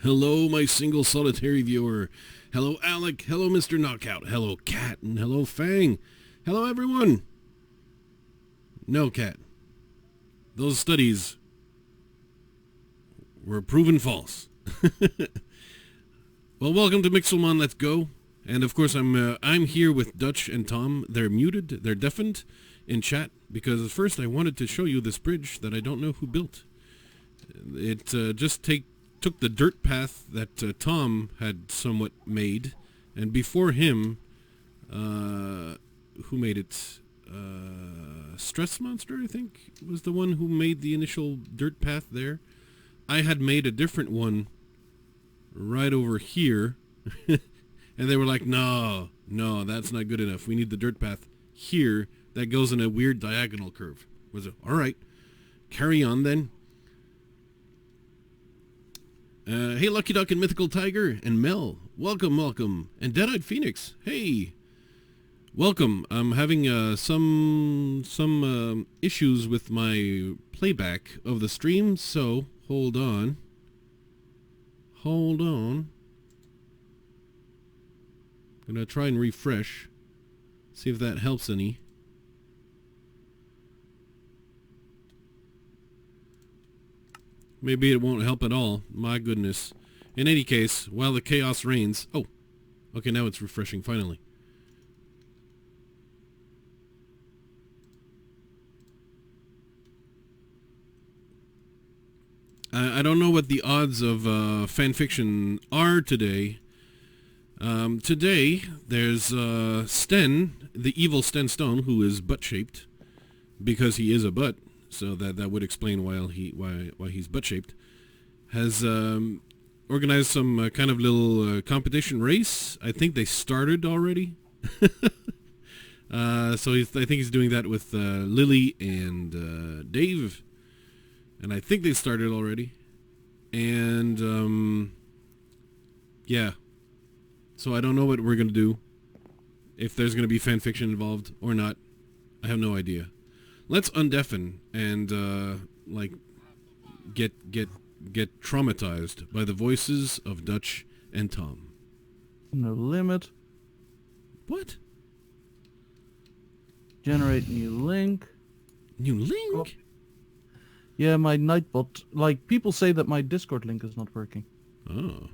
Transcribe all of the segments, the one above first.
Hello, my single solitary viewer. Hello, Alec. Hello, Mr. Knockout. Hello, Cat. And hello, Fang. Hello, everyone. No, Cat. Those studies were proven false. Well, welcome to Pixelmon. Let's go. And of course, I'm here with Dutch and Tom. They're muted. They're deafened in chat because first I wanted to show you this bridge that I don't know who built. It just took the dirt path that Tom had somewhat made, and before him, who made it? Stress Monster, I think, was the one who made the initial dirt path there. I had made a different one right over here, and they were like, no, that's not good enough. We need the dirt path here that goes in a weird diagonal curve. Was it? All right, carry on then. Hey, Lucky Duck and Mythical Tiger and Mel, welcome. And Dead-Eyed Phoenix, hey, welcome. I'm having some issues with my playback of the stream, so hold on. I'm gonna try and refresh, see if that helps any. Maybe it won't help at all. My goodness. In any case, while the chaos reigns... Oh, okay, now it's refreshing, finally. I don't know what the odds of fanfiction are today. Today, there's Sten, the evil Sten Stone, who is butt-shaped, because he is a butt. So that would explain why he's butt-shaped, has organized some kind of little competition race. I think they started already. So I think he's doing that with Lily and Dave. And I think they started already. And, yeah. So I don't know what we're going to do. If there's going to be fanfiction involved or not. I have no idea. Let's undeafen and get traumatized by the voices of Dutch and Tom. No limit. What? Generate new link. New link? Oh. Yeah, my Nightbot. Like, people say that my Discord link is not working. Oh.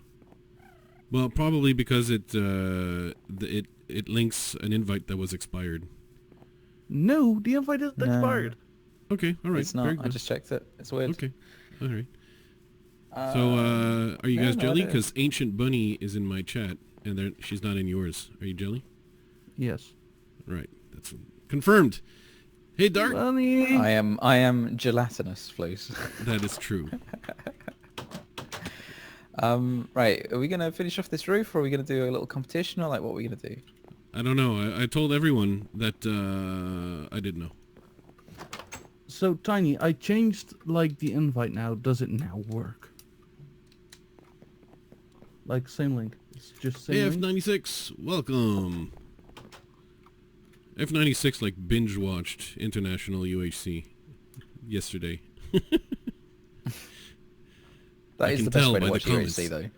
Well, probably because it links an invite that was expired. No, the invite is expired. Okay, all right. It's not. I just checked it. It's weird. Okay, all right. So, are you guys jelly? Because Ancient Bunny is in my chat, and she's not in yours. Are you jelly? Yes. Right. That's confirmed. Hey, Dark. Bunny. I am gelatinous, Flouze. That is true. Right. Are we gonna finish off this roof, or are we gonna do a little competition, or like what are we gonna do? I don't know. I told everyone that I didn't know. So, Tiny, I changed, like, the invite now. Does it now work? Like, same link. It's just same link? F96, welcome. F96, like, binge-watched International UHC yesterday. That is the best way to watch UHC, though.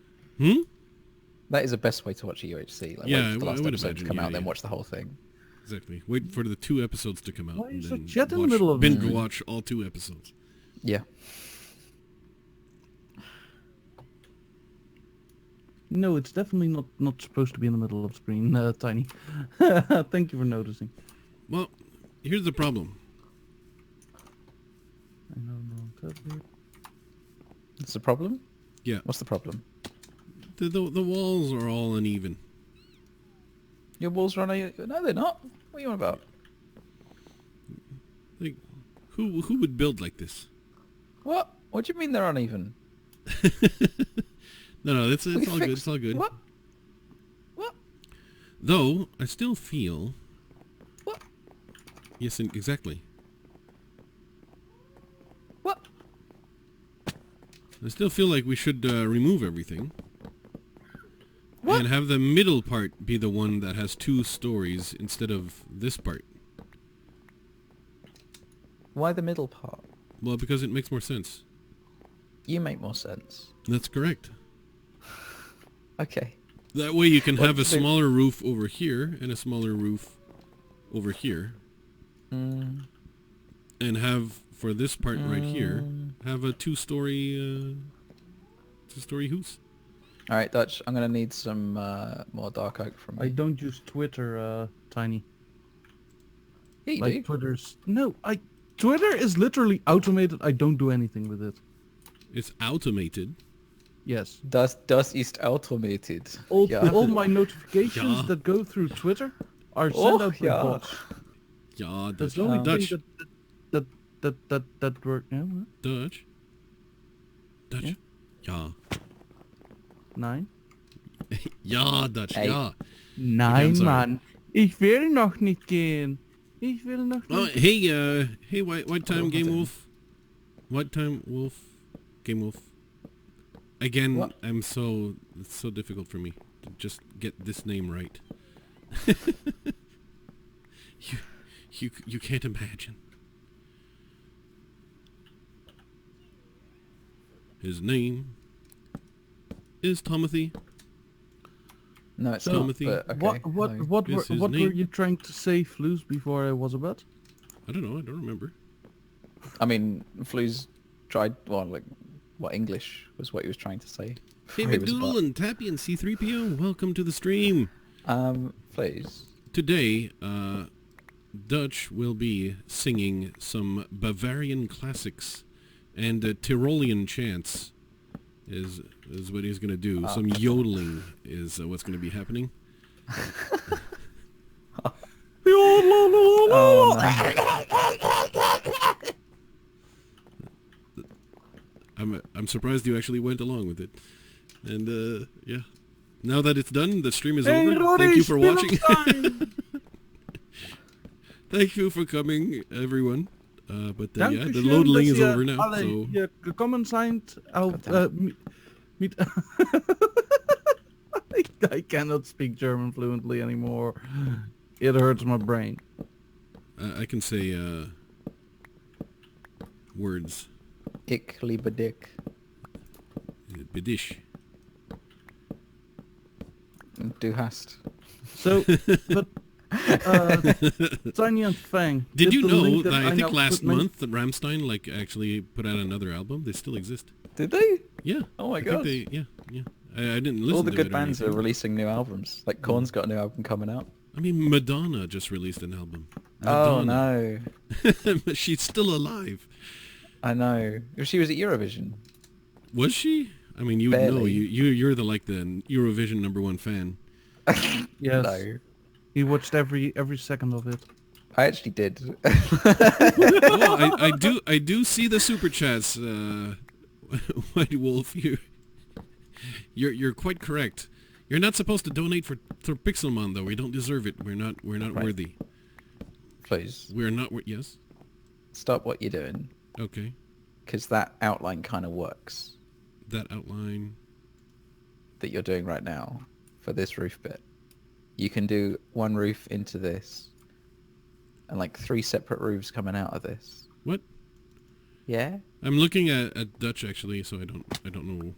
That is the best way to watch a UHC. Like, yeah, wait for the last episode to come out, yeah. then watch the whole thing. Exactly. Wait for the 2 episodes to come out. Why is and the chat in the middle of binge watch all 2 episodes. Yeah. No, it's definitely not supposed to be in the middle of the screen, Tiny. Thank you for noticing. Well, here's the problem. What's the problem? Yeah. What's the problem? The walls are all uneven. Your walls are on a... No, they're not. What are you on about? Like, who would build like this? What? What do you mean they're uneven? No, it's all good. It's all good. What? What? Though I still feel. What? Yes, exactly. What? I still feel like we should remove everything. What? And have the middle part be the one that has 2 stories instead of this part. Why the middle part? Well, because it makes more sense. You make more sense. That's correct. Okay. That way you can have a smaller roof over here and a smaller roof over here. And have, for this part right here, have a two-story house. Alright, Dutch, I'm going to need some more dark oak from you. I don't use Twitter, Tiny. Yeah, you like do. Twitter's... No, Twitter is literally automated. I don't do anything with it. It's automated. Yes. Das ist automated. All my notifications that go through Twitter are sent out by bots. Yeah, that's the only Dutch. thing that work. Yeah, Dutch. Yeah. Ja. 9. Ja, Dutch, ja. Nein, Mann. Ich will noch nicht gehen. Ich will noch nicht. Oh, hey, White Time Game Wolf. White Time Wolf. Game Wolf. Again, what? it's so difficult for me to just get this name right. You can't imagine. His name is Timothy. No, it's Timothy. not. But, okay, What were you trying to say, Flouze, before I was about? I don't know. I don't remember. I mean, Flouze tried. Well, like, what English was what he was trying to say. Hey, McDoodle and Tappy and C3PO, welcome to the stream. Flouze. Today, Dutch will be singing some Bavarian classics, and Tyrolean chants is what he's gonna do. Some yodeling is what's gonna be happening. Oh, I'm surprised you actually went along with it. And yeah. Now that it's done, the stream is over. Roddy, thank you for watching. Thank you for coming, everyone. But yeah, the loading is over now. So Common signed meet. I cannot speak German fluently anymore. It hurts my brain. I can say words. Ich liebe dich. Bidish. Du hast. So, but Tiny and Fang. Did you know that I think last month that Rammstein actually put out another album? They still exist. Did they? Yeah. Oh my I god. think yeah. I didn't listen to it. All the good bands are anything. releasing new albums. Like Korn's got a new album coming out. I mean, Madonna just released an album. Oh Madonna. no. But she's still alive. I know. She was at Eurovision. Was she? I mean, you Barely. know, you're the Eurovision #1 fan. Yes. No. He watched every second of it. I actually did. Oh, I do see the super chats, White Wolf. You're quite correct. You're not supposed to donate for Pixelmon though. We don't deserve it. We're not right. Worthy. Please. We're not. Yes. Stop what you're doing. Okay. Because that outline kind of works. That outline that you're doing right now for this roof bit. You can do one roof into this and like 3 separate roofs coming out of this. What? Yeah? I'm looking at Dutch actually, so I don't know.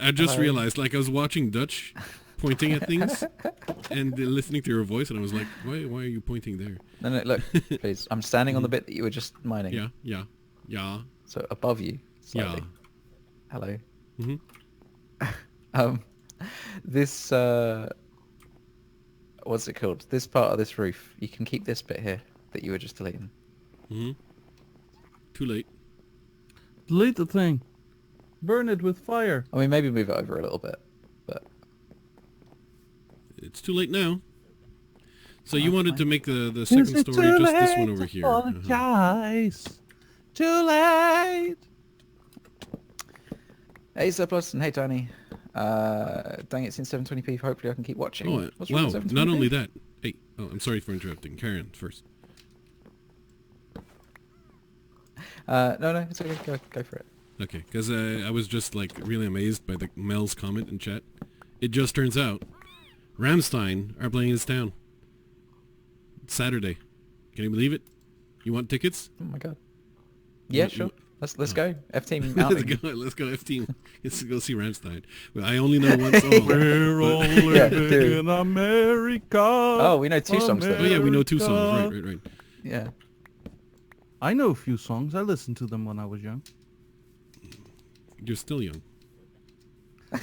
I just realized, like, I was watching Dutch pointing at things and listening to your voice, and I was like, why are you pointing there? No, look, please. I'm standing on the bit that you were just mining. Yeah. So above you, slightly. Yeah. Hello. Mm-hmm. This, what's it called? This part of this roof, you can keep this bit here that you were just deleting. Mm-hmm. Too late. Delete the thing. Burn it with fire. I mean, maybe move it over a little bit, but... It's too late now. So you wanted to make the second story just this one over here. Apologize. Too late. Hey Surplus and hey Tony. Dang, it's in 720p. Hopefully I can keep watching. Oh, What's wrong wow. with 720p? Not only that. Hey, I'm sorry for interrupting. Karen, first. No, it's okay. Go for it. Okay, because I was just like really amazed by the Mel's comment in chat. It just turns out Rammstein are playing this town. It's Saturday. Can you believe it? You want tickets? Oh my god. Yeah, sure. Let's go. F team outing. Let's go, F-Team. Let's go see Rammstein. Well, I only know one song. We're all Yeah, living dude. in America. Oh, we know 2 songs Oh though. yeah, we know 2 songs. Right. Yeah. I know a few songs. I listened to them when I was young. You're still young.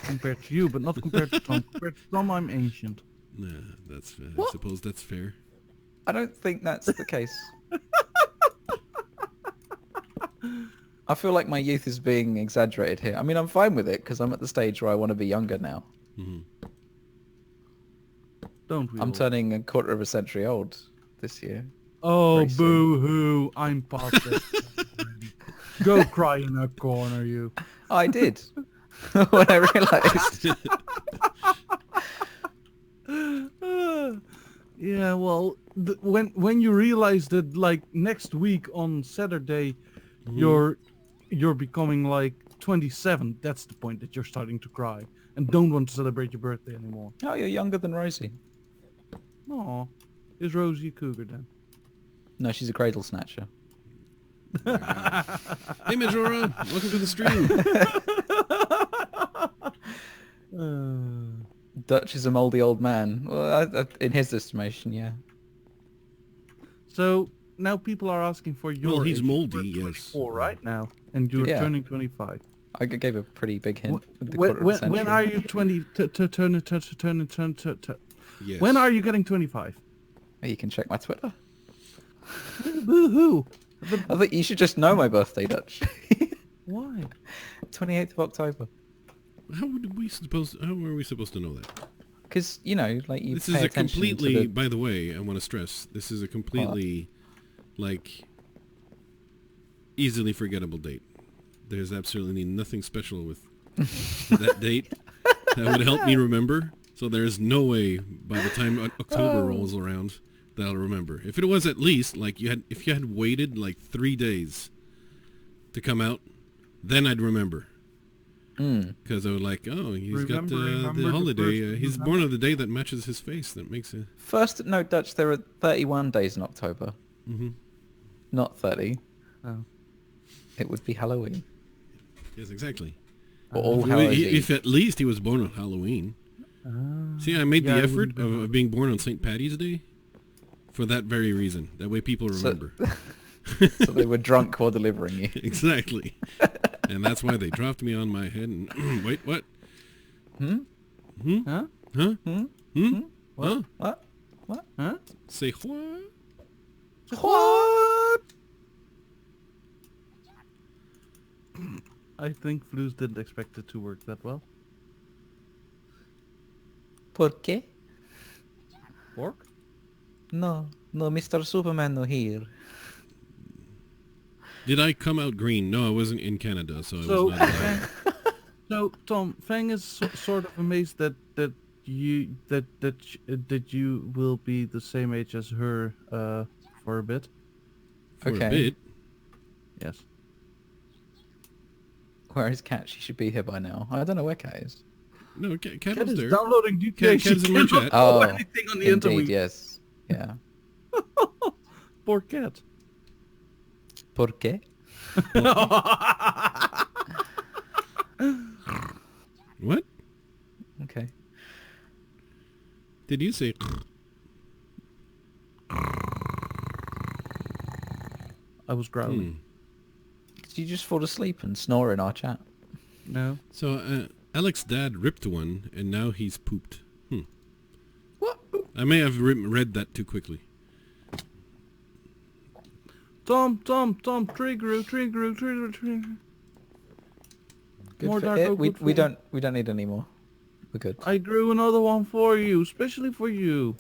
Compared to you, but not compared to Tom. Compared to Tom, I'm ancient. Nah, that's. I What? suppose that's fair. I don't think that's the case. I feel like my youth is being exaggerated here. I mean, I'm fine with it because I'm at the stage where I want to be younger now. Hmm. Don't we? I'm all? turning a quarter of a century old this year. Oh, very soon. boo-hoo. I'm past it. Go cry in a corner, you. I did. When I realised. Yeah, well, when you realize that, like, next week on Saturday, you're becoming, like, 27, that's the point that you're starting to cry. And don't want to celebrate your birthday anymore. Oh, you're younger than Rosie. Aw. Is Rosie a cougar then? No, she's a cradle snatcher. Hey, Majora, welcome to the stream. Dutch is a mouldy old man. Well, in his estimation, yeah. So now people are asking for your Well, he's age. moldy, You're yes. 24 right now, and you're Yeah. turning 25. I gave a pretty big hint. With the quarter of a When century. are you 20? Yes. When are you getting 25? You can check my Twitter. Boo-hoo! I think you should just know my birthday, Dutch. Why? 28th of October. How were we supposed to know that? Because, you know, like you This pay is a attention completely, to the... by the way, I want to stress, this is a completely, like, easily forgettable date. There's absolutely nothing special with that date that would help me remember. So there's no way by the time October rolls around that I'll remember. If it was at least, like, if you had waited, like, 3 days to come out, then I'd remember. Because I was like, oh, he's got Remember the the holiday. first He's born on the day that matches his face. That makes it. First, no, Dutch, there are 31 days in October. Mm-hmm. Not 30. Oh. It would be Halloween. Yes, exactly. Or All If, Hallows if Eve. at least he was born on Halloween. See, I made Yeah, the it effort wouldn't be of being born on St. Patty's Day for that very reason. That way people remember. So they were drunk while delivering you. Exactly. And that's why they dropped me on my head and... Wait, what? Huh? Huh? Hmm? Hmm? What? Huh? What? Huh? Say what? What? I think Flouze didn't expect it to work that well. ¿Por qué? Pork? No, Mr. Superman no here. Did I come out green? No, I wasn't in Canada, so I So, was not allowed. so Tom, Fang is sort of amazed that you will be the same age as her for a bit. For Okay. a bit. Yes. Where is Cat? She should be here by now. I don't know where Cat is. No, Cat Cat was is there. downloading GTA. Cat She is in my cannot chat. follow Oh, anything on the indeed, internet. yes. Yeah. Poor cat. ¿Por qué? What? Okay. Did you say... I was growling. Hmm. Did you just fall asleep and snore in our chat? No. So, Alex's dad ripped one, and now he's pooped. What? I may have read that too quickly. Tom, trigger. Good More for Darko, it. We good for don't need any more. We're good. I grew another one for you, especially for you.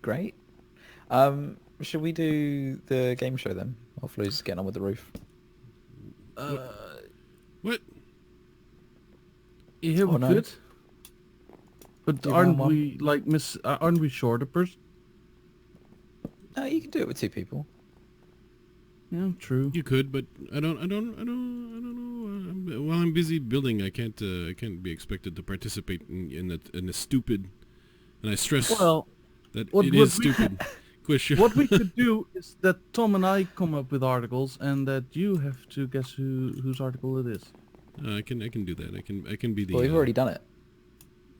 Great. Should we do the game show then? While Flouze is getting on with the roof. What? Yeah, we no. could. But Do you aren't want one? we like aren't we short a person? No, you can do it with 2 people. Yeah, true. You could, but I don't know. While I'm busy building, I can't be expected to participate in a stupid. And I stress Well, that what it would is we- stupid question. What we could do is that Tom and I come up with articles, and that you have to guess whose article it is. I can do that. I can be the. Well, we've already done it.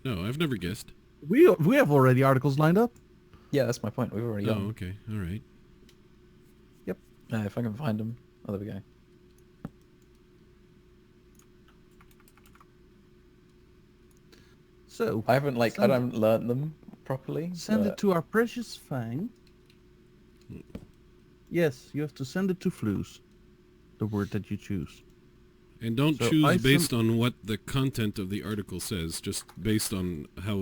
No, I've never guessed. We have already articles lined up. Yeah, that's my point. We've already done. Oh, okay, all right. Yep. If I can find them. Oh, there we go. So I haven't I haven't learnt them properly. send but- it to our precious Fang. Yes, you have to send it to Flouze. The word that you choose. And don't So I choose sent- based on what the content of the article says, just based on how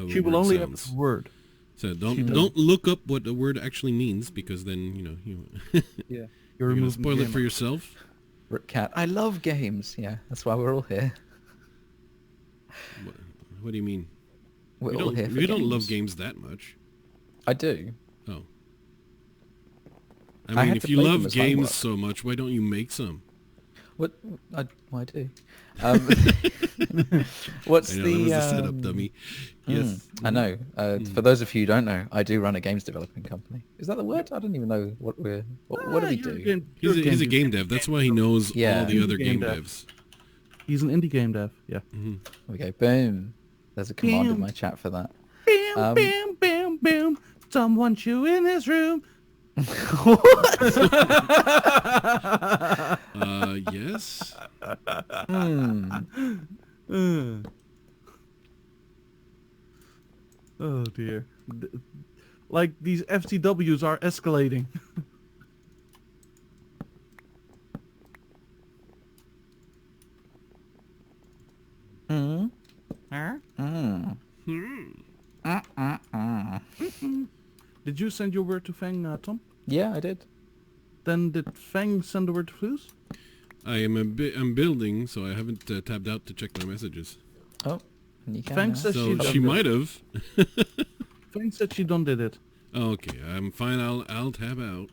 She the will word only have sounds. the word. So don't look up what the word actually means, because then you Yeah. you're You're gonna removing spoil the it for game. yourself. Cat. I love games. Yeah, that's why we're all here. What do you mean? We're We all don't here for we games. don't love games that much. I do. Oh. I I mean, had if to you play them love as games homework. so much, why don't you make some? What? I do. What's I know, the? that was a setup, dummy. Yes. I know. For those of you who don't know, I do run a games developing company. Is that the word? I don't even know what we're. What do we do? He's a game dev. That's why he knows Yeah. all the He's a other game game dev. devs. He's an indie game dev. Yeah. Hmm. There we go. Boom. There's a command in Bam. my chat for that. Bam, bam, bam, bam. Tom wants you in his room. Yes. Oh dear. Like these FTWs are escalating. Did you send your word to Fang, Tom? Yeah, I did. Then did Fang send the word to Flouze? I'm building, so I haven't tabbed out to check my messages. Oh, and you can Thanks, now. She So done she it. might have. Fang said she done did it. Oh, okay, I'm fine. I'll tab out.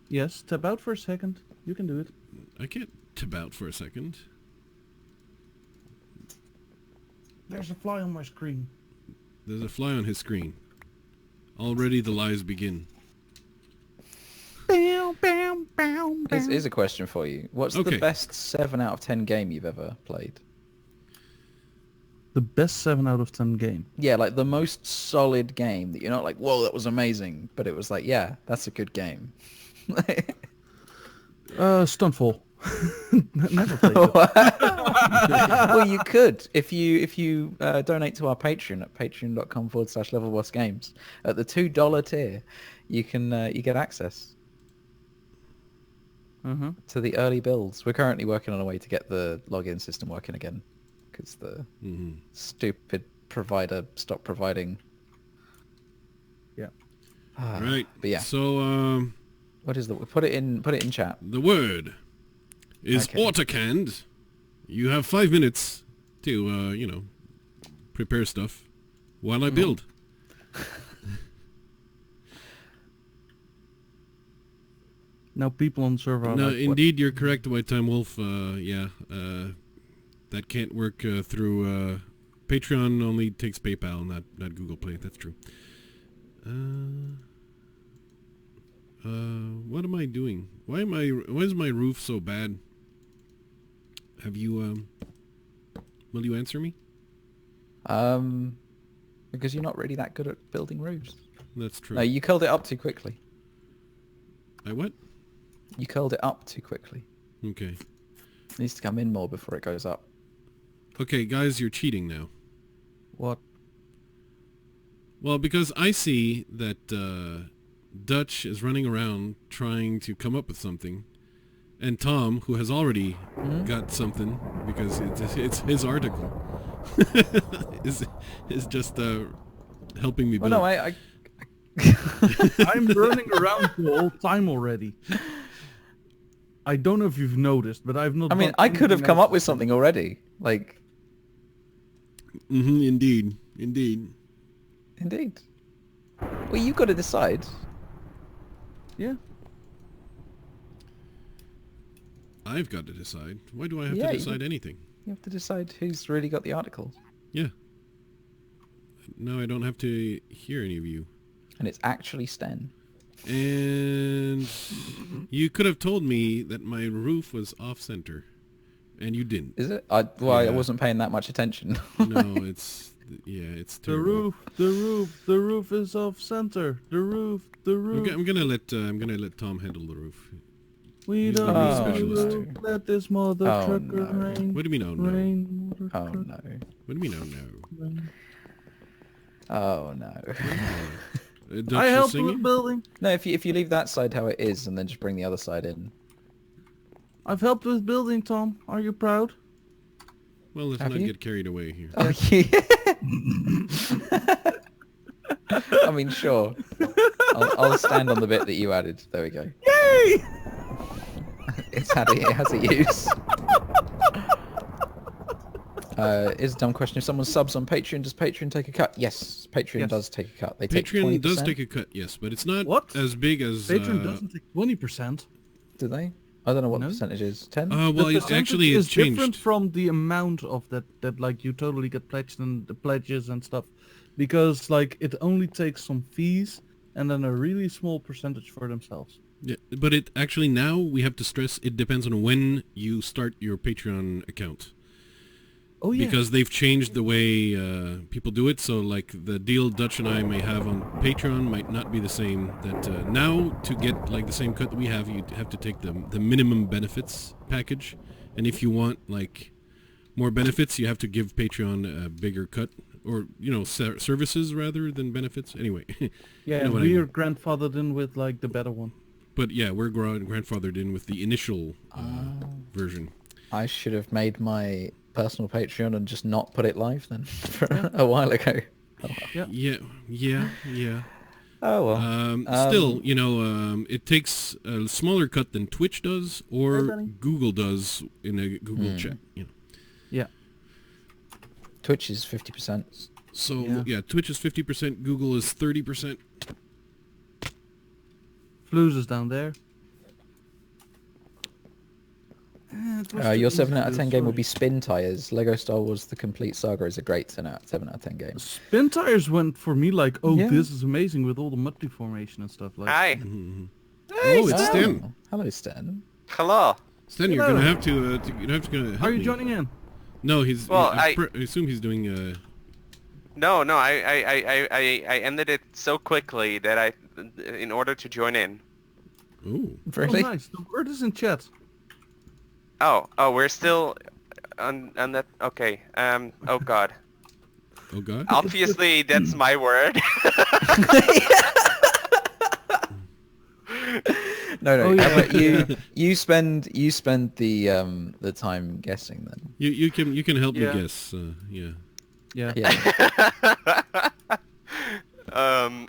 Yes, tap out for a second. You can do it. I can't tab out for a second. There's a fly on my screen. There's a fly on his screen. Already the lies begin. Bam, bam, bam, bam. Here's a question for you. What's Okay. the best 7 out of 10 game you've ever played? The best 7 out of 10 game. Yeah, like the most solid game that you're not like, whoa, that was amazing, but it was like, yeah, that's a good game. Stunfall. Never played it. Well, you could if you donate to our Patreon at patreon.com/levelbossgames. At the $2 tier, you get access to the early builds. We're currently working on a way to get the login system working again, because the stupid provider stopped providing. Yeah. Right. But yeah. So What is the? Put it in chat. the word is Okay. autocanned. You have 5 minutes to prepare stuff while I build. Now people on server are No, like, what? indeed, you're correct, White Time Wolf. That can't work through Patreon. Only takes PayPal, not Google Play. That's true. What am I doing? Why is my roof so bad? Have you will you answer me? Because you're not really that good at building roofs. That's true. No, you curled it up too quickly. I what? You curled it up too quickly. Okay. It needs to come in more before it goes up. Okay, guys, you're cheating now. What? Well, because I see that Dutch is running around trying to come up with something, and Tom, who has already got something because it's his article, is just helping me Well, build. no, I I'm running around the whole time already. I don't know if you've noticed, but I've not. I mean, done I could have anything come else. up with something already. Like, Indeed. indeed. Well, you've got to decide. Yeah. I've got to decide. Why do I have Yeah, to you- decide anything? You have to decide who's really got the articles. Yeah. No, I don't have to hear any of you. And it's actually Sten. And you could have told me that my roof was off-center, and you didn't. Is it? I Yeah. wasn't paying that much attention. No, it's The terrible. the roof is off center. The roof. I'm gonna let Tom handle the roof. We He's the don't roof need to specialist. let this mother Oh, trucker no. rain. What do you mean, oh no? Rain, mother Oh trucker no. What do you mean, oh no? rain. Oh no. Dutch I is helped singing? with building. No, if you leave that side how it is and then just bring the other side in. I've helped with building, Tom. Are you proud? Well, let's Have not you? get carried away here. Oh, yeah. I mean, sure. I'll stand on the bit that you added. There we go. Yay! It has a use. Is a dumb question. If someone subs on Patreon, does Patreon take a cut? Yes, Patreon Yes. does take a cut. They take Patreon 20%. does take a cut, yes, but it's not What? as big as... Patreon doesn't take 20%. Do they? I don't know what No. the percentage is. 10? well, The it's actually percentage it's is different changed. from the amount of that like you totally get pledged and the pledges and stuff, because like it only takes some fees and then a really small percentage for themselves. Yeah, but it actually now we have to stress it depends on when you start your Patreon account. Oh yeah. Because they've changed the way people do it, so like the deal Dutch and I may have on Patreon might not be the same. That now to get like the same cut that we have, you have to take the minimum benefits package, and if you want like more benefits, you have to give Patreon a bigger cut, or services rather than benefits. Anyway, yeah, know and what I mean. we're grandfathered in with like the better one. But yeah, we're grandfathered in with the initial version. I should have made my personal Patreon and just not put it live then for a while ago. Yeah. Yeah. Oh well. Still, it takes a smaller cut than Twitch does or Hey, Benny. Google does in a Google chat. Yeah. Twitch is 50%. So yeah, Twitch is 50%, Google is 30%. Flouze is down there. Your 7 out of 10 game will be Spin Tires. Lego Star Wars The Complete Saga is a great 7 out of 10 game. Spin tires went for me like, oh, Yeah. this is amazing with all the mud deformation and stuff like. Hi. Oh, it's Stan. Hello, Stan. Hello. Stan, you're Hello. gonna have to help Are you me. joining in? No, he's. Well, I assume he's doing. No, I ended it so quickly that in order to join in. Oh. Really? Oh, nice. The word is in chat. Oh, we're still on that. Okay. Oh God. Oh God. Obviously, that's my word. No. Oh, yeah. How about you spend the time guessing then. You can help Yeah. me guess. Yeah. Yeah. Yeah.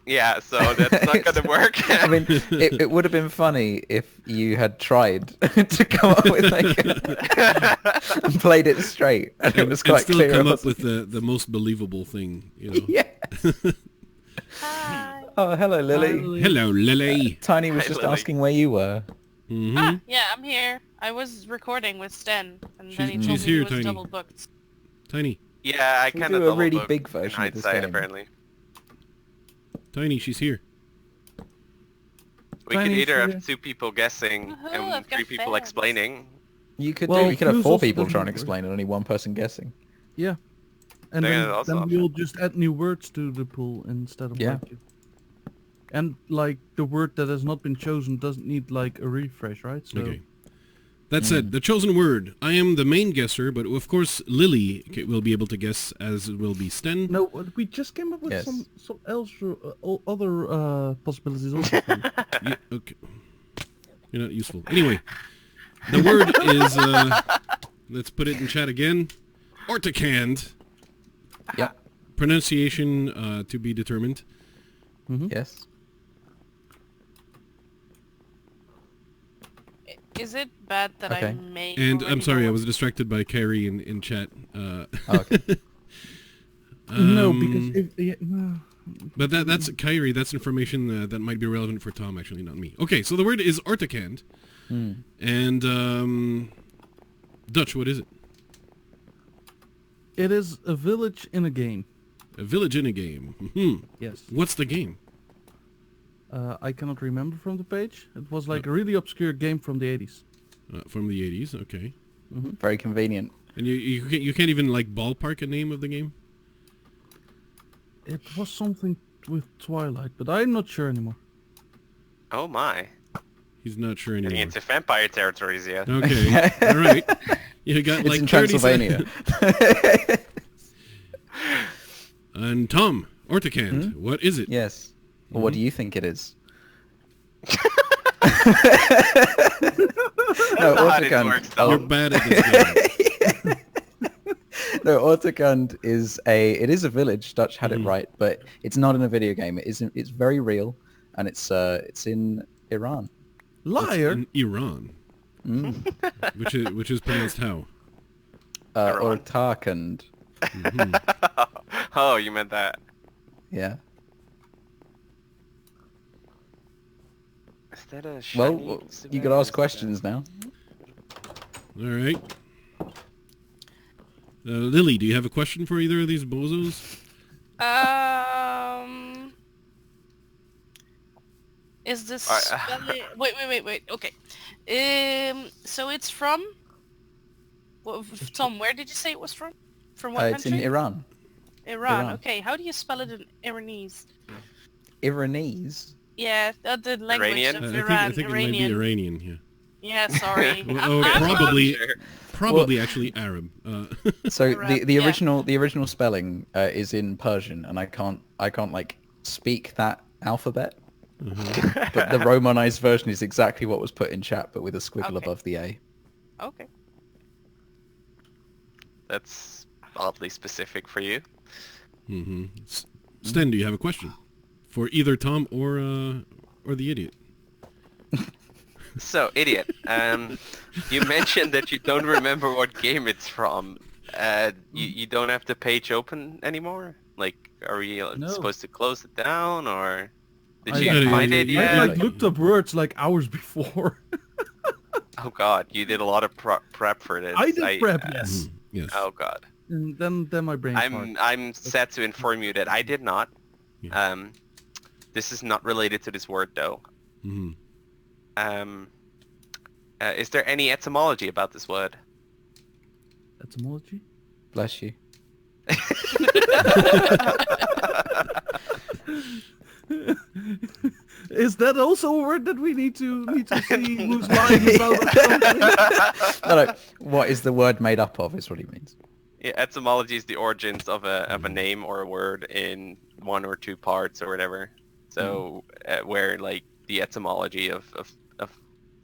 Yeah. So that's not gonna work. I mean, it would have been funny if you had tried to come up with like and played it straight, and it was And quite still clear. come it up with the most believable thing. Yeah. Hi. Oh, hello, Lily. Hello, Lily. Tiny was Hi, just Lily. asking where you were. Mm-hmm. Ah, yeah, I'm here. I was recording with Sten, and then he told me She's he here, was Tiny. double booked. Tiny. Yeah, I We kind of do a really double-booked big in version of this hindsight, game. apparently. Tiny, she's here. We could Tiny, either yeah. have 2 people guessing Woohoo, and I've got 3 people fans. explaining. You could Well, do. You could have Flouze 4 also people doesn't try and work. explain and only 1 person guessing. Yeah. And Yeah, then, that's then awesome. we'll just add new words to the pool instead of Yeah. like you. And like the word that has not been chosen doesn't need like a refresh, right? So Okay. That said, the chosen word. I am the main guesser, but of course Lily will be able to guess, as will be Sten. no, we just came up with Yes. some else other possibilities also. Yeah, okay. You're not useful. Anyway, the word is, let's put it in chat again, ortocanned. Yep. Pronunciation to be determined. Yes. Is it bad that I Okay. may And I'm already sorry, know I what- was distracted by Carrie in chat. Oh, okay. No, because if no. But that's Kyrie. That's information that might be relevant for Tom, actually, not me. Okay, so the word is ortocanned. And Dutch, what is it? It is a village in a game. A village in a game. Hmm. Yes. What's the game? I cannot remember from the page. It was like a really obscure game from the 80s. From the 80s, okay. Very convenient. And you can't even like ballpark a name of the game? It was something with Twilight, but I'm not sure anymore. Oh my. He's not sure anymore. Getting into vampire territories yet. Okay, all right. You got It's like in 30 Transylvania. seconds. And Tom, Orticant, what is it? Yes. Well, what do you think it is? No, How this Orticant. works, You're Tom. bad at this game. No, Orticant is a village. Dutch had it right, but it's not in a video game. It's very real, and it's in Iran. Liar! In Iran. Which is pronounced how? Iran. Orticant. Oh, you meant that. Yeah. Is that a Well, shiny you could ask questions now. All right. Lily, do you have a question for either of these bozos? Is this Alright. wait. Okay. So it's from... Tom, where did you say it was from? From what It's country? in Iran. Iran. Iran. Okay, how do you spell it in Iranese? Iranese? Yeah, the language Iranian? of I Iran. think it might be Iranian, yeah. Yeah, sorry. Oh, I'm not probably, sure. probably actually Arab. So Correct, the yeah. original spelling is in Persian, and I can't like speak that alphabet. But the Romanized version is exactly what was put in chat, but with a squiggle Okay. above the A. Okay. That's oddly specific for you. Sten, do you have a question for either Tom or the idiot? So, idiot. You mentioned that you don't remember what game it's from. You don't have the page open anymore? Like, are we No. supposed to close it down, or did I- you Yeah, find yeah, it yeah, I yet? yeah. like looked up words like hours before. Oh god, you did a lot of prep for this. I did prep, yes. Yes. Oh god. And then my brain farted. I'm sad to inform you that I did not. Yeah. This is not related to this word though. Mhm. Is there any etymology about this word? Etymology? Bless you. Is that also a word that we need to see who's lying about or something? No. What is the word made up of? Is what he means. Yeah, etymology is the origins of a name or a word in one or two parts or whatever. So where like the etymology of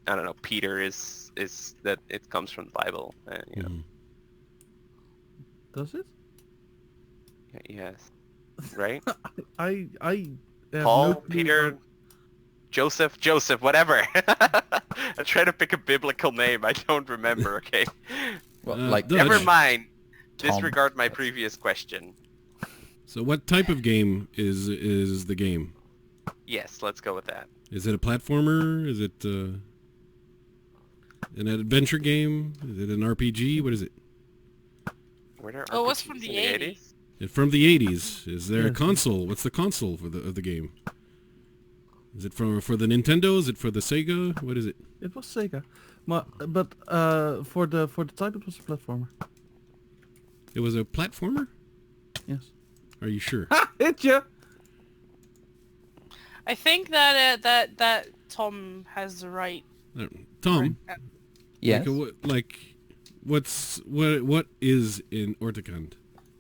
I don't know, Peter is that it comes from the Bible. You know. Does it? Yes. Right? I have Paul, no clue Peter, about- Joseph, whatever. I try to pick a biblical name. I don't remember. Okay. Well, Dutch. Never mind. Tom. Disregard my previous question. So what type of game is the game? Yes, let's go with that. Is it a platformer? Is it an adventure game? Is it an RPG? What is it? Were there Oh, it was RPGs from the in 80s. From the 80s. Is there a Yes. console? What's the console of the game? Is it for the Nintendo? Is it for the Sega? What is it? It was Sega. But for the type it was a platformer. It was a platformer? Yes. Are you sure? Ha! Hit ya! I think that Tom has the right. Tom, Yes. what is in Orticant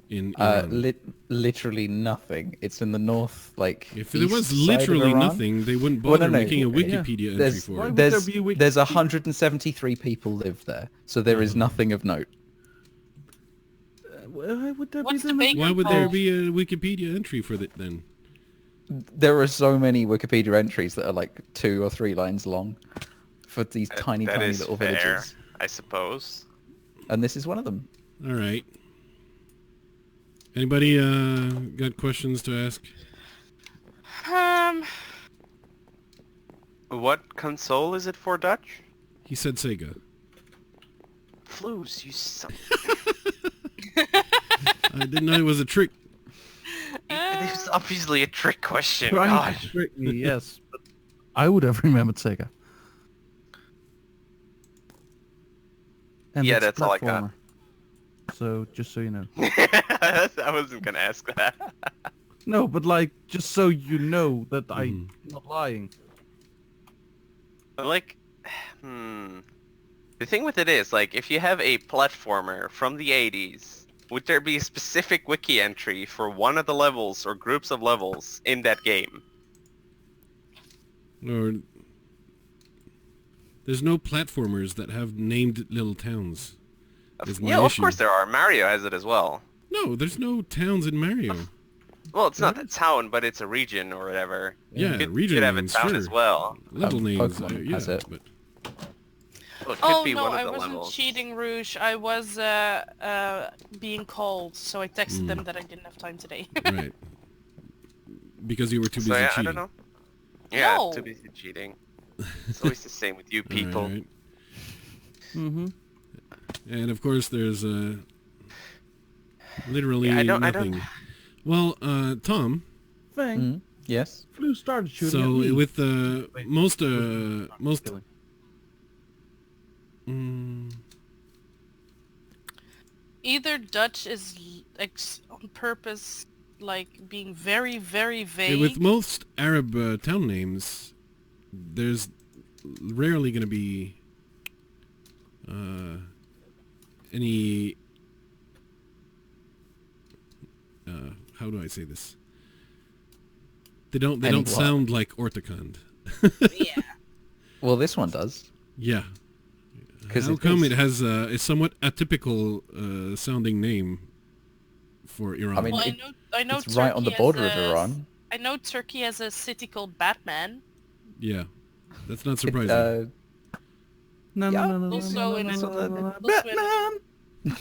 in Iran? Literally nothing. It's in the north, like. If there was east side of literally Iran. nothing, they wouldn't Well, bother no, making a yeah. Wikipedia entry There's, for Why it. would there's, there be a wiki- there's 173 people live there, so there is nothing of note. Why would there What's be the then? bacon? Why would there Oh. be a Wikipedia entry for it then? There are so many Wikipedia entries that are like 2 or 3 lines long for these tiny That is little fair, villages. I suppose. And this is one of them. All right. Anybody got questions to ask? What console is it for, Dutch? He said Sega. Flouze, you son. I didn't know it was a trick. This is obviously a trick question. Trying God. to trick me, yes. But I would have remembered Sega. And Yeah, it's that's all I got. platformer. So, just so you know. I wasn't gonna ask that. No, but like, just so you know that I'm not lying. Like, the thing with it is, like, if you have a platformer from the 80s, would there be a specific wiki entry for one of the levels or groups of levels in that game? Or there's no platformers that have named little towns. Is my Yeah, of issue. course there are. Mario has it as well. No, there's no towns in Mario. Well, it's not a town, but it's a region or whatever. Yeah, It region could have a names, town sure. as well. Level names, Pokemon yeah, has it. but Well, it could Oh be no, one I of the wasn't levels. cheating, Rouge. I was being called, so I texted them that I didn't have time today. right. Because you were too busy So yeah, I cheating. don't know. Yeah, No. too busy cheating. It's always the same with you people. Right. Mm-hmm. And of course, there's literally Yeah, I don't- nothing. Well, Tom. Thing. Yes. Flu started shooting at So me. with Wait, most Killing. Either Dutch is on purpose, like being very, very vague. with most Arab town names, there's rarely going to be any. How do I say this? They don't Any what? sound like Orticond. Yeah. Well, this one does. Yeah. 'Cause How it come is. it has a somewhat atypical sounding name for Iran? I mean, Well, it- I know it's right on the Turkey border has of a- Iran. I know Turkey has a city called Batman. Yeah, that's not It, surprising. No, Yeah, no, no, no, also no, in no, a- no, no, no, no, also in a- Batman!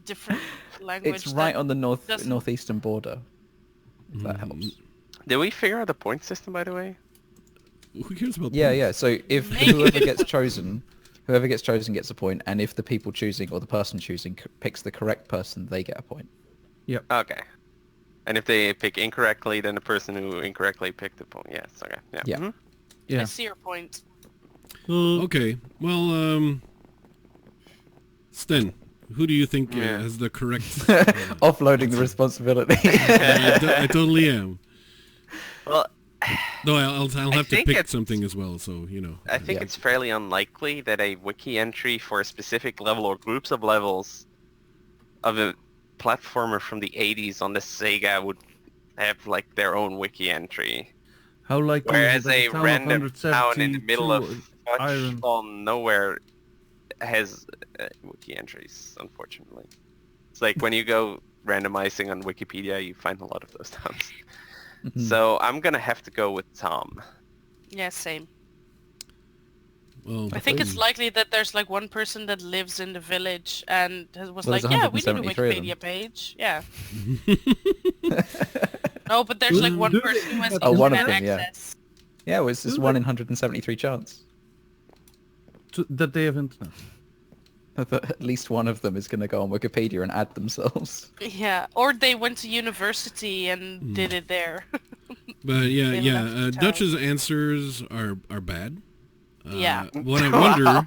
Different language. it's right that on the doesn't- northeastern border. If that Mhm. helps. Did we figure out the point system, by the way? Who cares about Yeah, points? yeah. So if Maybe whoever it gets would- chosen gets a point, and if the people choosing or the person choosing picks the correct person, they get a point. Okay. And if they pick incorrectly, then the person who incorrectly picked the point. Yes, okay. Yeah. Yeah. Mhm. I Yeah. see your point. Okay, well, Sten, who do you think Yeah. has the correct... Offloading the responsibility. I totally am. Well, No, I'll have to think pick it's- something as well, so, you know. I think Yeah. it's fairly unlikely that a wiki entry for a specific level or groups of levels of a platformer from the 80s on the Sega would have like their own wiki entry. How likely Whereas is it that a town of random town in the middle of 172 iron? on nowhere has wiki entries, unfortunately. It's like when you go randomizing on Wikipedia, you find a lot of those towns. So I'm gonna have to go with Tom. Yeah, same. Well, I think it's likely that there's like one person that lives in the village and was Well, like, there's yeah, we need a 173 of them. Wikipedia page. Yeah. No, but there's like one Do person who has Oh, one of internet them, yeah. access. Yeah, well, it's just Do 1 they- in 173 chance That they have internet. that at least one of them is going to go on Wikipedia and add themselves. Yeah, or they went to university and did it there. but yeah, They yeah, left town. Dutch's answers are bad. Yeah. What I wonder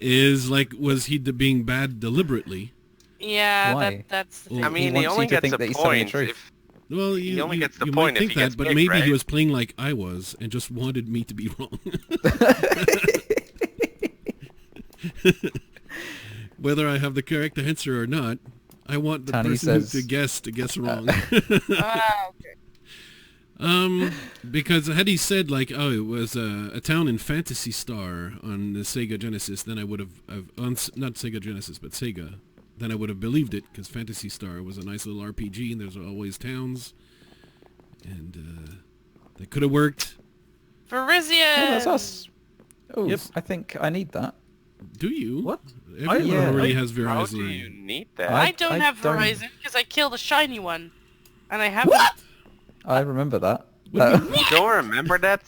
is, like, was he being bad deliberately? Yeah, Why? that's the Well, thing. I mean, wants he you only to gets think a that he's telling the point truth. if Well, He only gets the you point might if think he gets that, but picked, maybe he right? was playing like I was and just wanted me to be wrong. Whether I have the correct answer or not, I want the Tani person says- to guess wrong. Ah, okay. Because had he said like, oh, it was a town in Phantasy Star on the Sega Genesis, then I would have not Sega Genesis, but Sega. Then I would have believed it, because Phantasy Star was a nice little RPG, and there's always towns, and that could have worked. Parisian! Oh, that's us. Oh, Yep. I think I need that. Do you? What? Everyone yeah, already I- has how Verizon. do you need that? I don't I have don't- Verizon because I killed a shiny one. And I haven't... I remember that. You don't remember that?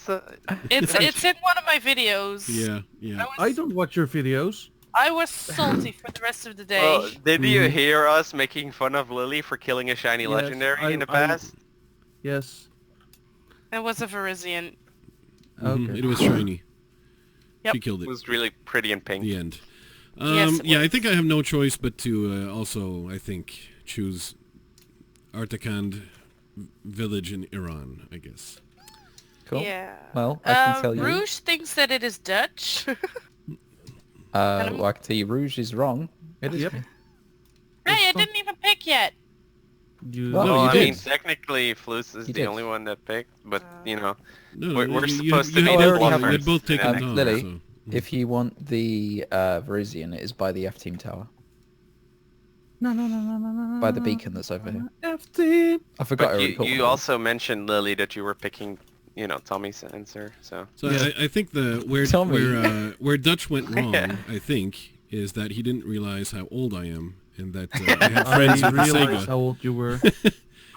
It's in one of my videos. Yeah, yeah. I don't watch your videos. I was salty for the rest of the day. Well, did you hear us making fun of Lily for killing a shiny Yes, legendary in the I- past? Yes. It was a Verizon. Okay. It was shiny. Yep. She killed It it. was really pretty and pink. The end. Yes, it Yeah, I was. think I have no choice but to also, I think, choose Artakand village in Iran, I guess. Cool. Yeah. Well, I can tell you. Rouge thinks that it is Dutch. Well, I can tell you, Rouge is wrong. It is. Yep. Hey, I didn't even pick yet. You, Well, No, Well, you I did. mean, technically, Flouze is You the did. only one that picked, but, you know, No, We're you- supposed to you be had the both- bluffers, You had both taken you know. down, Lily, so... If you want the Verusian, it is by the F-Team tower. no. By the beacon that's over here. FT. I forgot I but already you also mentioned, Lily, that you were picking, you know, Tommy's answer, so... So I think Tell me. where Dutch went wrong, I think, is that he didn't realize how old I am, and that I had friends I with the realized Sega. how old you were.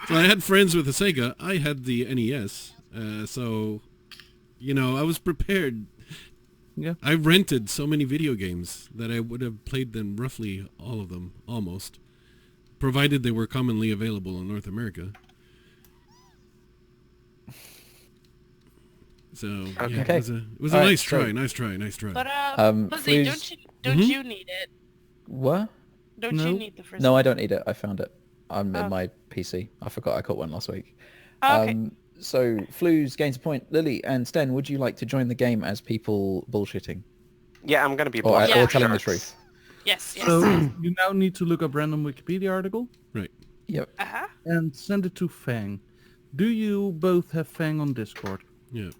So I had friends with the Sega. I had the NES, so you know I was prepared. Yeah. I rented so many video games that I would have played them roughly all of them, almost, provided they were commonly available in North America. So yeah, Okay. it was a All right, nice so- try, nice try. But Lizzie, Flouze- don't Mhm. you need it? What? Don't No. you need the first? No, I don't need it. I found it. I'm Oh. in my PC. I forgot I caught one last week. Oh, okay. So, Flouze gains a point. Lily and Sten, would you like to join the game as people bullshitting? Yeah, I'm gonna be Or, bluffing or Yeah. telling the sharks. truth? Yes, yes. So you now need to look up random Wikipedia article Right. Yep. Uh-huh. and send it to Fang. Do you both have Fang on Discord? Yeah.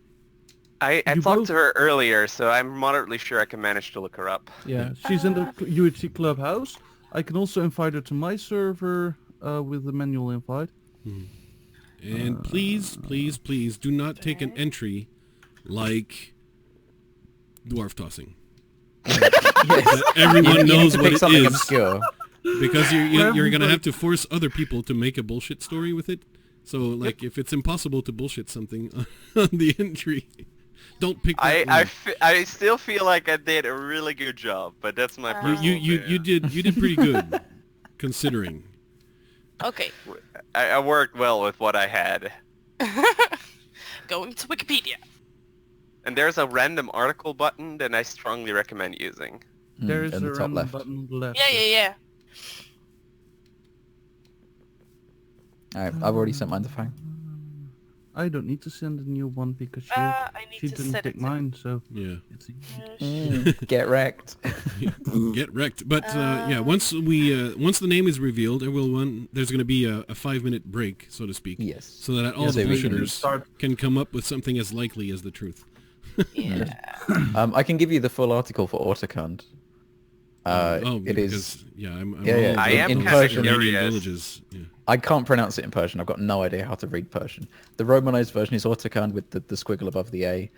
I You talked both- to her earlier, so I'm moderately sure I can manage to look her up. Yeah, she's in the UHC Clubhouse. I can also invite her to my server with the manual invite. And please, please, please do not take an entry like dwarf tossing. Yes. Everyone You need knows to what pick it something is obscure. because you're gonna have to force other people to make a bullshit story with it. So like if it's impossible to bullshit something on the entry, don't pick that one. I still feel like I did a really good job, but that's my personal you opinion. did pretty good considering. Okay. I worked well with what I had. Going to Wikipedia. And there's a random article button that I strongly recommend using. There is in a the top random left. button on the left. Yeah. Alright, I've already sent mine to Fang. I don't need to send a new one because I need she to didn't set pick it to... mine, so Yeah. it's easy. Get wrecked. Get wrecked. But yeah, once the name is revealed, there's going to be a 5-minute break, so to speak. Yes. So that all Yes, the we can bullshitters start- can come up with something as likely as the truth. Yeah. I can give you the full article for Autocund. It is... because, yeah, I'm Yeah, yeah. all I about am in those Persian. Iranian curious. villages. Yeah. I can't pronounce it in Persian. I've got no idea how to read Persian. The Romanized version is Autocund with the squiggle above the A.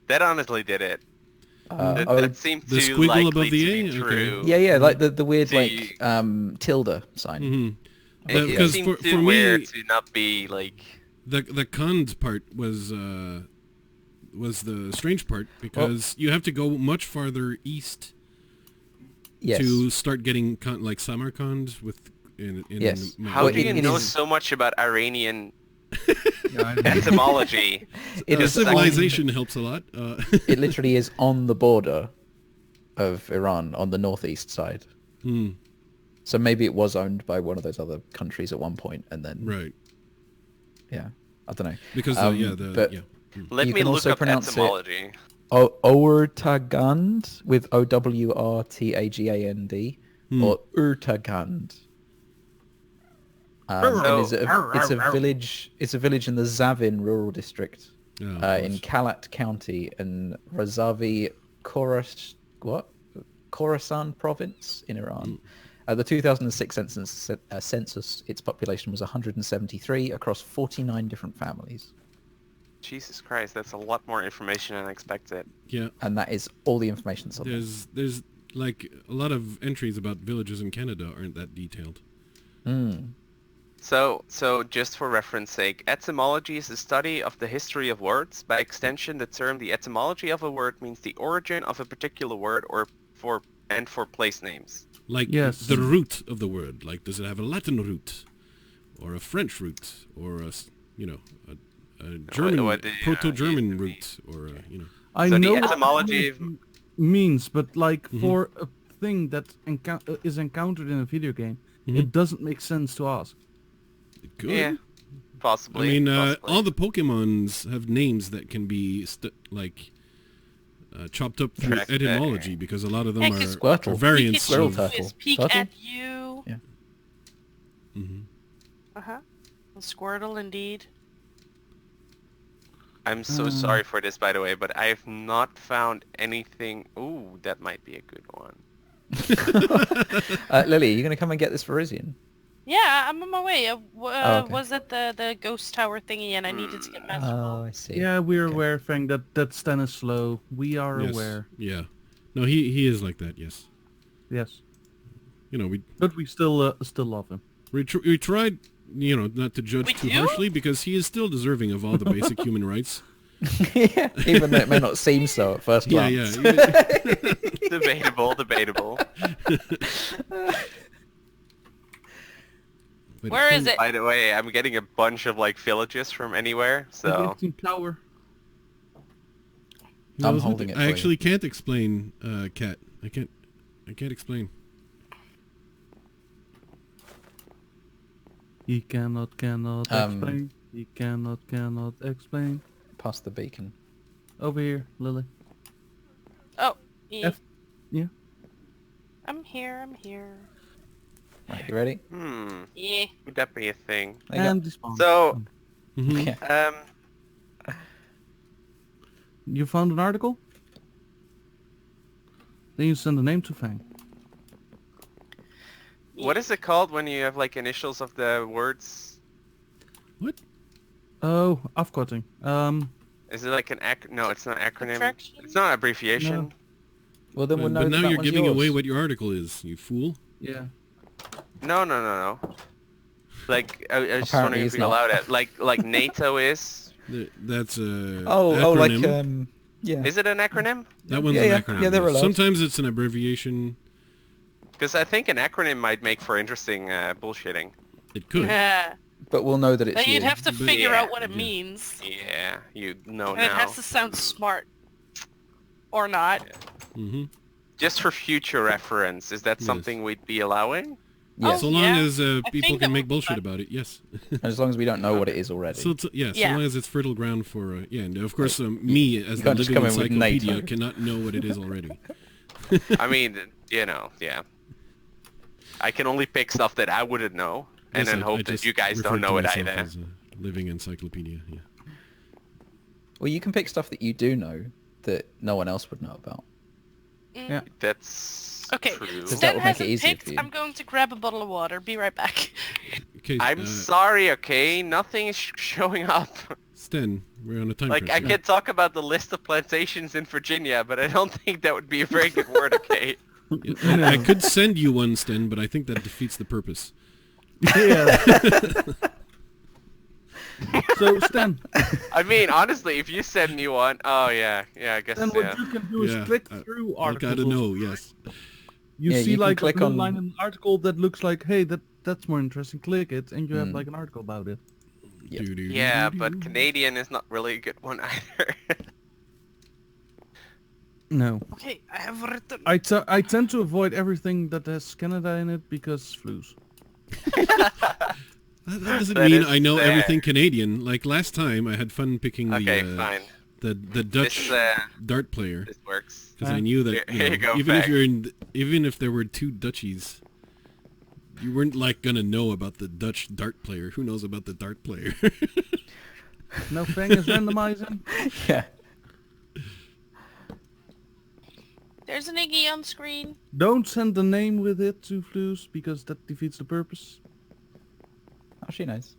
That honestly did it. That seemed The too squiggle likely above the to A? be Okay. true. Yeah, like the weird See- like tilde sign. Mm-hmm. It Because seemed for too me, weird to not be like... the Kand part was the strange part because you have to go much farther east Yes. to start getting like Samarkand in Yes. How Well, do you it know is- so much about Iranian Yeah, I don't- etymology? It the is civilization helps a lot. It literally is on the border of Iran on the northeast side. So maybe it was owned by one of those other countries at one point, and then Right. yeah, I don't know. Because but- yeah. Let You me can look also up pronounce it- etymology. Ourtagand with Owrtagand or Urtagand. It's a village. It's a village in the Zavin rural district Oh, of in course. Kalat County in Razavi Khorasan province in Iran. The 2006 census, its population was 173 across 49 different families. Jesus Christ, that's a lot more information than I expected. Yeah. And that is all the information that's on there. There's like a lot of entries about villages in Canada aren't that detailed. So just for reference sake, etymology is the study of the history of words. By extension, the term the etymology of a word means the origin of a particular word or for place names. Like Yes. the root of the word. Like, does it have a Latin root, or a French root, or a German, what the, Proto-German used to be. root, or you know. I So the know what etymology it of- means, but like Mhm. for a thing that is encountered in a video game, Mhm. it doesn't make sense to ask. It could. Yeah, I possibly. mean, possibly. all the Pokemons have names that can be chopped up through Tracked, etymology, because a lot of them Yeah, are, 'cause Squirtle. are variants Squirrel of... turtle. Peek Turtle? at you. Mhm. Uh-huh. A Squirtle, indeed. I'm so sorry for this, by the way, but I have not found anything. Ooh, that might be a good one. Lily, are you going to come and get this Verizian? Yeah, I'm on my way. okay. Was it the ghost tower thingy, and I needed to get Master Ball. Oh, I see. Yeah, we're Okay. aware, Fang, that Stan is slow. We are Yes. aware. Yeah. No, he is like that. Yes. Yes, You know, but we still love him. we tried, you know, not to judge We too do? harshly, because he is still deserving of all the basic human rights. Yeah, even though it may not seem so at first Yeah, glance. yeah. Debatable, debatable. But Where is it? By the way, I'm getting a bunch of like villages from anywhere, so Team Tower. No, I'm isn't holding it I for you. actually can't explain, Cat. I can't explain. He cannot explain. He cannot explain. Past the beacon. Over here, Lily. Oh, yeah. Yeah. I'm here. Right, you ready? Yeah. would that be a thing? There you go. And despawn. So, Mhm. Yeah. You found an article? Then you send the name to Fang. what is it called when you have like initials of the words? What? Oh, afkorting. Is it like an No, it's not acronym. Contraction? It's not abbreviation. No. Well, then we'll know But that now that you're one's giving yours. away what your article is, you fool. Yeah. No. Like, I was just Apparently wondering if it's we not. allowed it. Like NATO is. That's a Oh, like acronym. yeah. Is it an acronym? That one's Yeah, an yeah. acronym. Yeah, they're yes. allowed. Sometimes it's an abbreviation. Because I think an acronym might make for interesting bullshitting. It could. Yeah. But we'll know that it's Then you. you'd have to But- figure Yeah. out what it Yeah. means. Yeah, you know And it now. has to sound smart. Or not. Mm-hmm. Just for future reference, is that Yes. something we'd be allowing? Yes. So long yeah. as I people think can that make would be bullshit fun. about it, yes. As long as we don't know what it is already. So Yeah. long as it's fertile ground for and of course me as the can't just living come in with encyclopedia NATO. cannot know what it is already. I mean, yeah. I can only pick stuff that I wouldn't know, and Yes, then I hope that just you guys refer don't to know it myself either. as a living encyclopedia. Yeah. Well, you can pick stuff that you do know that no one else would know about. Yeah. That's Okay. true. that Stan would make it hasn't easier picked. for you. I'm going to grab a bottle of water. Be right back. Okay. I'm sorry, okay? Nothing is showing up. Sten, we're on a time Like, I pressure. can talk about the list of plantations in Virginia, but I don't think that would be a very good word, okay? Yeah, I could send you one, Sten, but I think that defeats the purpose. Yeah. So Stan, I mean, honestly, if you send me one, oh yeah, I guess, then what you can do is Yeah, click I- through I articles. gotta know, yes. You Yeah, see you can like a click blue on- line in an article that looks like, hey, that's more interesting. Click it, and you have like an article about it. Yep. Doo-doo-doo-doo-doo. Yeah, but Canadian is not really a good one either. No. Okay, I have written. I tend to avoid everything that has Canada in it because Flouze. That doesn't That mean is I know fair. everything Canadian. Like last time, I had fun picking Okay, the fine. the Dutch This, dart player This works. because I knew that Here you go, even if Fag. you're in even if there were two Dutchies, you weren't like gonna know about the Dutch dart player. Who knows about the dart player? No Fang is randomizing. Yeah. There's an Iggy on screen. Don't send the name with it to Flouze because that defeats the purpose. Oh, she knows.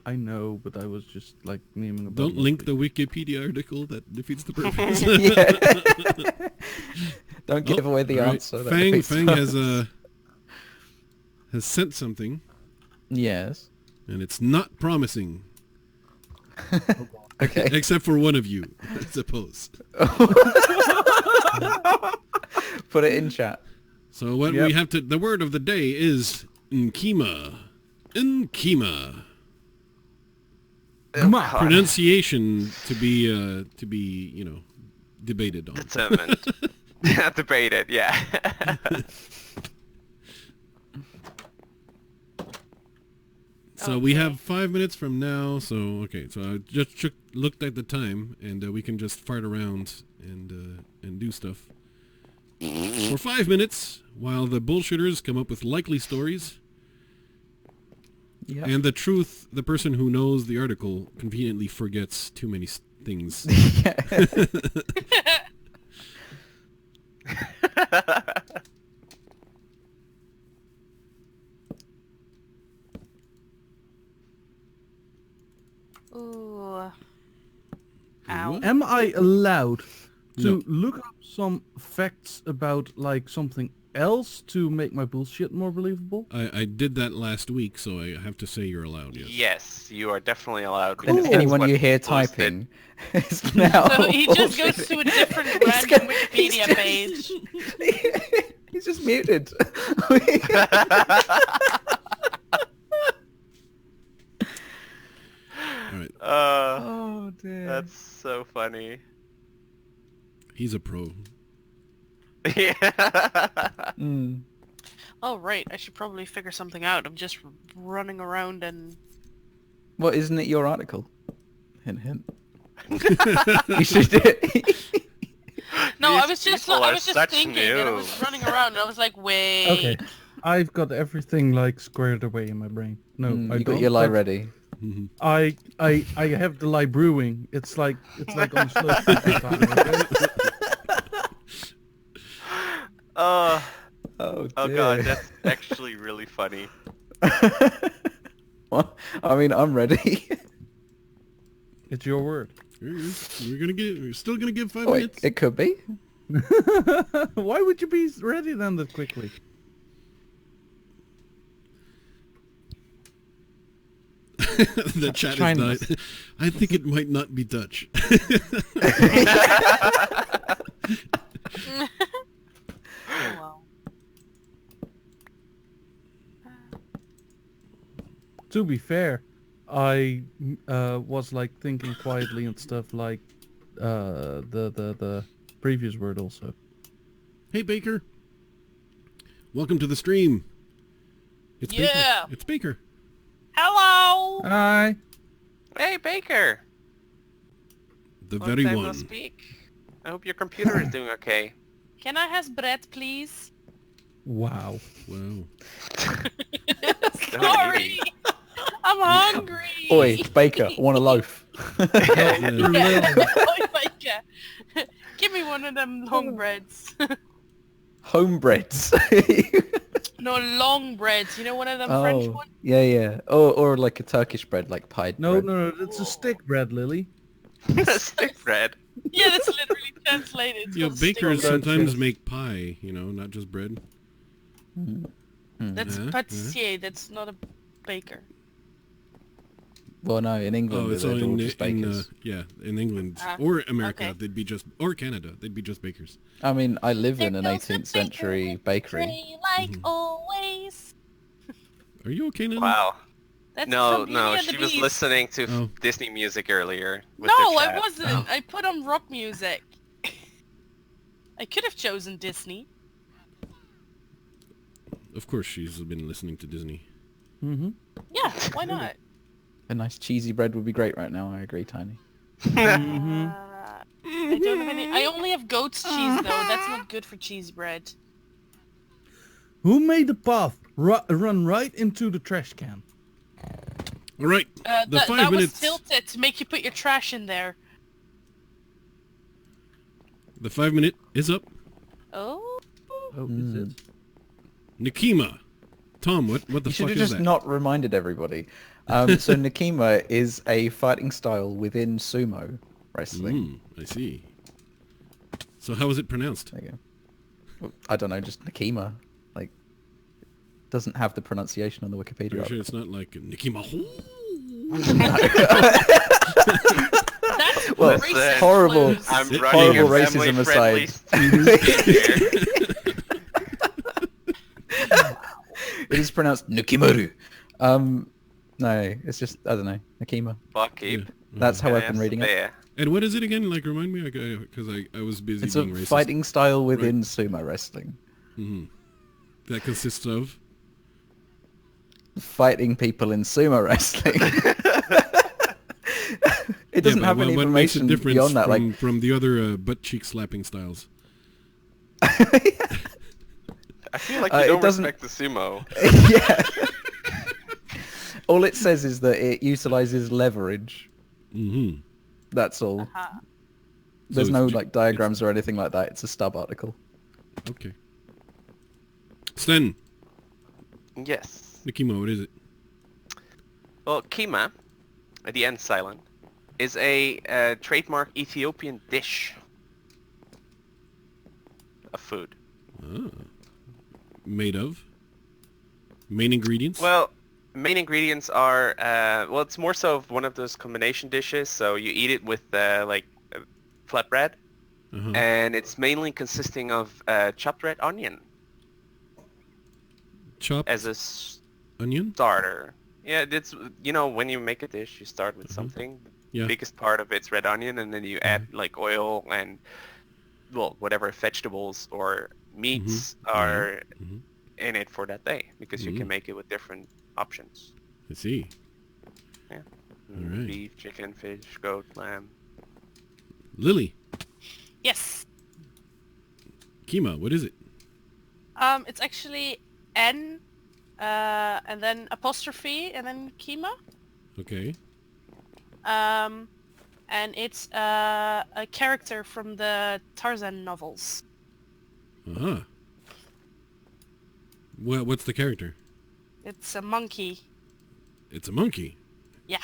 I know, but I was just like naming a Don't bottle. link the Wikipedia article. That defeats the purpose. Yeah. Don't give away the All right. answer. that Fang defeats the has purpose. sent something, Yes. and it's not promising, Okay. except for one of you, I suppose. Put it in chat. So what Yep. we have to, the word of the day is Nkima. Nkima. Come on. Pronunciation to be debated on. Determined. Debated, yeah. So we have 5 minutes from now. So okay, so I just looked at the time, and we can just fart around and do stuff for 5 minutes while the bullshitters come up with likely stories. Yep. And the person who knows the article conveniently forgets too many things. Ooh. Ow. Am I allowed to look up some facts about like something else to make my bullshit more believable? I did that last week, so I have to say you're allowed, yes. Yes, you are definitely allowed. And because anyone that's you what hear Flouze did. typing is now... So he just goes bullshit. to a different He's random got- he's Wikipedia just- page. He's just muted. All right, Oh dear. That's so funny. he's a pro. Yeah. Mm. Oh right, I should probably figure something out. I'm just running around and... Well, isn't it your article? Hint, hint. You should do it. No, I These was people are just such thinking, and I was noobs. running around, and I was like, wait. Okay. I've got everything like squared away in my brain. No, I You don't. got your lie but ready. Mhm. I have the lie brewing. It's like on slow cooker time. Okay? Oh Oh, god, that's actually really funny. Well, I mean, I'm ready. It's your word. We're still gonna give 5 Wait, minutes. it could be. Why would you be ready then that quickly? The chat Chinese. is not. I think it might not be Dutch. Oh, wow. To be fair, I was like thinking quietly and stuff like the previous word also. Hey Baker, welcome to the stream. It's Yeah. Baker. It's Baker. Hello! Hi. Hey, Baker! The Long very time no one. speak. I hope your computer is doing okay. Can I have bread, please? Wow. Wow. Sorry! I'm hungry! Oi, Baker, want a loaf? Yeah. Oi, Micah. Give me one of them long breads. Homebreds. No, long breads. You know, one of them French ones? yeah, yeah. Or like a Turkish bread, like pied No, bread. no, that's a stick bread, Lily. Stick bread. Yeah, that's literally translated. It's Yeah, called bakers stick bread. sometimes make pie, not just bread. That's Uh-huh, pâtissier. That's not a baker. Well, no, in England, Oh, it's they're all all in, just bakers. in England Ah, or America, okay. they'd be just, or Canada, they'd be just bakers. I mean, I live in an There goes the 18th century bakery. Tray like always. Are you okay now? Wow. That's No, from Beauty no, and the she was Beast. listening to Oh. Disney music earlier. With No, the I chat. wasn't. I put on rock music. I could have chosen Disney. Of course she's been listening to Disney. Mm-hmm. Yeah, why not? A nice cheesy bread would be great right now, I agree, Tiny. Mm-hmm. I don't have any. I only have goat's cheese though. That's not good for cheese bread. Who made the path run right into the trash can? All right, the That 5 minutes. was tilted to make you put your trash in there. The 5 minute is up. Oh. Oh, is it? Nikima. Tom, what the You should fuck have is just that? not reminded everybody. So Nikima is a fighting style within sumo wrestling. I see. So how is it pronounced? There you go. Well, I don't know, just Nikima. Like, doesn't have the pronunciation on the Wikipedia. Are you sure it's not like Nikima? That's Well, racist, horrible. Flouze. I'm It- running horrible a racism family-friendly aside. here. It is pronounced Nukimaru. No, it's just, I don't know, Akima. Buckkeep. That's how I've been reading it. Yeah. And what is it again? Like, remind me, because I was busy It's a being racist. fighting style within sumo wrestling. That consists of. Fighting people in sumo wrestling. It doesn't have any what makes it information different beyond that. from the other butt cheek slapping styles? I feel like you don't doesn't- respect the sumo. Yeah. All it says is that it utilizes leverage. Mm-hmm. That's all. Uh-huh. There's So no it's like diagrams or anything like that. It's a stub article. Okay. Sten, Yes. Nikimo, what is it? Well, kima, the end silent, is a trademark Ethiopian dish of food. Made of? Main ingredients? Well, main ingredients are, well, it's more so of one of those combination dishes, so you eat it with, flatbread, and it's mainly consisting of chopped red onion Chopped as a onion? starter. Yeah, it's, when you make a dish, you start with something. Yeah. The biggest part of it's red onion, and then you add, like, oil and, well, whatever vegetables or meats are in it for that day, because you can make it with different options. I see. Yeah. All right. Beef, chicken, fish, goat, lamb. Lily, Yes. Kima, what is it? It's actually N, and then apostrophe, and then Kima. Okay. And it's a character from the Tarzan novels. Uh-huh. What's the character? It's a monkey. It's a monkey. Yeah.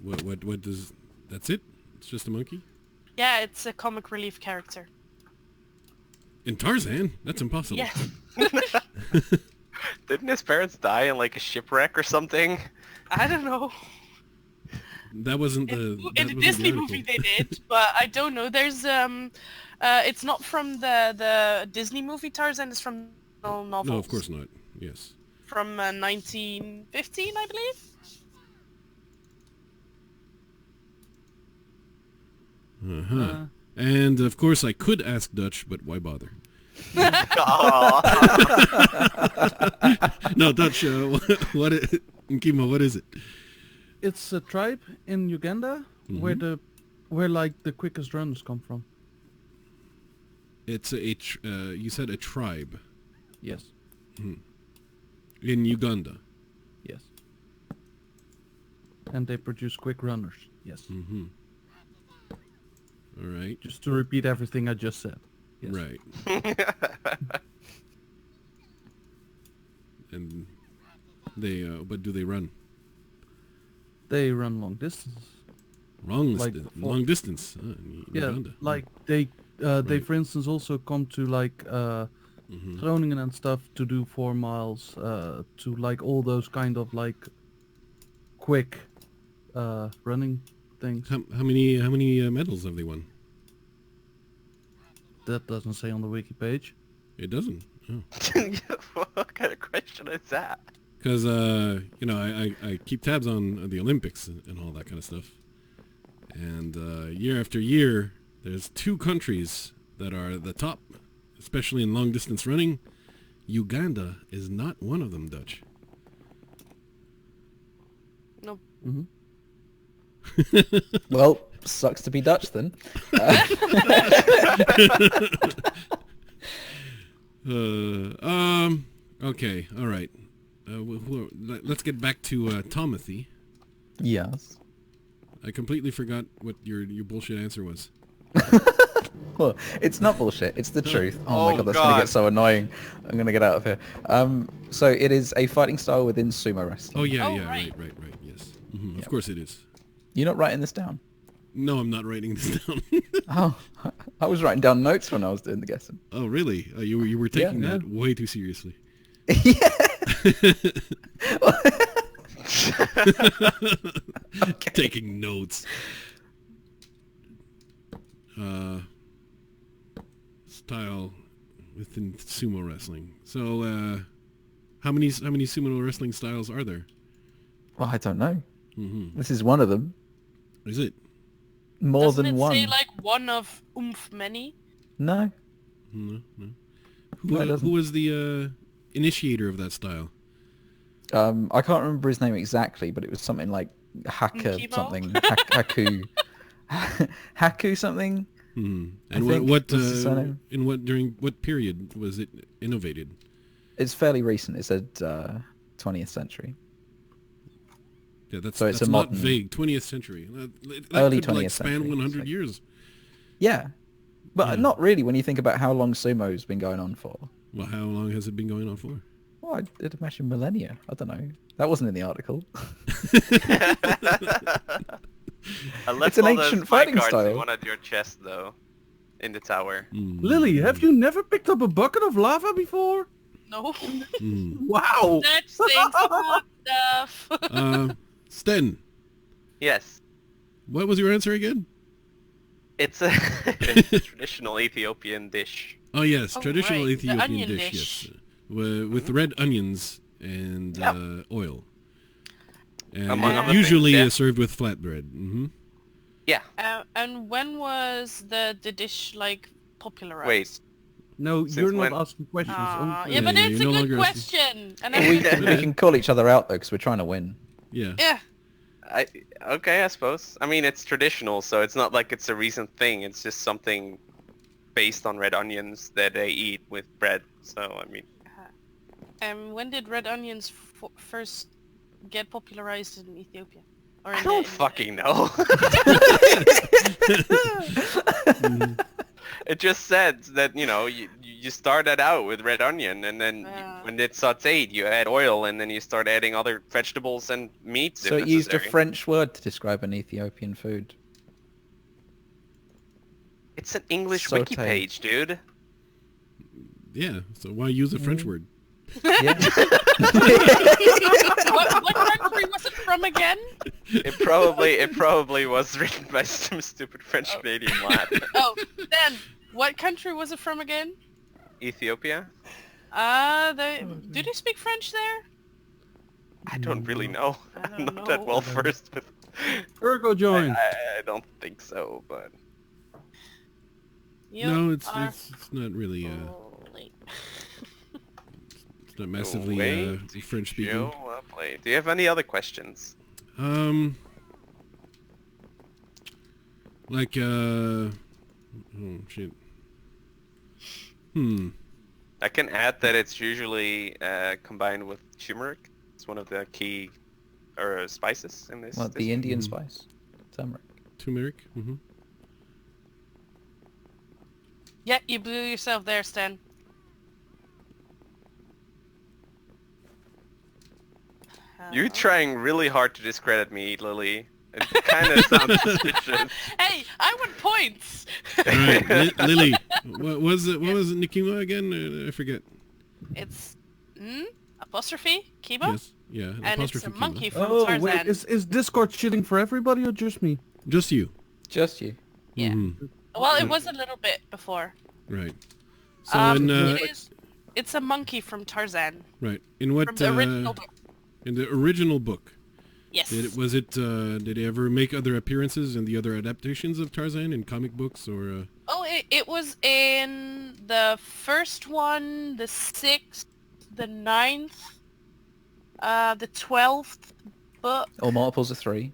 What does... That's it? It's just a monkey? Yeah, it's a comic relief character. In Tarzan? That's impossible. Yeah. Didn't his parents die in like a shipwreck or something? I don't know. That wasn't the... In the Disney movie they did, but I don't know. There's it's not from the Disney movie Tarzan. It's from novels. No, of course not. Yes. From 1915, I believe. Uh-huh. And of course I could ask Dutch, but why bother? No, Dutch, Kimo, what is it? It's a tribe in Uganda where like the quickest runners come from. It's you said a tribe Yes. in Uganda. Yes. And they produce quick runners. Yes. All right. Just to repeat everything I just said. Yes. Right. And they, but do they run? They run long distance. Long distance in Uganda. Like they for instance also come to like Groningen and stuff to do 4 miles, to like all those kind of like quick running things. How many medals have they won? That doesn't say on the wiki page. It doesn't. Oh. What kind of question is that? Because I keep tabs on the Olympics and all that kind of stuff, and year after year, there's 2 countries that are the top, especially in long distance running. Uganda is not one of them, Dutch. Nope. Well, sucks to be Dutch then. Okay, all right. Let's get back to Tomothy. Yes. I completely forgot what your bullshit answer was. Well, it's not bullshit. It's the truth. Oh my Oh god, that's gonna God. get so annoying. I'm gonna get out of here. So it is a fighting style within sumo wrestling. Oh yeah, Oh, yeah, right. right, yes. Of course it is. You're not writing this down? No, I'm not writing this down. Oh, I was writing down notes when I was doing the guessing. Oh really? You were taking Yeah. that way too seriously. Taking notes. Style within sumo wrestling. So How many sumo wrestling styles are there? Well, I don't know. Mm-hmm. This is one of them. Is it? More Doesn't than it one. say like one of many? No. No. No, it doesn't. Who was the initiator of that style? I can't remember his name exactly, but it was something like Hacker Chemo? something. Haku. Haku something. Hmm. I And think what was the surname. during what period was it innovated? It's fairly recent. It said 20th century. Yeah, that's So it's that's a not modern- vague. 20th century. That Early could, like, 20th span century. 100 It's like- years. Yeah. But Yeah. not really when you think about how long sumo's been going on for. Well, how long has it been going on for? Well, I'd imagine millennia. I don't know. That wasn't in the article. I left It's an all those ancient my fighting cards style. in one of your chests, though, in the tower. Mm. Lily, have you never picked up a bucket of lava before? No. Mm. Wow. Such things about stuff. Sten, Yes, what was your answer again? it's a, it's a traditional Ethiopian dish. Oh yes, Oh, traditional right, the Ethiopian onion dish. dish. Yes, with red onions and Yep. oil. And Among other usually things, yeah. served with flatbread. Mm-hmm. Yeah. And when was the dish like popularized? Wait. No, Since you're not when? asking questions. Yeah, but Yeah, it's you're a no good longer question. And we, I, we can call each other out though, because we're trying to win. Yeah. yeah. Okay, I suppose. I mean, it's traditional, so it's not like it's a recent thing. It's just something based on red onions that they eat with bread. So, I mean, When did red onions first get popularized in Ethiopia? Or I in don't the- fucking know. It just said that, you started out with red onion, and then when it's sautéed, you add oil, and then you start adding other vegetables and meats So if it used a necessary. French word to describe an Ethiopian food. It's an English wiki Sauté. page, dude. Yeah. So why use a French word? Yeah. what country was it from again? It probably was written by some stupid French Canadian lad. Oh, then what country was it from again? Ethiopia? Do they speak French there? I don't really know. I I'm don't not that know. well versed with. Ergo join. I don't think so, but You No, it's are not really. holy. It's not massively Wait, French speaking. show up late. Do you have any other questions? Like oh shit. I can add that it's usually combined with turmeric. It's one of the key spices in this. What, the Indian spice? Turmeric. Turmeric. Mm-hmm. Yeah, you blew yourself there, Stan. You're trying really hard to discredit me, Lily. It kind of sounds suspicious. Hey, I want points. All right, Lily. What was it? What was it, Nikima again? I forget. It's apostrophe Kiba, Yes. Yeah. and it's apostrophe a Kima. monkey from Oh, Tarzan. wait, is Discord shitting for everybody or just me? Just you. Just you. Yeah. Mhm. Well, it was a little bit before. Right. So in It's a monkey from Tarzan. right in what From the original book. in the original book. Yes. Did it ever make other appearances in the other adaptations of Tarzan in comic books or? Oh, it was in the first one, the 6th, the 9th, the 12th book, Or multiples of 3.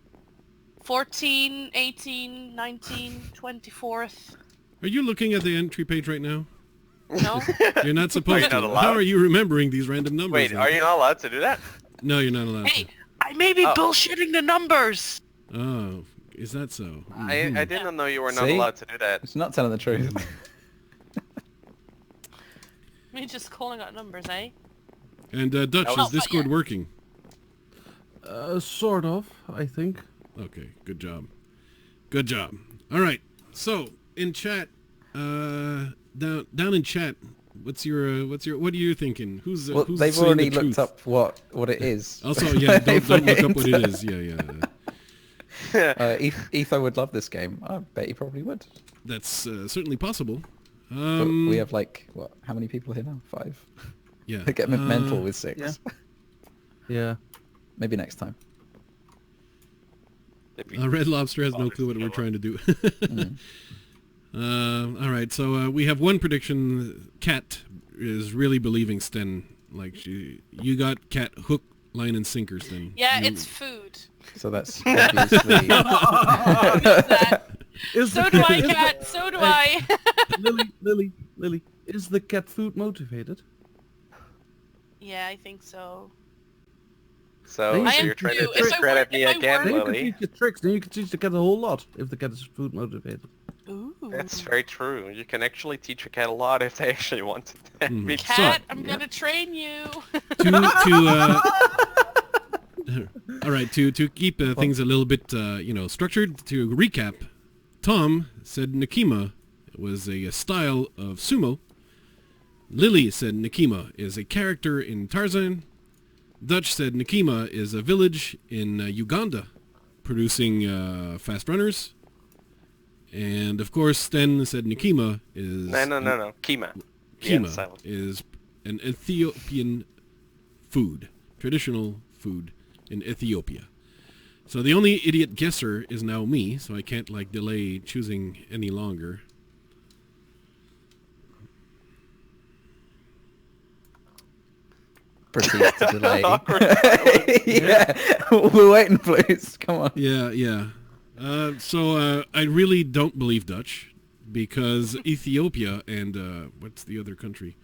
14, 18, 19, 24th. Are you looking at the entry page right now? No? You're not supposed You're to. not allowed. How are you remembering these random numbers? Wait, then? are you not allowed to do that? No, you're not allowed Hey, to. I may be Oh. bullshitting the numbers. Oh, is that so? I Mhm. didn't know you were not See? allowed to do that. It's not telling the truth. Me just calling out numbers, eh? And Dutch, Oh, is not Discord yet. working? Sort of, I think. Okay, good job. Good job. All right. So in chat, down in chat, what are you thinking? Who's Well, who's they've saying already the looked truth? up what it is. Also, yeah, They don't put look up what it into- is. Yeah. Etho would love this game. I bet he probably would. That's certainly possible. But we have like, what, how many people here now? 5? Yeah. They get mental with 6. yeah. Yeah. Maybe next time. Red Lobster has no clue what we're trying to do. All right, so we have one prediction. Cat is really believing Sten. Like, you got Cat hook, line, and sinker, Sten. Yeah, You- it's food. So that's obviously... So do I, Cat. So do I. Lily, is the cat food motivated? Yeah, I think so. So I you're am trying too. to If I discredit were- me if I again, were- Then you can Lily. teach the tricks. Then you can teach the cat a whole lot if the cat is food motivated. Ooh. That's very true. You can actually teach a cat a lot if they actually want to. Mhm. Cat, So- I'm gonna train you. All right, to keep things a little bit structured. To recap, Tom said Nekima was a style of sumo. Lily said Nekima is a character in Tarzan. Dutch said Nekima is a village in Uganda, producing fast runners. And of course, Sten said Nekima is No. Kima. Kima Yeah, silent. is an Ethiopian food, traditional food in Ethiopia. So the only idiot guesser is now me, so I can't delay choosing any longer. proceeds to delay. Yeah, we're waiting, please. Come on. Yeah. So I really don't believe Dutch because Ethiopia and what's the other country?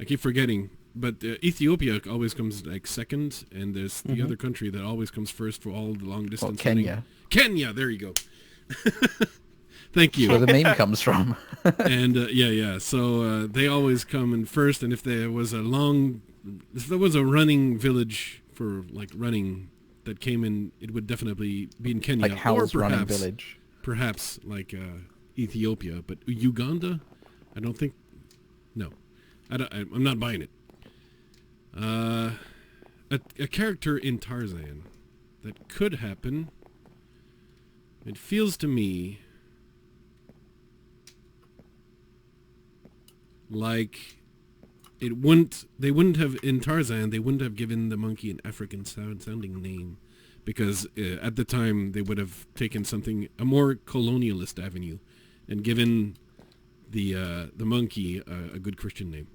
I keep forgetting. But Ethiopia always comes second, and there's the other country that always comes first for all the long distance. Kenya. Kenya, there you go. Thank you. Where the meme comes from. And yeah. So they always come in first, and if there was a running village for running that came in, it would definitely be in Kenya. Like Howl's or running perhaps, village. Perhaps Ethiopia, but Uganda, I don't think. No, I'm not buying it. A character in Tarzan that could happen. It feels to me like they wouldn't have in Tarzan, they wouldn't have given the monkey an African sounding name because at the time they would have taken a more colonialist avenue and given the monkey a good Christian name.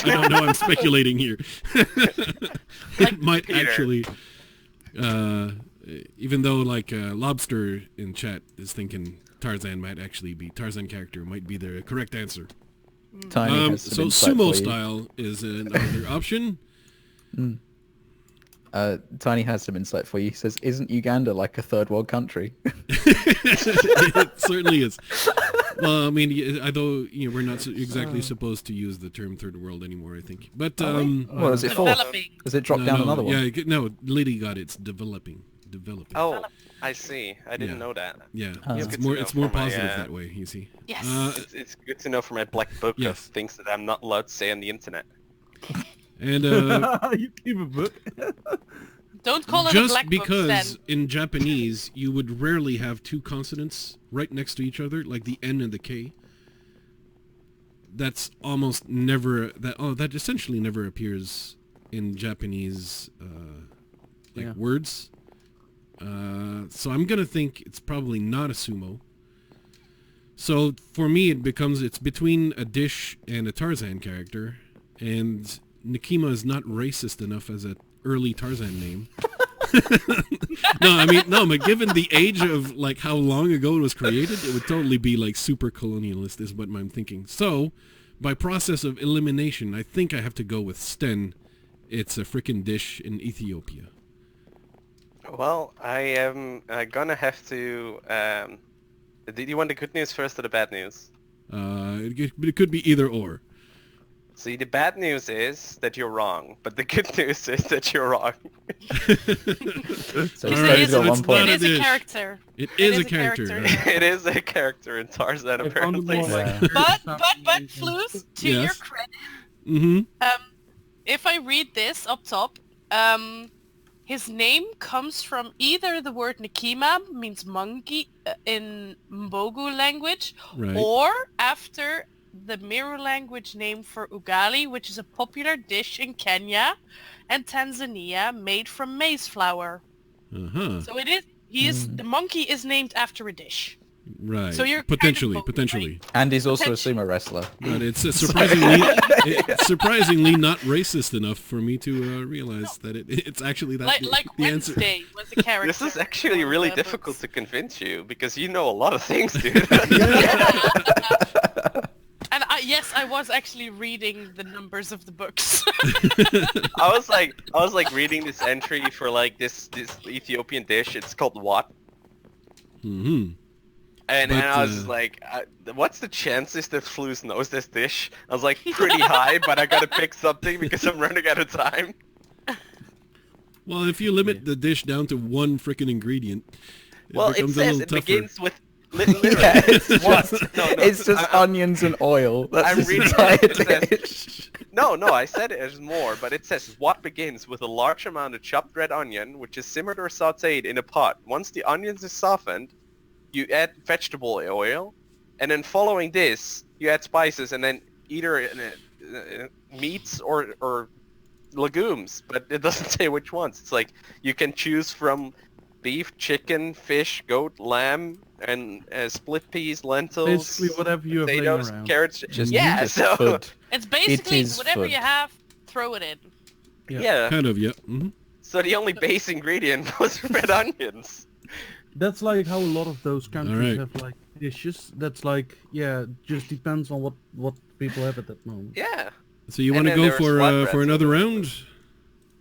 I don't know, I'm speculating here. It might Peter. actually, even though Lobster in chat is thinking Tarzan character might be the correct answer. Tiny has So some insight sumo for you. style is another option. Tiny has some insight for you. He says, "Isn't Uganda like a third world country?" It certainly is. Well, I mean, although we're not exactly supposed to use the term third world anymore, I think. But What is it for? Developing. Does it drop down another one? Yeah, no, Lily got it. It's developing. Oh, I see. I didn't Yeah. know that. Yeah, It's it's good to more know it's more for my, positive that way. You see. Yes. It's good to know for my black book of Yes. things that I'm not allowed to say on the internet. And You keep a book. Don't call it a just black book, because then. in Japanese you would rarely have two consonants right next to each other, like the N and the K. That's almost never that essentially never appears in Japanese words. So I'm gonna think it's probably not a sumo. So for me, it's between a dish and a Tarzan character, and Nekima is not racist enough as an early Tarzan name. No, but given the age of how long ago it was created, it would totally be super colonialist is what I'm thinking. So, by process of elimination, I think I have to go with Sten. It's a frickin' dish in Ethiopia. Well, I am gonna have to... Did you want the good news first or the bad news? It could be either or. See, the bad news is that you're wrong, but the good news is that you're wrong. So All he's right, got so one it's point. not It is a a dish. character. It is a character. It is a character in Tarzan, I found it apparently. more Yeah. But Flouze, to your Yes. credit, Mm-hmm. if I read this up top, his name comes from either the word Nekima, means monkey in Mbogu language, Right. or after the Meru language name for ugali, which is a popular dish in Kenya and Tanzania made from maize flour. Uh-huh. So the monkey is named after a dish. Right. So you're potentially, kind of potentially. And he's also a sumo wrestler. But it's surprisingly not racist enough for me to realize that it's actually that Like the answer. Wednesday was a character. This is actually in really the difficult books. to convince you because you know a lot of things, dude. And yes, I was actually reading the numbers of the books. I was like reading this entry for like this Ethiopian dish. It's called what? Mm-hmm. And But, I was just like, what's the chances that Flouze knows this dish? I was like, pretty high, but I gotta pick something because I'm running out of time. Well, if you limit the dish down to one frickin' ingredient, Well, it becomes a says little it tougher. begins with literally. Yeah, it's just, No, it's just onions and oil. That's I'm his reading entire it. It says- dish. No, I said it as more, but it says what begins with a large amount of chopped red onion, which is simmered or sautéed in a pot. Once the onions is softened, you add vegetable oil, and then following this, you add spices, and then either meats or legumes, but it doesn't say which ones. It's like you can choose from beef, chicken, fish, goat, lamb, and split peas, lentils, Basically whatever you have laying potatoes, around. carrots. Just so food. It's basically is whatever food. you have, throw it in. yeah. Kind of, yeah. Mm-hmm. So the only base ingredient was red onions. That's like how a lot of those countries Alright. have like dishes. That's like, just depends on what people have at that moment. Yeah. So you And want to then go there was for flatbreads. another round?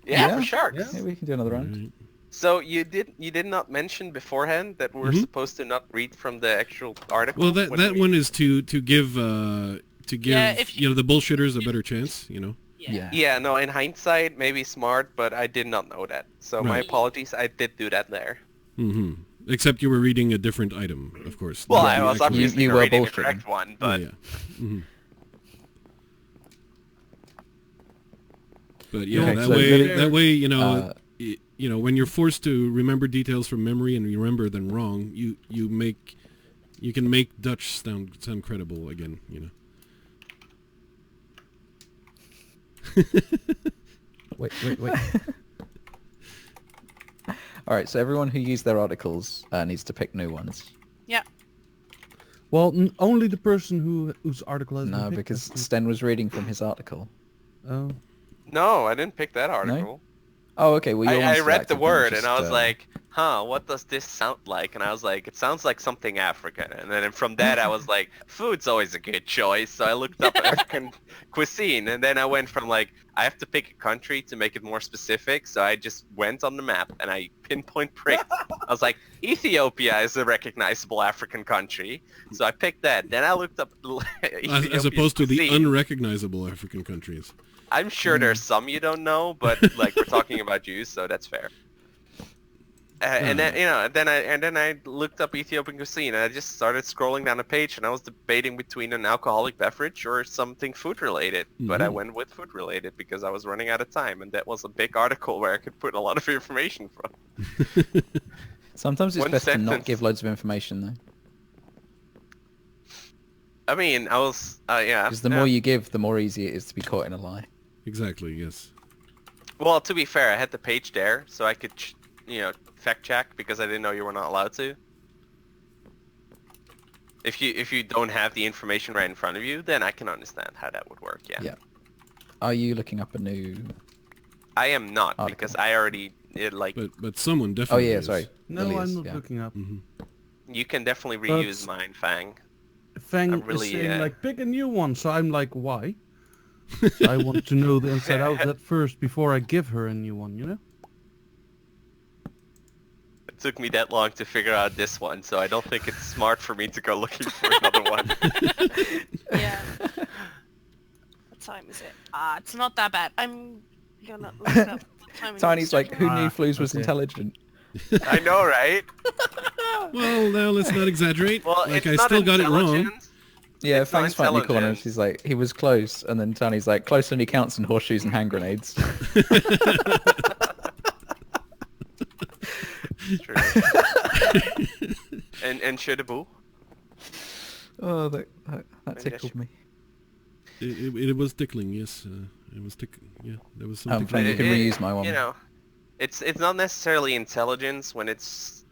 Yeah, for sharks. Yeah, we can do another round. Alright. So you did not mention beforehand that we're Mhm. supposed to not read from the actual article. Well, that when we- one is to give if you know, the bullshitters a better chance. You know. Yeah. Yeah, no. In hindsight, maybe smart, but I did not know that. So my Right. apologies. I did do that there. Mm-hmm. Except you were reading a different item, of course. Well, not I the was actual- obviously You were reading the bullshitting. correct one, Oh, but yeah. Mm-hmm. But yeah, Okay, that so way, really- that way, you know, Uh, you know, when you're forced to remember details from memory and you remember them wrong, you can make Dutch sound credible again. You know. Wait. All right, so everyone who used their articles needs to pick new ones. Yeah. Well, only the person whose article has No, been picked because has been- Sten was reading from his article. Oh. no, I didn't pick that article. Oh, okay. Well, your I one's read the selected, then word just, and I was like, huh, what does this sound like? And I was like, it sounds like something African. And then from that I was like, food's always a good choice. So I looked up African cuisine and then I went from like, I have to pick a country to make it more specific. So I just went on the map and I pinpoint pricked. I was like, Ethiopia is a recognizable African country. So I picked that. Then I looked up As Ethiopia's opposed to the cuisine. unrecognizable African countries. I'm sure there's some you don't know, but like we're talking about Jews, so that's fair. And then then I looked up Ethiopian cuisine, and I just started scrolling down the page, and I was debating between an alcoholic beverage or something food related. But I Mhm. went with food related because I was running out of time, and that was a big article where I could put a lot of information from. Sometimes it's One best to not sentence. give loads of information, though. I mean, I was yeah. Because the yeah. more you give, the more easy it is to be caught in a lie. Exactly. Yes. Well, to be fair, I had the page there, so I could fact check because I didn't know you were not allowed to. If you don't have the information right in front of you, then I can understand how that would work. Yeah. Yeah. Are you looking up a new... I am not Article. because I already like But someone Oh, definitely. yeah, is. sorry. No, Lily I'm is, not yeah. looking up. Mhm. you can definitely But- reuse mine, Fang. Fang I'm really, is saying uh, like, pick a new one. So I'm like, why? So I want to know the inside out of that first before I give her a new one, you know? It took me that long to figure out this one, so I don't think it's smart for me to go looking for another one. Yeah. What time is it? It's not that bad. I'm gonna look up what time it Tiny's is. like, who knew Ah, Flouze was okay. intelligent? I know, right? Well, now let's not exaggerate. Well, like it's I not still got it wrong. intelligence. Yeah, It's not Fang's fighting the corner. intelligence. She's like, he was close. And then Tiny's like, close only counts in horseshoes and hand grenades. It's true. and Shudaboo. Oh, that tickled me. It was tickling, yes. It was Yeah, there was some Oh, tickling. fine, you can reuse my one. You know, it's not necessarily intelligence when it's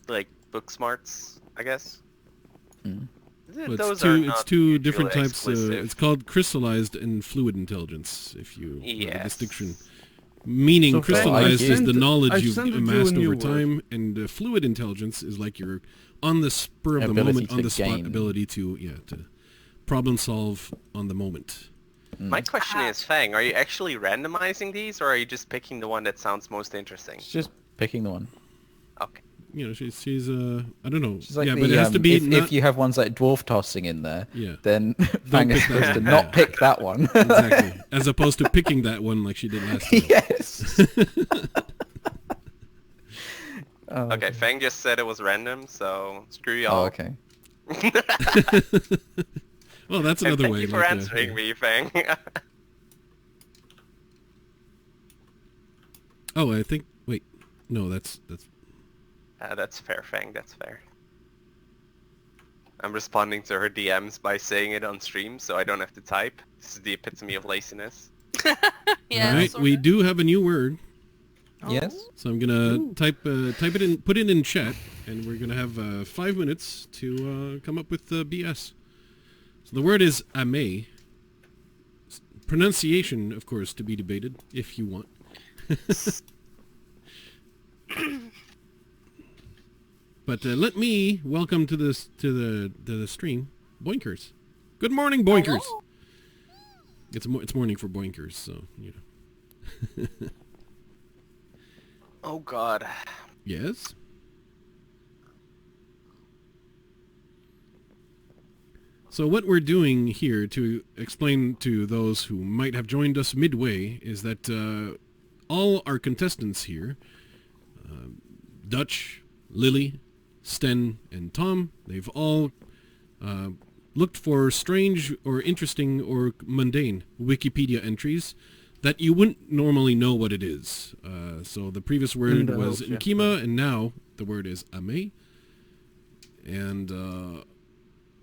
like book smarts, I guess. Well, Those it's are two, not it's two different mutually types. exclusive. It's called crystallized and fluid intelligence, if you know the Yes. distinction. Meaning So, crystallized Fang, is the knowledge I've you've sent you a amassed new over word. time, and fluid intelligence is like your on the spur of the Ability moment, to on the spot gain. ability to problem solve on the moment. My question is, Fang, are you actually randomizing these, or are you just picking the one that sounds most interesting? It's just picking the one. Okay. You know, she's I don't know. She's like yeah, the, but it has to be if you have ones like dwarf tossing in there, Yeah. then Fang is pick that supposed to one. not pick that one. exactly as opposed to picking that one like she did last time. Yes. Okay, Fang just said it was random, so screw y'all. Oh, okay. Well, that's And another thank way. you for answering me, Fang. Oh, I think. Wait, no, that's. That's fair, Fang. That's fair. I'm responding to her DMs by saying it on stream, so I don't have to type. This is the epitome of laziness. Yeah. All right, sort we of. do have a new word, Yes. so I'm gonna type it in, put it in chat, and we're gonna have 5 minutes to come up with BS. So the word is ame. Pronunciation, of course, to be debated if you want. But let me welcome to the stream, Boinkers. Good morning, Boinkers. Hello? It's morning for Boinkers, so you know. Oh god. Yes. So what we're doing here, to explain to those who might have joined us midway, is that all our contestants here, Dutch, Lily, Sten, and Tom, they've all looked for strange or interesting or mundane Wikipedia entries that you wouldn't normally know what it is. So the previous word was Nkima, and now the word is ame. And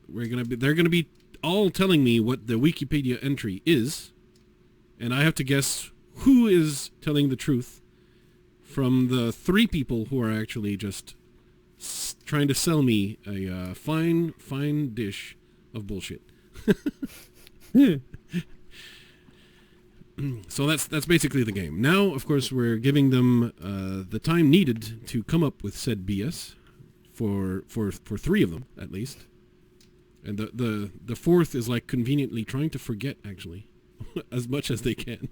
they're gonna be all telling me what the Wikipedia entry is, and I have to guess who is telling the truth from the three people who are actually just trying to sell me a fine dish of bullshit. So that's basically the game. Now, of course, we're giving them the time needed to come up with said BS for three of them at least, and the fourth is like conveniently trying to forget actually, as much as they can.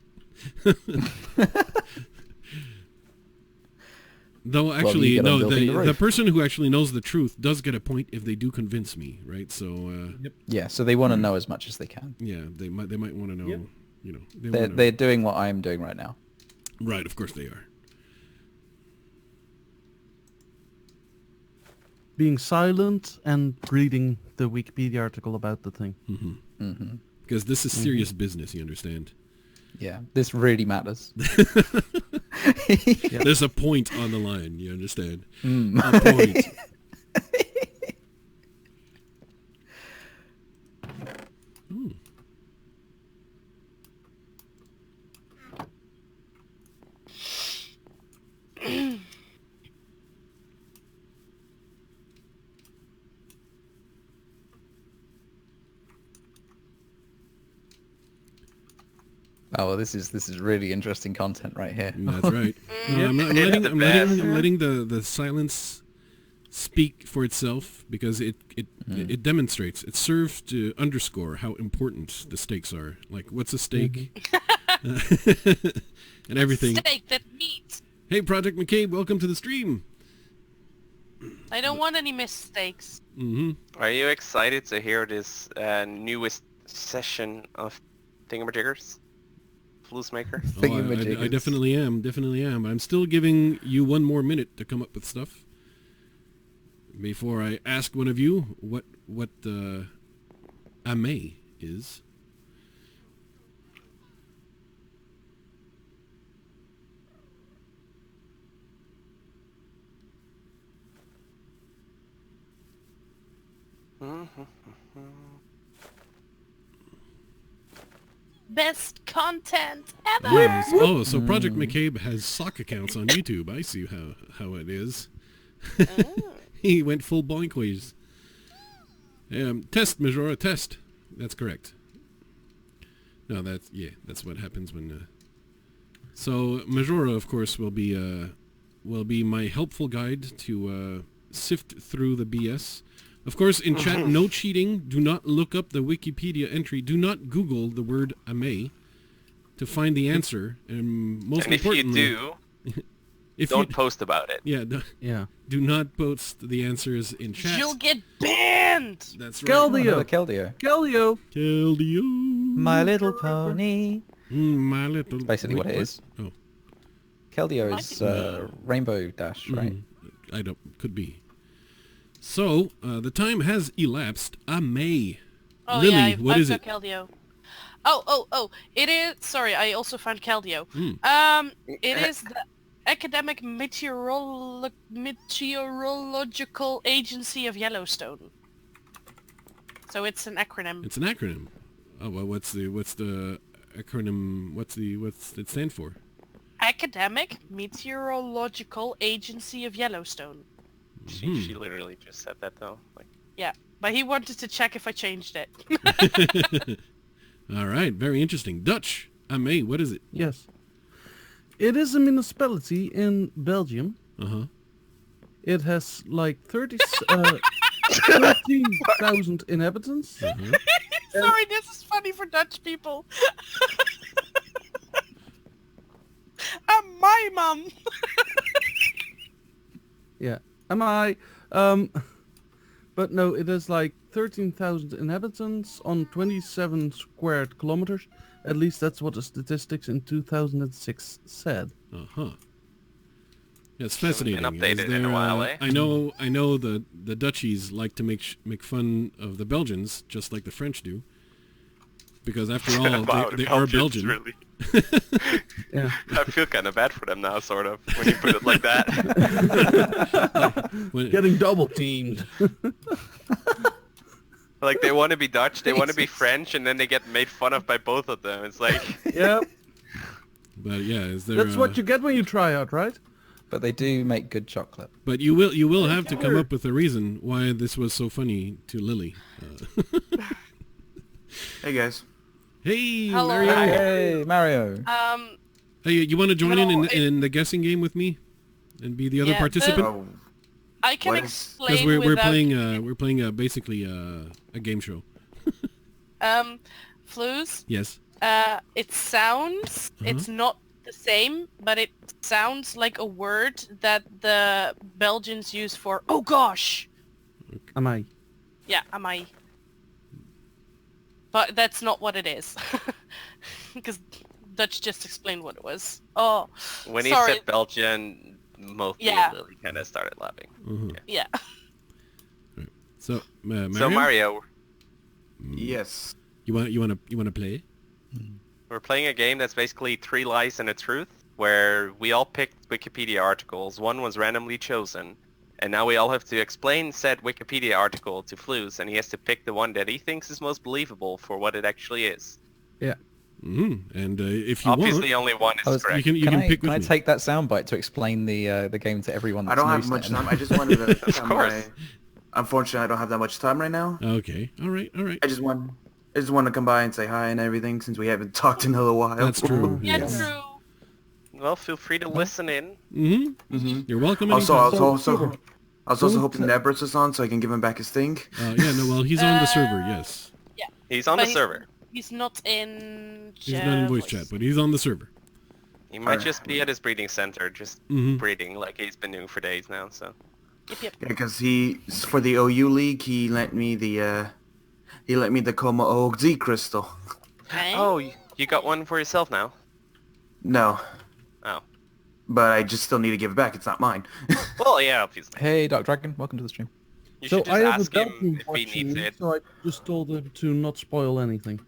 Though actually, you get on no, building the the roof. person who actually knows the truth does get a point if they do convince me, right? So Yeah, so they want to know as much as they can. yeah, they might want to know. Yep. You know, They're doing what I'm doing right now. right. Of course they are. Being silent and reading the Wikipedia article about the thing. Because this is serious business, you understand? Yeah, this really matters. There's a point on the line, you understand? A point. Oh, well, this is really interesting content right here. That's right. No, I'm It's the best. letting the silence speak for itself, because it demonstrates, it serves to underscore how important the stakes are. Like, what's a stake? And everything. Steak that meat. Hey, Project McCabe, welcome to the stream. I don't want any mistakes. Are you excited to hear this newest session of Thingamajiggers? Flouze Maker? I Thingamajiggers. definitely am. I'm still giving you 1 more minute to come up with stuff before I ask one of you what ame is. best content ever. Yes. Oh, so Project McCabe has sock accounts on YouTube. I see how it is. He went full boinkways. Test, Majora, test. That's correct. No, that's what happens when... So, Majora, of course, will be my helpful guide to sift through the BS. Of course, in chat, no cheating. Do not look up the Wikipedia entry. Do not Google the word ame to find the answer. And most importantly... If you do, don't post about it. Yeah. Do not post the answers in chat. You'll get banned! That's right. Keldeo. My Little Pony. My Little... Basically what it is. Oh. Keldeo is Rainbow Dash, right? I don't... Could be. So, the time has elapsed. May. Oh, Lily, yeah, what is it? Keldeo. Oh, it is... Sorry, I also found Keldeo. It is the Academic Meteorological Agency of Yellowstone. So it's an acronym. It's an acronym. Oh, well, what's the acronym? What's it stand for? Academic Meteorological Agency of Yellowstone. She literally just said that though. Yeah, but he wanted to check if I changed it. All right, very interesting. Dutch. May, what is it? Yes. It is a municipality in Belgium. It has like 13,000 inhabitants. Sorry, this is funny for Dutch people. My mum. Yeah. Am I? But no, it is like 13,000 inhabitants on 27 squared kilometers. At least that's what the statistics in 2006 said. Yeah, it's fascinating. Been updated in a while, eh? I know the Dutchies like to make fun of the Belgians, just like the French do. Because after all, wow, they are Belgian. Really... Yeah. I feel kind of bad for them now, sort of, when you put it like that. Getting double teamed. Like, they want to be Dutch, they want to be French, and then they get made fun of by both of them. It's like... Yep. But yeah, is there... That's what you get when you try out, right? But they do make good chocolate. But you will have to come up with a reason why this was so funny to Lily. Hey, guys. Hey, Hello. Mario. Hey, Mario. Hey, you want to join in the guessing game with me? And be the other participant? I can What? explain Because we're without... playing basically a game show. Flouze, Yes. it sounds, it's not the same, but it sounds like a word that the Belgians use for, oh gosh! Am I? Yeah, am I? But that's not what it is. Because Dutch just explained what it was. Oh, When he sorry. said Belgian, mostly Lily kind of started laughing. Yeah. So, Mario? So Mario, Yes. You want to play? we're playing a game that's basically 3 lies and a truth, where we all picked Wikipedia articles. One was randomly chosen, and now we all have to explain said Wikipedia article to Flouze, and he has to pick the one that he thinks is most believable for what it actually is. Yeah. And if you Obviously, only one is correct. you can pick with Can I me. take that soundbite to explain the game to everyone? I That's don't new have much then? time. I just wanted to... Of course. Unfortunately, I don't have that much time right now. Okay. All right. I just want to come by and say hi and everything since we haven't talked in a little while. That's true. Yeah, Yes. true. Well, feel free to listen in. You're welcome. Also, I anytime. was also hoping Nebris was on so I can give him back his thing. He's on the server. Yes. Yeah. He's on But the server. He's not in... He's not in voice chat, but he's on the server. He might just be at his breeding center, just breeding like he's been doing for days now. So. Yep. Yeah, because for the OU league, he lent me the Coma OG crystal. Okay. Oh, you got one for yourself now? No, Oh. but I just still need to give it back. It's not mine. Well, yeah, obviously. Hey, Dark Dragon, welcome to the stream. You So should just I have a ask him Belgian if he watching needs me, it. so I just told him to not spoil anything.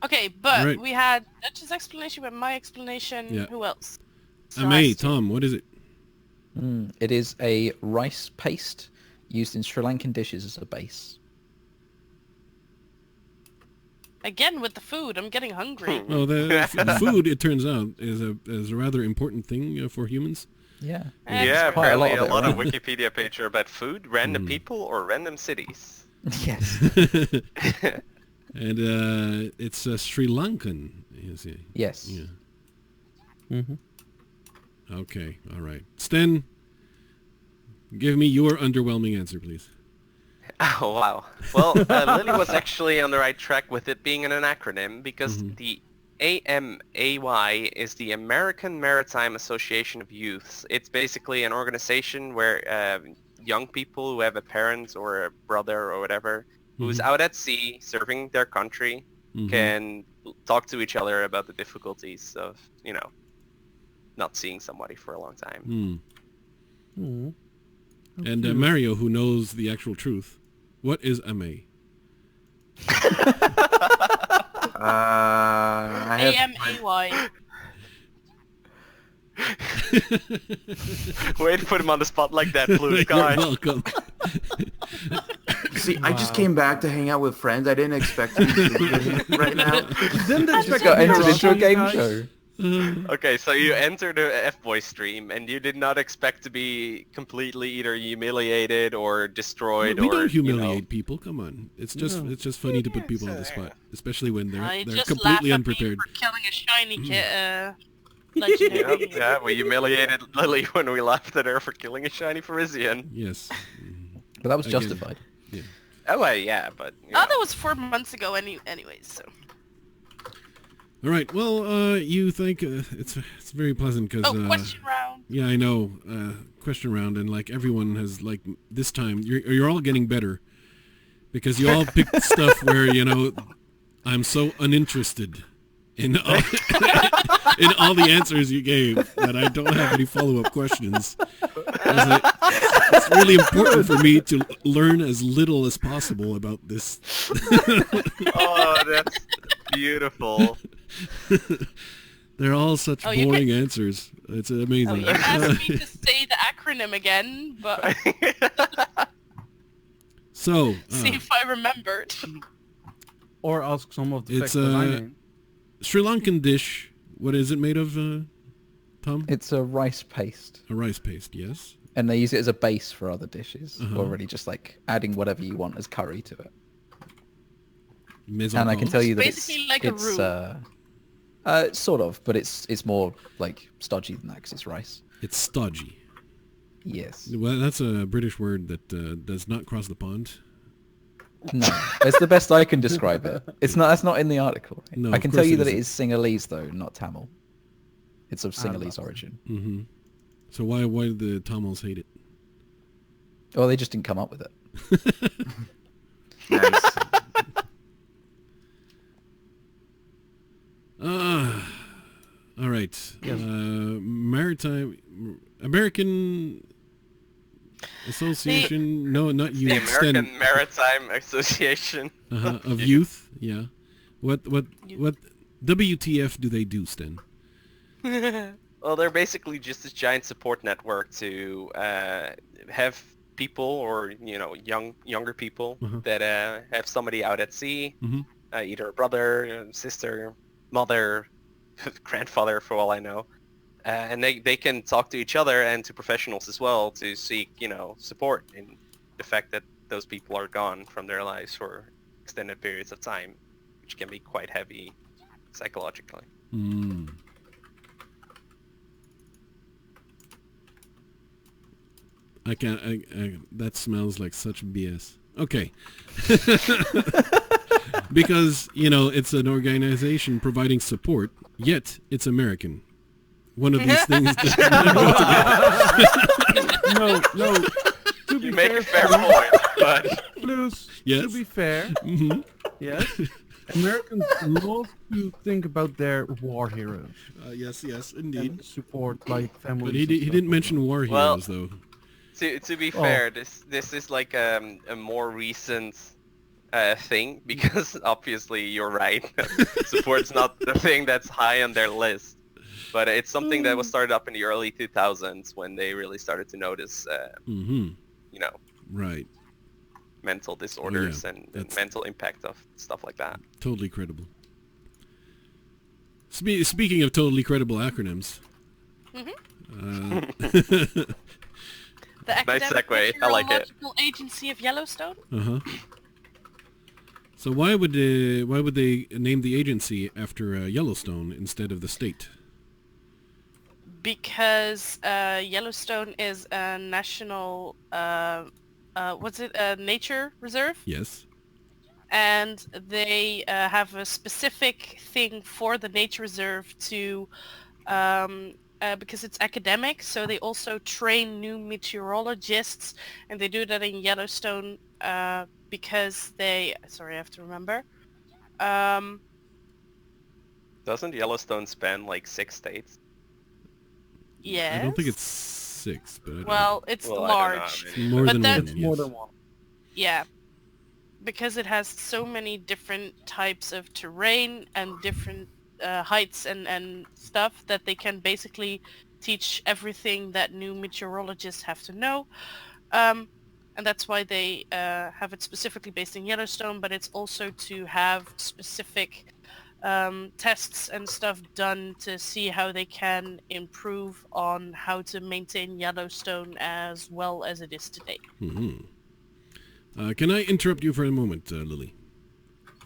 Okay, but Right. we had Dutch's explanation, but my explanation. Yeah. Who else? May, Tom, what is it? It is a rice paste used in Sri Lankan dishes as a base. Again with the food, I'm getting hungry. Well, the food, it turns out, is a rather important thing for humans. Yeah. Yeah, quite a lot apparently of a it lot of around. Wikipedia pages are about food, random people, or random cities. Yes. And it's Sri Lankan, is it? Yes. Yeah. Mm-hmm. Okay, all right. Sten, give me your underwhelming answer, please. Oh, wow. Well, Lily was actually on the right track with it being an acronym because the AMAY is the American Maritime Association of Youths. It's basically an organization where young people who have a parent or a brother or whatever who's out at sea serving their country can talk to each other about the difficulties of, not seeing somebody for a long time. And Mario, who knows the actual truth, what is AMA? I have AMAY. Way to put him on the spot like that, Flouze. You're God. welcome. See, I just came back to hang out with friends. I didn't expect to be doing right now. Didn't Just expect got to be entered into a Russian, game guys. show. Okay, so you entered a F-Boy stream, and you did not expect to be completely either humiliated or destroyed, We or don't humiliate people. Come on, it's just funny to put people on the spot, especially when I they're just completely laugh unprepared. at me for killing a shiny Yep, legendary. yeah, we humiliated Lily when we laughed at her for killing a shiny Parisian. Yes. But that was Again. justified. Oh, well, yeah, but... Oh, that was 4 months ago anyways, so... All right. Well, you think it's very pleasant because. Oh, question round. Yeah, I know. Question round, and like everyone has like this time, you're all getting better because you all picked stuff where I'm so uninterested in all, in all the answers you gave that I don't have any follow-up questions. It's really important for me to learn as little as possible about this. Oh, that's beautiful. They're all such boring answers. It's amazing. You asked me to say the acronym again, but So, see if I remembered. Or ask some of the It's, facts that I name. Sri Lankan dish. What is it made of, Tom? It's a rice paste. A rice paste, yes. And they use it as a base for other dishes. Or really just like adding whatever you want as curry to it. Mise en And I can place? tell you that Basically like a roux. sort of, but it's more like stodgy than that because it's rice. It's stodgy. Yes. Well, that's a British word that does not cross the pond. No, it's the best I can describe it. It's not. That's not in the article. No, I of can tell course you it that it isn't. is Sinhalese though, not Tamil. It's of Sinhalese origin. Mm-hmm. So why did the Tamils hate it? Well, they just didn't come up with it. Nice. All right. Maritime American Association. No, not you. The Extend American Maritime Association. of youth. Yeah. What WTF do they do, Sten? Well, they're basically just this giant support network to have people or younger people that have somebody out at sea, either a brother, sister, mother, grandfather, for all I know, and they can talk to each other and to professionals as well to seek support in the fact that those people are gone from their lives for extended periods of time, which can be quite heavy psychologically. Mm. I can't. That smells like such BS. Okay. Because, it's an organization providing support, yet it's American. One of these things does not go together. No. To be You make a fair fair, point, but Flouze, Yes. to be fair, Mm-hmm. yes, Americans love to think about their war heroes Yes, indeed. and support like families. But he and didn't stuff. mention war Well- heroes, though. to be fair, this is like a more recent thing because obviously you're right. Support's not the thing that's high on their list, but it's something that was started up in the early 2000s when they really started to notice. Mm-hmm. You know, Right. mental disorders yeah, and that's- mental impact of stuff like that. Totally credible. Speaking of totally credible acronyms. The Nice Academic segue, I like it. Meteorological Agency of Yellowstone. Uh-huh. So why would they name the agency after Yellowstone instead of the state? Because Yellowstone is a national, nature reserve? Yes. And they have a specific thing for the nature reserve to, because it's academic, so they also train new meteorologists, and they do that in Yellowstone because they, sorry, I have to remember. Doesn't Yellowstone span like 6 states? Yes. I don't think it's 6, but I don't Well, it's Well, I don't know, large. I mean- more but than that- one. It's Yes. more than one. Yeah. Because it has so many different types of terrain and different heights and stuff that they can basically teach everything that new meteorologists have to know. And that's why they have it specifically based in Yellowstone, but it's also to have specific tests and stuff done to see how they can improve on how to maintain Yellowstone as well as it is today. Can I interrupt you for a moment, Lily?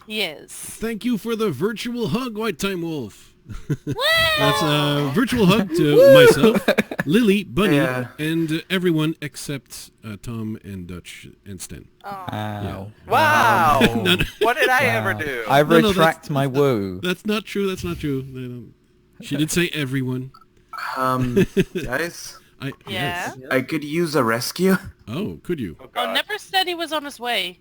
Yes. Thank you for the virtual hug, White Time Wolf. That's a virtual hug to myself, Lily, Bunny, Yeah. and everyone except Tom and Dutch and Sten. Wow. Wow! No, What did I ever Wow. do? I No, retract my woo. That's not true. That's not true. They don't- She did say everyone. Guys, Yeah. Yeah. I could use a rescue. Oh, could you? Oh, Oh, God. Never said he was on his way.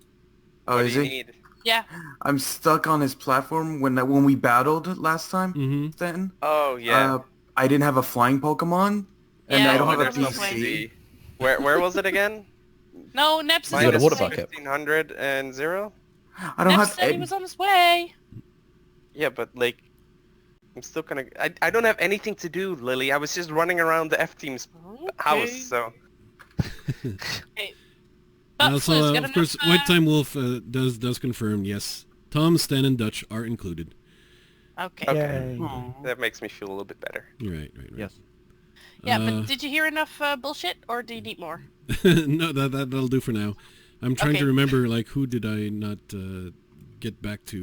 Oh, What is do you he? need? Yeah. I'm stuck on his platform when we battled last time, Mm-hmm. Stanton. Oh, yeah. I didn't have a flying Pokemon, and Yeah, I don't Oh, have a there's no PC. way. Where was it again? No, Neps is got on a his water way. bucket. 1500 and 0? I don't Neps have. said he was on his way. Yeah, but like, I'm still gonna. I don't have anything to do, Lily. I was just running around the F-team's house, so. Okay. But Also, Flouze, got of course, enough, White Time Wolf does confirm, yes. Tom, Stan, and Dutch are included. Okay. Okay. That makes me feel a little bit better. Right. Yes. Yeah, Uh, but did you hear enough bullshit, or do you need more? No, that'll do for now. I'm trying Okay. to remember, like, who did I not get back to?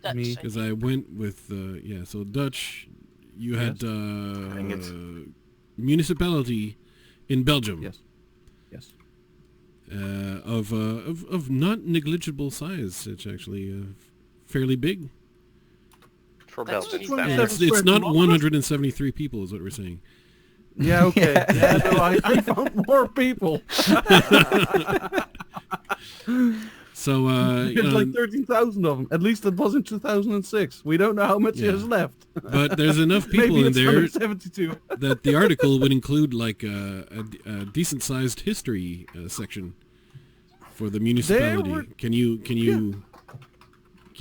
Dutch, Me. I Because think. I went with, so Dutch, you had Dang it. municipality in Belgium. Yes. Yes. Of not negligible size. It's actually fairly big. For That's Belgian true. stuff. Yeah. It's not 173 people, is what we're saying. Yeah. Okay. Yeah. No, I found more people. So There's like 13,000 of them. At least it was in 2006. We don't know how much Yeah. is left. but there's enough people Maybe in it's there 172. that the article would include like a decent-sized history section for the municipality. were- Can you?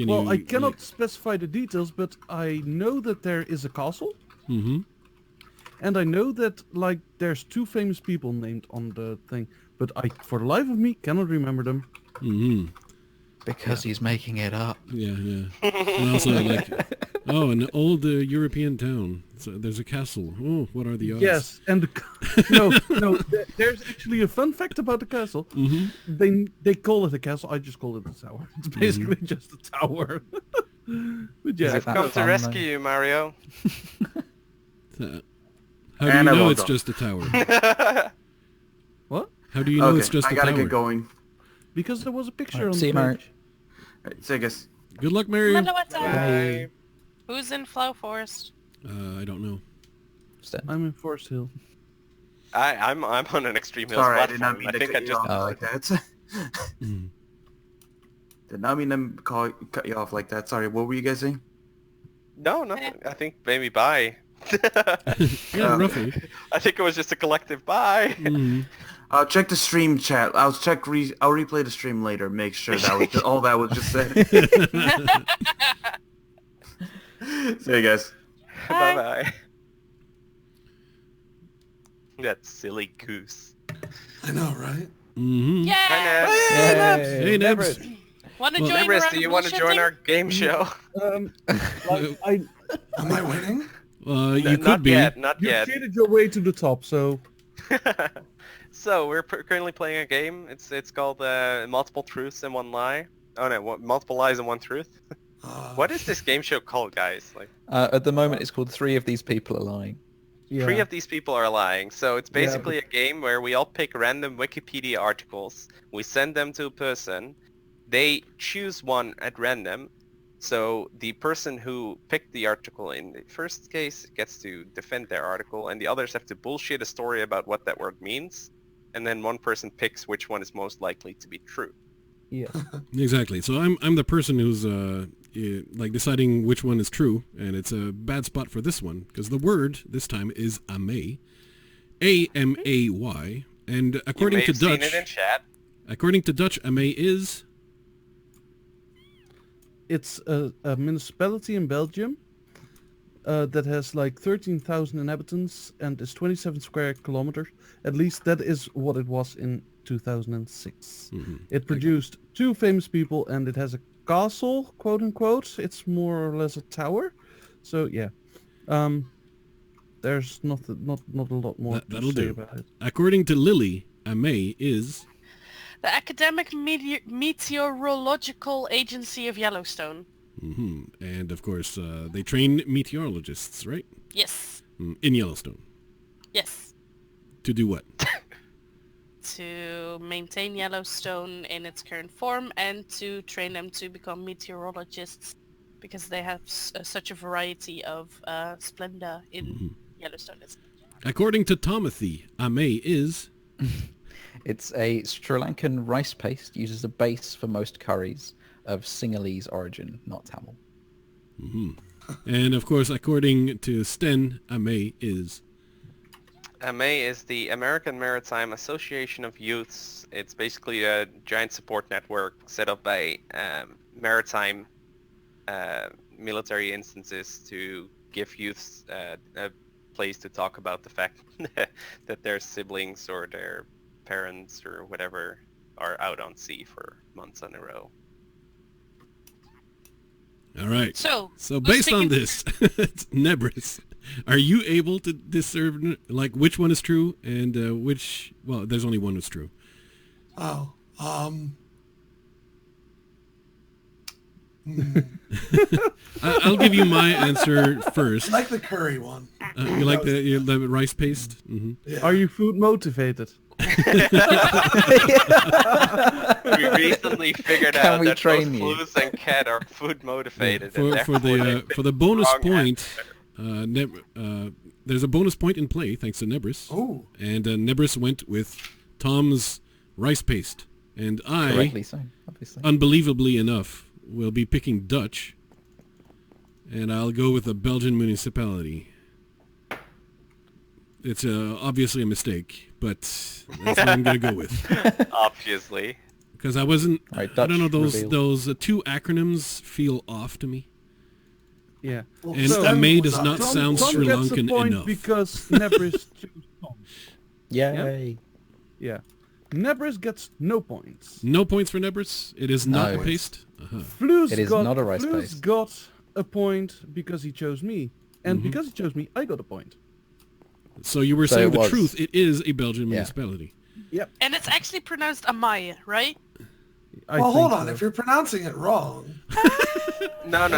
Well, I cannot specify the details, but I know that there is a castle, Mm-hmm. and I know that like there's 2 famous people named on the thing, but I, for the life of me, cannot remember them. Mm-hmm. Because he's making it up. Yeah. And also like, oh, an old European town. So there's a castle. Oh, what are the odds? Yes, and the, no. There's actually a fun fact about the castle. Mm-hmm. They call it a castle. I just call it a tower. It's basically just a tower. But yeah, Is it I've that come to fun, rescue though? you, Mario. How do And you I know will it's go. just a tower? what? How do you know Okay, it's just I a gotta tower? get going. Because there was a picture Right, on see the you, page. Right, Sigus. Good luck, Mario. Bye. Who's in Flow Forest? I don't know. Stan. I'm in Forest Hill. I'm on an extreme hills Sorry, I platform. did not mean to think cut I you just. off Oh, like that. Mm. Did not mean to cut you off like that. Sorry, what were you guys saying? No, nothing. I think maybe bye. Yeah, roughly. I think it was just a collective bye. Mhm. I'll check the stream chat. I'll replay the stream later. Make sure that was all that was just said. See you guys. Bye bye. That silly goose. I know, right? Mm-hmm. Yeah! Hi, Nebs. Hey, Nebs. Want to Well, join Nebris, around do you the want to join bullshitting? our game show? I Am I winning? You could be. Not you yet. cheated your way to the top, so So we're currently playing a game. It's called Multiple Truths and One Lie. Oh no, Multiple Lies and One Truth. What is this game show called, guys? Like, At the moment, it's called Three of These People Are Lying. yeah. 3 of these people are lying. So it's basically a game where we all pick random Wikipedia articles. We send them to a person. They choose one at random. So the person who picked the article in the first case gets to defend their article, and the others have to bullshit a story about what that word means. And then one person picks which one is most likely to be true. Yeah. Exactly. So I'm the person who's like deciding which one is true, and it's a bad spot for this one because the word this time is amay, A-M-A-Y, and according you may to have seen Dutch, it in chat. amay is It's a municipality in Belgium that has like 13,000 inhabitants and is 27 square kilometers. At least that is what it was in 2006. It produced 2 famous people and it has a castle, quote unquote. It's more or less a tower. So yeah, there's not a lot more That'll to say do. about it. According to Lily, amay is The Academic Meteorological Agency of Yellowstone. and of course they train meteorologists, right? Yes. In Yellowstone. Yes. To do what? To maintain Yellowstone in its current form and to train them to become meteorologists because they have such a variety of splendor in Yellowstone. According to Tomothy, amay is It's a Sri Lankan rice paste used as a base for most curries of Sinhalese origin, not Tamil. and of course according to Sten, amay is AMA is the American Maritime Association of Youths. It's basically a giant support network set up by maritime military instances to give youths a place to talk about the fact that their siblings or their parents or whatever are out on sea for months in a row. all right. So Based on this, Nebris, are you able to discern like which one is true and which? Well, there's only one that's true. Oh, I'll give you my answer first. like the curry one. You like the rice paste? Yeah. Are you food motivated? We recently figured Can out we that train both you? Flouze and Cat are food motivated. and For therefore the bonus wrong point, there's a bonus point in play thanks to Nebris, Oh, and Nebris went with Tom's rice paste, and I, Correctly so, obviously. unbelievably enough, will be picking Dutch, and I'll go with a Belgian municipality. It's obviously a mistake, but that's what I'm gonna go with. obviously. Because I wasn't. Right, I don't know. Dutch Those 2 acronyms feel off to me. Yeah. well, And Stem amay was does up. not sound Tom Sri gets a Lankan point enough. because Nebris chose Tom. Yay. Yeah. Nebris gets no points. No points for Nebris. It is not No. a paste. Flouze It is got, not a rice Flouze paste. got a point because he chose me. And because he chose me, I got a point. So you were So saying it the was. truth. It is a Belgian Yeah. municipality. and it's actually pronounced Amaya, right? I Well, think hold on. so. If you're pronouncing it wrong, No.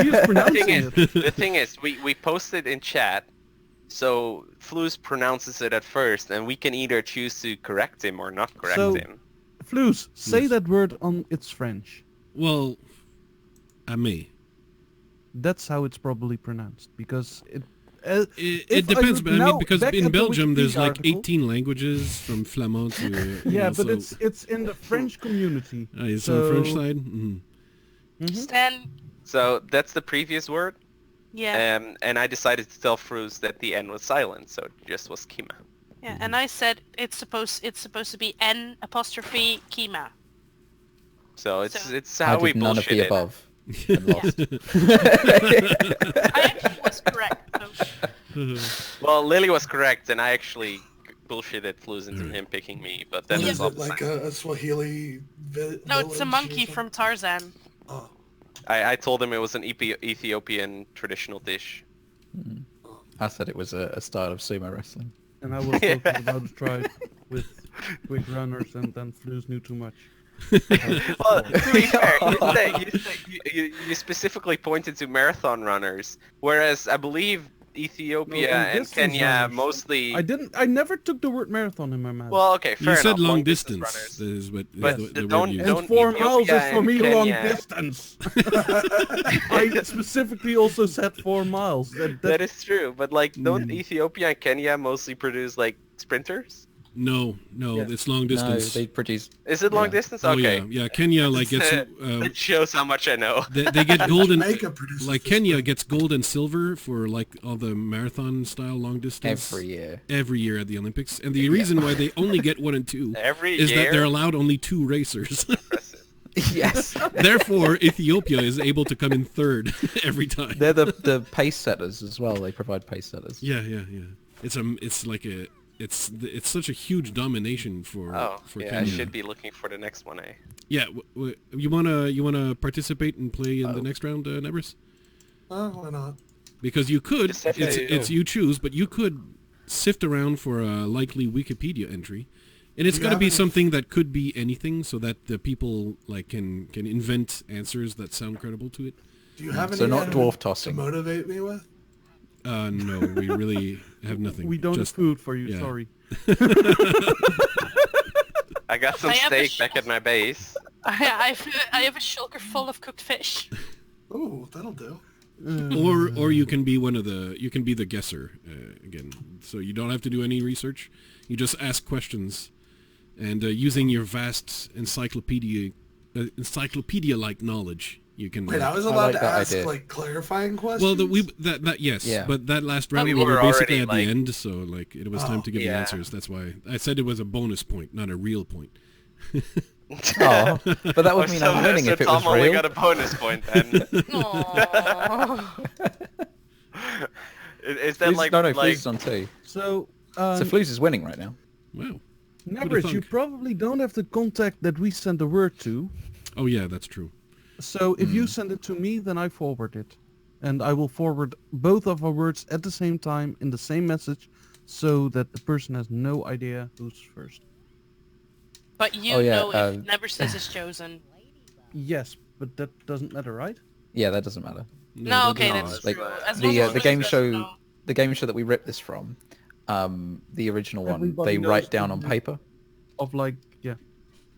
He is pronouncing it. The thing is, we posted in chat, so Flouze pronounces it at first, and we can either choose to correct him or not correct So- him. Flouze, say that word on its French. Well, amay. That's how it's probably pronounced because it. It If I depends, look but I now mean, because back in at the Belgium there's Wikipedia like article- 18 languages from Flamand to. Yeah, but so, it's in the French community. it's on the French side. Stan, So that's the previous word, yeah, and I decided to tell Flouze that the N was silent, so it just was Kima. yeah, and I said it's supposed to be N apostrophe Kima. So it's So- how I we did none of bullshit the it. above. And lost. I actually was correct. So Well, Lily was correct, and I actually bullshitted Flouze into him picking me, but What then is it's it, like a Swahili No, it's a village or monkey something? from Tarzan. Oh. I told him it was an Ethiopian traditional dish. I said it was a style of sumo wrestling. And I was talking about a tribe with quick runners, and then Flouze knew too much. Well, to be fair, you specifically pointed to marathon runners, whereas I believe Ethiopia No, and distance Kenya runners. mostly... I never took the word marathon in my mouth. Well, okay, fair You enough. said long distance distance. runners. Is what But is the word don't- you and don't 4 miles Ethiopia is for and me long Kenya- distance. I specifically also said 4 miles. That is true, but like, don't Mm. Ethiopia and Kenya mostly produce like sprinters? No, Yeah. it's long No, distance. they produce. Is it long Yeah. distance? Oh Okay. yeah. Kenya like gets It shows how much I know. they get gold and Jamaica produces like this Kenya stuff. gets gold and silver for like all the marathon style long distance Every year. at the Olympics, and the reason why they only get 1 and 2 Every is year. that they're allowed only 2 racers. Yes. Therefore, Ethiopia is able to come in third every time. They're the pace setters as well. They provide pace setters. Yeah. It's such a huge domination for Oh, for yeah, Kenya. I should be looking for the next one, eh? Yeah, you wanna participate and play in the next round, Nebris? Oh, why not? Because you could. Just have to- It's you choose, but you could sift around for a likely Wikipedia entry, and it's Do you got to have be any- something that could be anything, so that the people like can invent answers that sound credible to it. Do you have any So not dwarf to tossing. motivate me with? No, we really have nothing. we don't Just, have food for you. yeah. Sorry. I got some I have steak a back at my base. I have a shulker full of cooked fish. Ooh, that'll do. or you can be the guesser again, so you don't have to do any research. You just ask questions, and using your vast encyclopedia-like knowledge, you can. Wait, I was I allowed like to that ask idea. like clarifying questions. well, that yes, Yeah. but that last round we we were were basically already, at the like- end, so like it was time to give the yeah. answers. That's why I said it was a bonus point, not a real point. Oh, but that would mean so, I'm winning so if it Tom was only real. got a bonus point then. Aww. Is that Flouze- like no, like Flouze is on 2. So, So Flouze is winning right now. Wow. Nebris, you thunk? probably don't have the contact that we send the word to. Oh yeah, that's true. So if you send it to me, then I forward it. And I will forward both of our words at the same time in the same message, so that the person has no idea who's first. But you Oh, yeah, know if Nemesis is chosen. Yes, but that doesn't matter, right? Yeah, that doesn't matter. No, okay, no, that's it's true. like- As long The as the game Nemesis show knows. the game show that we ripped this from, the original one, Everybody they knows write down the- on paper. Of like, yeah.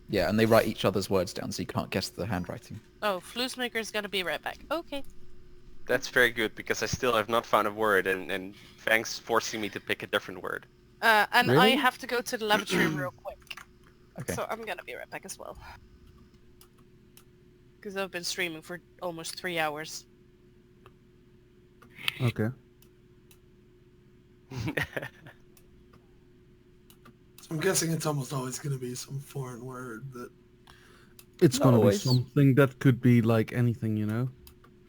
Yeah, and they write each other's words down, so you can't guess the handwriting. Oh, Flouze Maker's gonna be right back. Okay. That's very good because I still have not found a word, and thanks forcing me to pick a different word. And I Really? have to go to the laboratory real quick. Okay. So I'm gonna be right back as well. Because I've been streaming for almost 3 hours. Okay. I'm guessing it's almost always going to be some foreign word that... It's Not gonna always. be something that could be like anything, you know?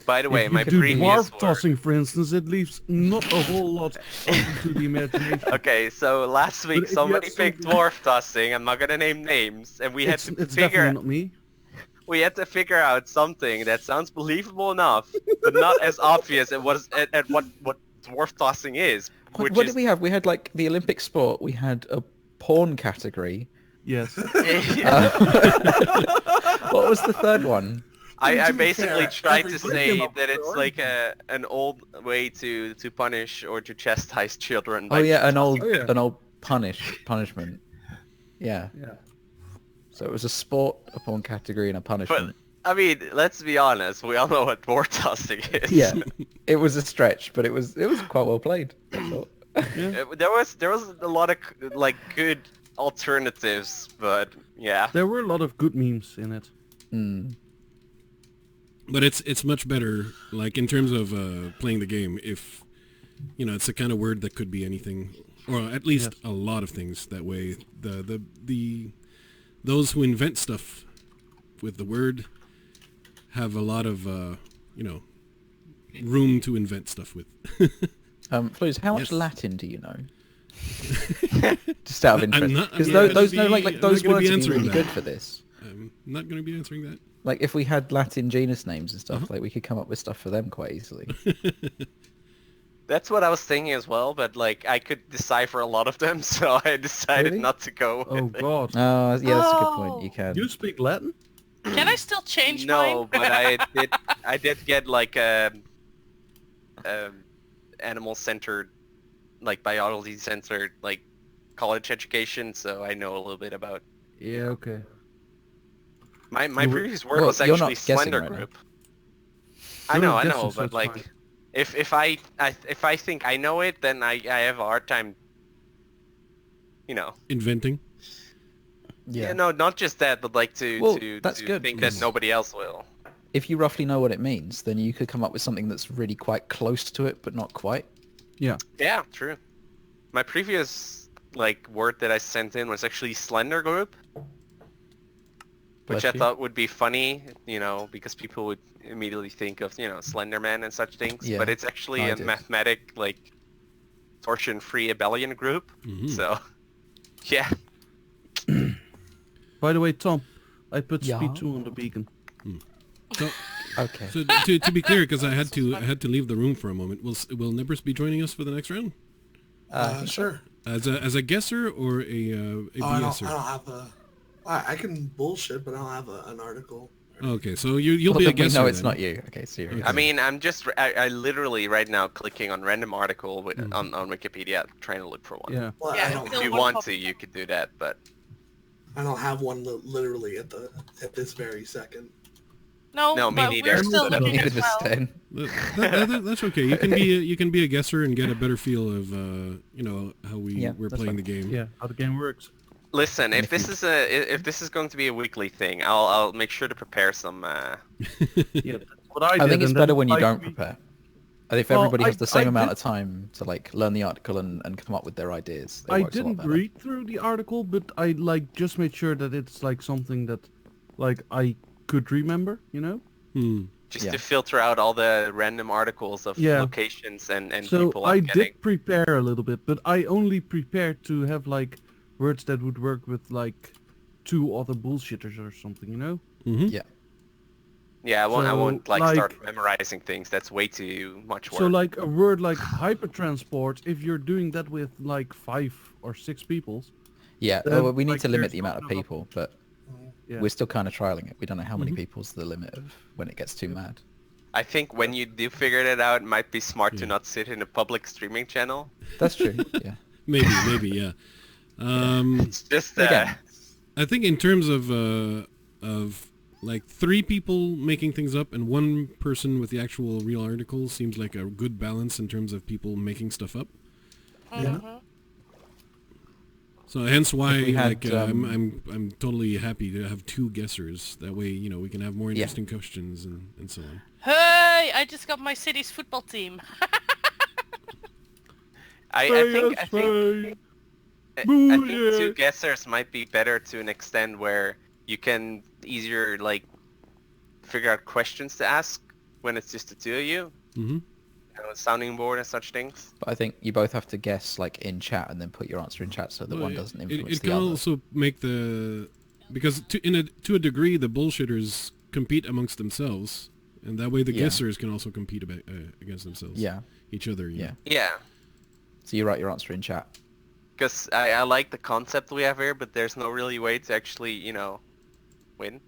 By the way, If my you do previous dwarf word... tossing, for instance, it leaves not a whole lot open to the imagination. Okay, so last But week if you somebody have picked something- dwarf tossing. I'm not gonna name names, and we had It's to definitely figure not me. figure out something that sounds believable enough, but not as obvious at what dwarf tossing is. Which What is did we have? We had like the Olympic sport. We had a porn category. Yes. What was the third one? I To be basically fair, tried to everybody say came up that with it's their like an old way to punish or to chastise children. Oh by yeah, an old Oh, yeah. an old punishment. Yeah. Yeah. So it was a sport, a porn category, and a punishment. I mean, let's be honest. We all know what dwarf tossing is. Yeah, it was a stretch, but it was quite well played. I thought. There was a lot of like good alternatives, but yeah. There were a lot of good memes in it. Mm. But it's much better, like in terms of playing the game, if it's the kind of word that could be anything, or at least a lot of things. That way, those who invent stuff with the word have a lot of room to invent stuff with. Flouze, how much Yes. Latin do you know? Just out of I'm interest, not- because I'm not those gonna no, be- like I'm those not gonna be words would be answering really that. good for this. I'm not going to be answering that. Like if we had Latin genus names and stuff, Uh-huh. like we could come up with stuff for them quite easily. That's what I was thinking as well, but like I could decipher a lot of them, so I decided Really? not to go. Oh with it. God. Oh, yeah, that's a good point. You Oh. can. You speak Latin? Can I still change No, mine? but I did get like a animal-centered, like biology-centered, like college education, so I know a little bit about. Yeah. Okay. My You were- previous word Well, was you're not actually guessing Slender right now. Group. I You're know, not I guessing, know, so but it's like, fine. if I think I know it, then I have a hard time. You know. Inventing. Yeah. No, not just that, but like to Well, to, that's to good, think because- that nobody else will. If you roughly know what it means, then you could come up with something that's really quite close to it, but not quite. Yeah. Yeah, true. My previous like word that I sent in was actually Slender Group, which Bless I you. thought would be funny, you know, because people would immediately think of, you know, Slenderman and such things. Yeah, But it's actually I a did. mathematic, like, torsion-free abelian group. Mhm. So, yeah. By the way, Tom, I put Yeah? speed 2 on the beacon. So, Okay. so to be clear, because I had to leave the room for a moment. Will Nippers be joining us for the next round Sure. as a guesser or a Oh, I BSer? don't have a... I can bullshit, but I don't have an article. Okay, so you'll Well, be a then we guesser. know it's then. not you. Okay, so you're a Okay. I guesser. mean, I literally right now clicking on random article with, on Wikipedia trying to look for one. Yeah. Well, Yeah, I don't. still If you one want copy. to, you could do that, but I don't have one literally at this very second. No, No, me but neither. we're still So that- looking Neither as does well. Sten. That's okay. You can be a guesser and get a better feel of you know how Yeah, we're that's playing fine. the game. Yeah. How the game works. listen, And if this is if this is going to be a weekly thing, I'll make sure to prepare some. Yeah. That's what I did. I think it's and better then, when you like, don't we- prepare. And if Well, everybody has the I same amount did- of time to like learn the article and come up with their ideas, it I works a lot didn't better. read through the article, but I like just made sure that it's like something that, like, I could remember. You know. Just Yeah. to filter out all the random articles of Yeah. locations and So people I I'm getting. did prepare a little bit, but I only prepared to have like words that would work with like 2 other bullshitters or something. You know. Yeah. Yeah, I won't So, like start like- memorizing things. That's way too much work. So like a word like hypertransport, if you're doing that with like 5 or 6 people, Yeah. Then, well, we need like, to limit there's the amount of not enough- people, but yeah. we're still kind of trialing it. We don't know how many people's the limit of when it gets too mad. I think when you do figure that out, it might be smart to Yeah. not sit in a public streaming channel. That's true. Yeah. Maybe, yeah. It's just Again. I think in terms of like 3 people making things up and 1 person with the actual real article seems like a good balance in terms of people making stuff up. Mhm. So hence why If we had, like I'm totally happy to have 2 guessers. That way, you know, we can have more Yeah. interesting questions and so on. Hey, I just got my city's football team. I think I think 2 guessers might be better to an extent where you can easier like figure out questions to ask when it's just the 2 of you. Mm-hmm. You know, sounding board and such things. But I think you both have to guess like in chat and then put your answer in chat so that one doesn't influence it the can other. also make the because to a degree the bullshitters compete amongst themselves, and that way the Yeah. guessers can also compete against themselves. Yeah. Each other. Yeah. Yeah, So you write your answer in chat. because I like the concept we have here, but there's no really way to actually, you know, win.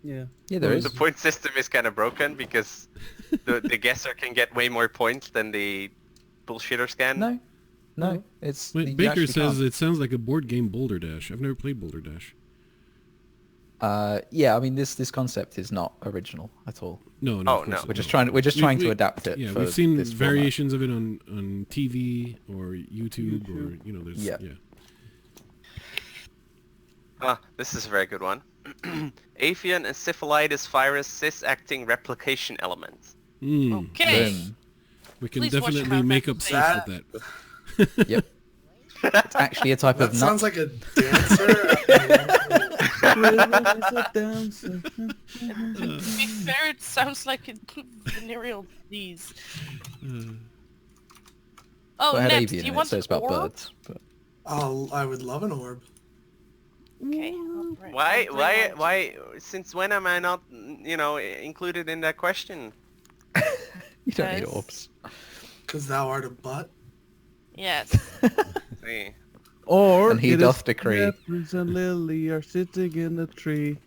Yeah. Yeah, there is. The point system is kind of broken because the guesser can get way more points than the bullshitters can. No, it's Wait, you Baker actually says can't. it sounds like a board game Boulder Dash. I've never played Boulder Dash. Yeah, I mean this concept is not original at all. No, Oh, of course no. not, We're just trying to adapt it. Yeah, for we've seen this format. variations of it on TV or YouTube or you know there's Yeah. This is a very good one. Avian encephalitis virus cis-acting replication element. Mm, Okay. Boom. we can Please watch definitely out make that up face. stuff with that. Yep. It's actually a type That of sounds nut. like a dancer. To be fair, it sounds like a venereal disease. Oh, So I had Nebs, avian do you in it, want so it's about orb? birds. But... I would love an orb. Okay. I'll bring Why? one. Why? Since when am I not, included in that question? You don't need Guys. orbs. Cause thou art a butt. Yes. See. Or And he it doth is decree. Peppers and Lily are sitting in a tree.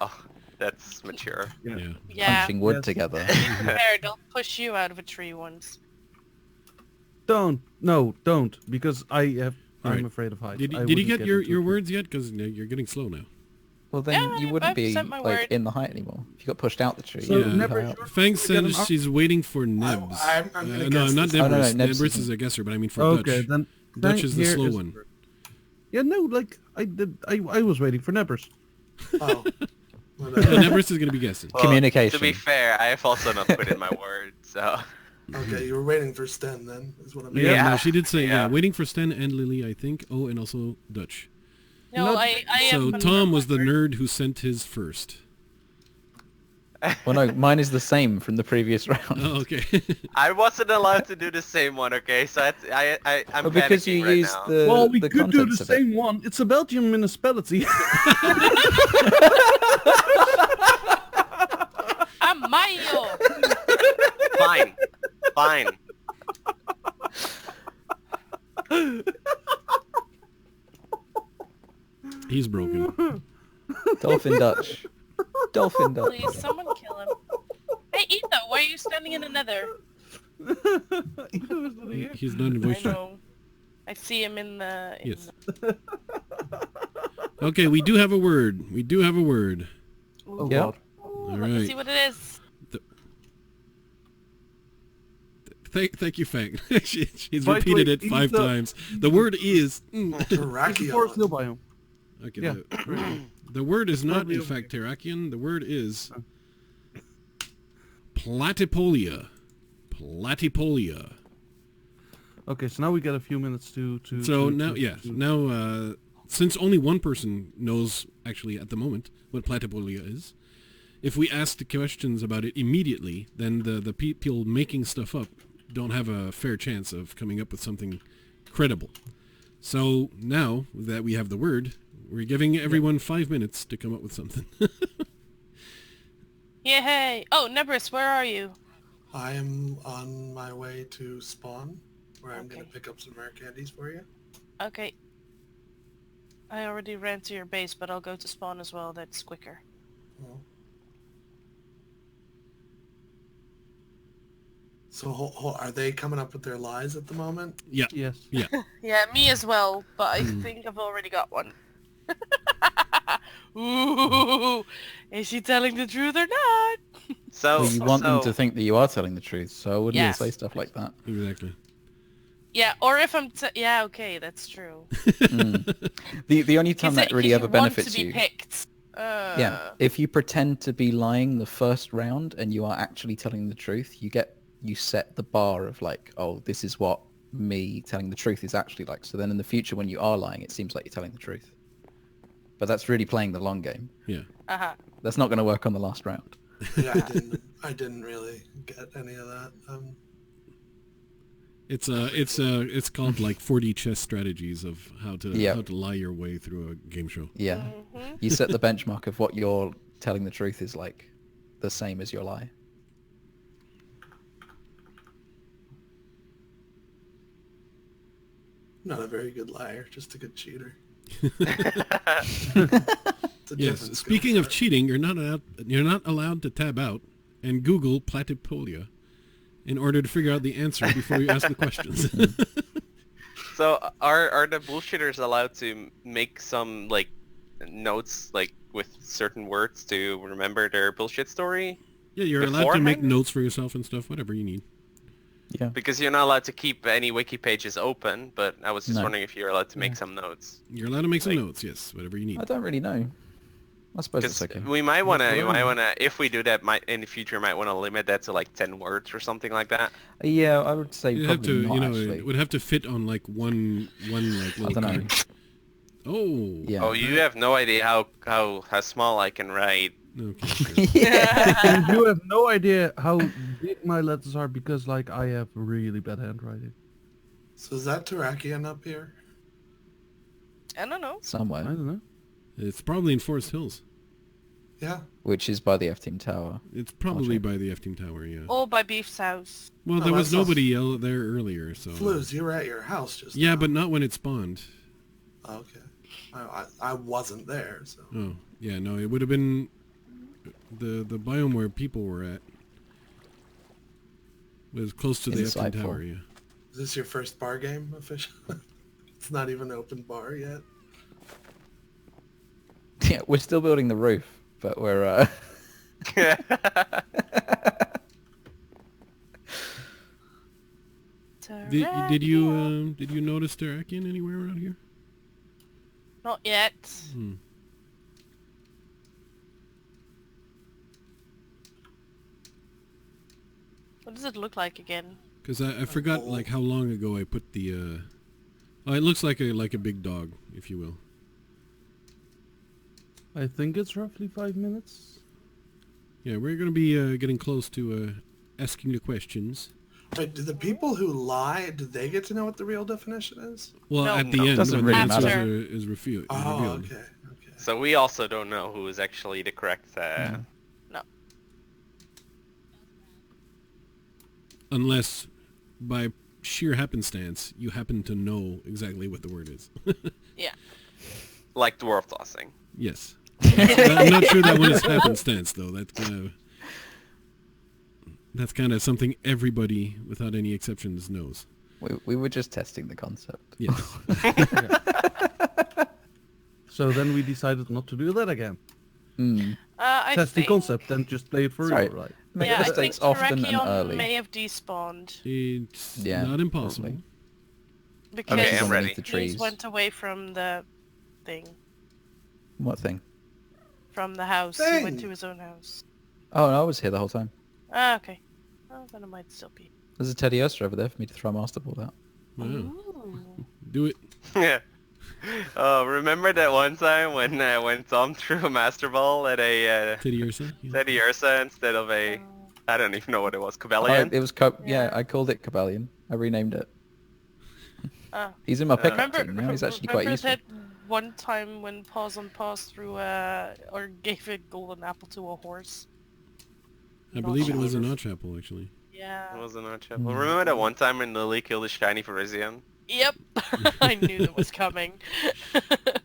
Wow, that's mature. Yeah. Yeah. Punching wood Yes. together. Fair, they'll push you out of a tree once. Don't. No, don't. Because I'm Alright. afraid of heights. Did I you wouldn't get your into a tree. words yet? Because you're getting slow now. Well, then Yeah, you wouldn't I've be sent my like word. in the height anymore. If you got pushed out the tree. So you'd be Nebber, high up. you're- Fang to get says an she's waiting for Nebs. I'm gonna No, guess not this. Oh, no, Nebs. no, Nebs Nebs is- is a guesser, but I mean for Okay, Dutch. then. Dutch Fang is the here slow one. Yeah, no, like I did. I was waiting for Nebbers. Oh. No, Whatever. Nebs is going to be guessing. Well, Communication. To be fair, I have also not put in my word, so... Okay, you were waiting for Sten then, is what I'm Yeah, Yeah. no, she did say, Yeah. waiting for Sten and Lily, I think. Oh, and also Dutch. No, Not- I So have Tom was the nerd who sent his first. Well, no, mine is the same from the previous round. Oh, okay. I wasn't allowed to do the same one, okay? So I'm Well, because panicking you right used now. the Well, we the could do the contents of it. same one. It's a Belgian municipality. I'm Mayo. Fine. Fine. He's broken. Dolphin Dutch. Dolphin Dutch. Please, someone kill him. Hey, Etho, why are you standing in the nether? He's not in voice I chat. know. I see him in the... Yes. Okay, we do have a word. We do have a word. Oh, Yeah. God. All Let's see right. what it is. Thank you, Fang. She's By the repeated way, it 5 Etho- times. The word is... It's a forest hill Terrakion. biome. Okay, Yeah. the word is not, Probably in over fact, Terrakion. The word is... Platypolia. Platypolia. Okay, so now we got a few minutes to So to- now, to- yeah, to- now, since only one person knows, actually, at the moment, what platypolia is, if we ask the questions about it immediately, then the people making stuff up don't have a fair chance of coming up with something credible. So now that we have the word, we're giving everyone 5 minutes to come up with something. Yay! Oh, Nebris, where are you? I am on my way to spawn, where I'm gonna Okay. pick up some rare candies for you. Okay. I already ran to your base, but I'll go to spawn as well. That's quicker. Oh. So are they coming up with their lies at the moment? Yeah. Yes. Yeah. Yeah, me as well, but I think I've already got one. Ooh, is she telling the truth or not? So, Well, you want them to think that you are telling the truth, so I wouldn't Yeah. say stuff like that. Exactly. Yeah, or if I'm yeah, okay, that's true. The only time that really ever benefits to be you, picked. yeah, if you pretend to be lying the first round and you are actually telling the truth, you set the bar of like, oh, this is what me telling the truth is actually like. So then in the future when you are lying, it seems like you're telling the truth. But that's really playing the long game. Yeah. Uh-huh. That's not going to work on the last round. Yeah, I didn't really get any of that. It's called like 4D chess strategies of how to Yeah. lie your way through a game show. Yeah. Mm-hmm. You set the benchmark of what you're telling the truth is like the same as your lie. Not a very good liar, just a good cheater. It's a Yes. different Speaking skill of set. cheating, you're not allowed to tab out and Google platypolia in order to figure out the answer before you ask the questions. So are the bullshitters allowed to make some like notes like with certain words to remember their bullshit story? Yeah, you're allowed to make Beforehand? notes for yourself and stuff, whatever you need. Yeah. Because you're not allowed to keep any wiki pages open, but I was just No. wondering if you're allowed to make some notes. You're allowed to make some Like- notes, yes, whatever you need. I don't really know. I suppose it's Because okay. we might wanna, whatever. if we do that, might in the future, might wanna limit that to like 10 words or something like that. Yeah, I would say You have probably to, not actually. it would have to fit on like one like I little don't know. card. Oh. Yeah. Oh, you have no idea how small I can write. Okay. And you have no idea how big my letters are because like I have really bad handwriting. So is that Terrakion up here? I don't know. I Somewhere, don't know. It's probably in Forest Hills. Yeah. which is by the F-Team Tower. It's probably by the F-Team Tower, yeah. Or by Beef's house. Well, Oh, there was that's also- nobody there earlier, so... Flouze, you were at your house just Yeah, now. but not when it spawned. Okay. I wasn't there, so... Oh, yeah, no, it would have been the biome where people were at. It was close to the F-Team Insightful. Tower, yeah. Is this your first bar game, officially? It's not even an open bar yet. Yeah, we're still building the roof, but we're... Did you notice Terrakion anywhere around here? Not yet. Hmm. What does it look like again? Because I forgot like how long ago I put the. Oh, it looks like a big dog, if you will. I think it's roughly 5 minutes. Yeah, we're gonna be getting close to asking the questions. Wait, do the people who lie, do they get to know what the real definition is? Well, No. at the No. end, Doesn't when really the answer matter. is revealed. Oh, okay. So we also don't know who is actually the correct... No. Unless, by sheer happenstance, you happen to know exactly what the word is. Yeah. Like dwarf tossing. Yes. I'm not sure that one is happenstance, though. That's kind of something everybody, without any exceptions, knows. we were just testing the concept. Yes. So then we decided not to do that again. I Test the think... concept and just play it for Sorry. real, right? Make Yeah, I think mistakes often and Terrakion early. may have despawned. It's Yeah, not impossible. probably. Because Okay, I'm ready. Underneath the things trees. went away from the thing. What thing? From the house. He went Thing. to his own house. Oh, no, I was here the whole time. Ah, okay. Oh, then it might still be. There's a Teddy Ursa over there for me to throw a Master Ball out. Wow. Ooh. Do it. Yeah. Oh, remember that one time when Tom threw a Master Ball at a Teddy Ursa? Yeah. Teddy Ursa instead of a... I don't even know what it was. Oh, Cobellion? it was yeah, I called it Cobellion. I renamed it. Ah. He's in my pickup Remember, team now. He's actually quite remember useful. that one time when Paws on Paws threw or gave a golden apple to a horse? I believe it was a notch apple, actually. Yeah. It was a notch apple. Remember that one time when Lily killed a shiny Parisian? Yep. I knew that was coming.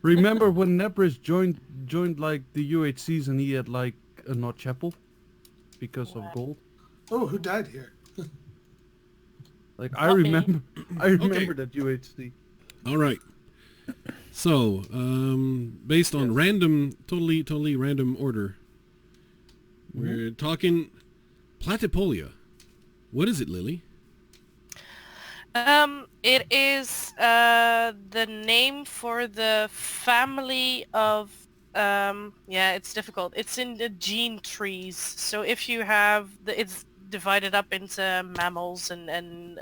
Remember when Nebris joined like the UHCs and he had like a notch apple because of What? gold? Oh, who died here? Like I Not me. remember that UHC. All right. So, based on random, totally random order, we're talking Platypolia. What is it, Lily? It is the name for the family of yeah, it's difficult. It's in the gene trees. So if you have it's divided up into mammals and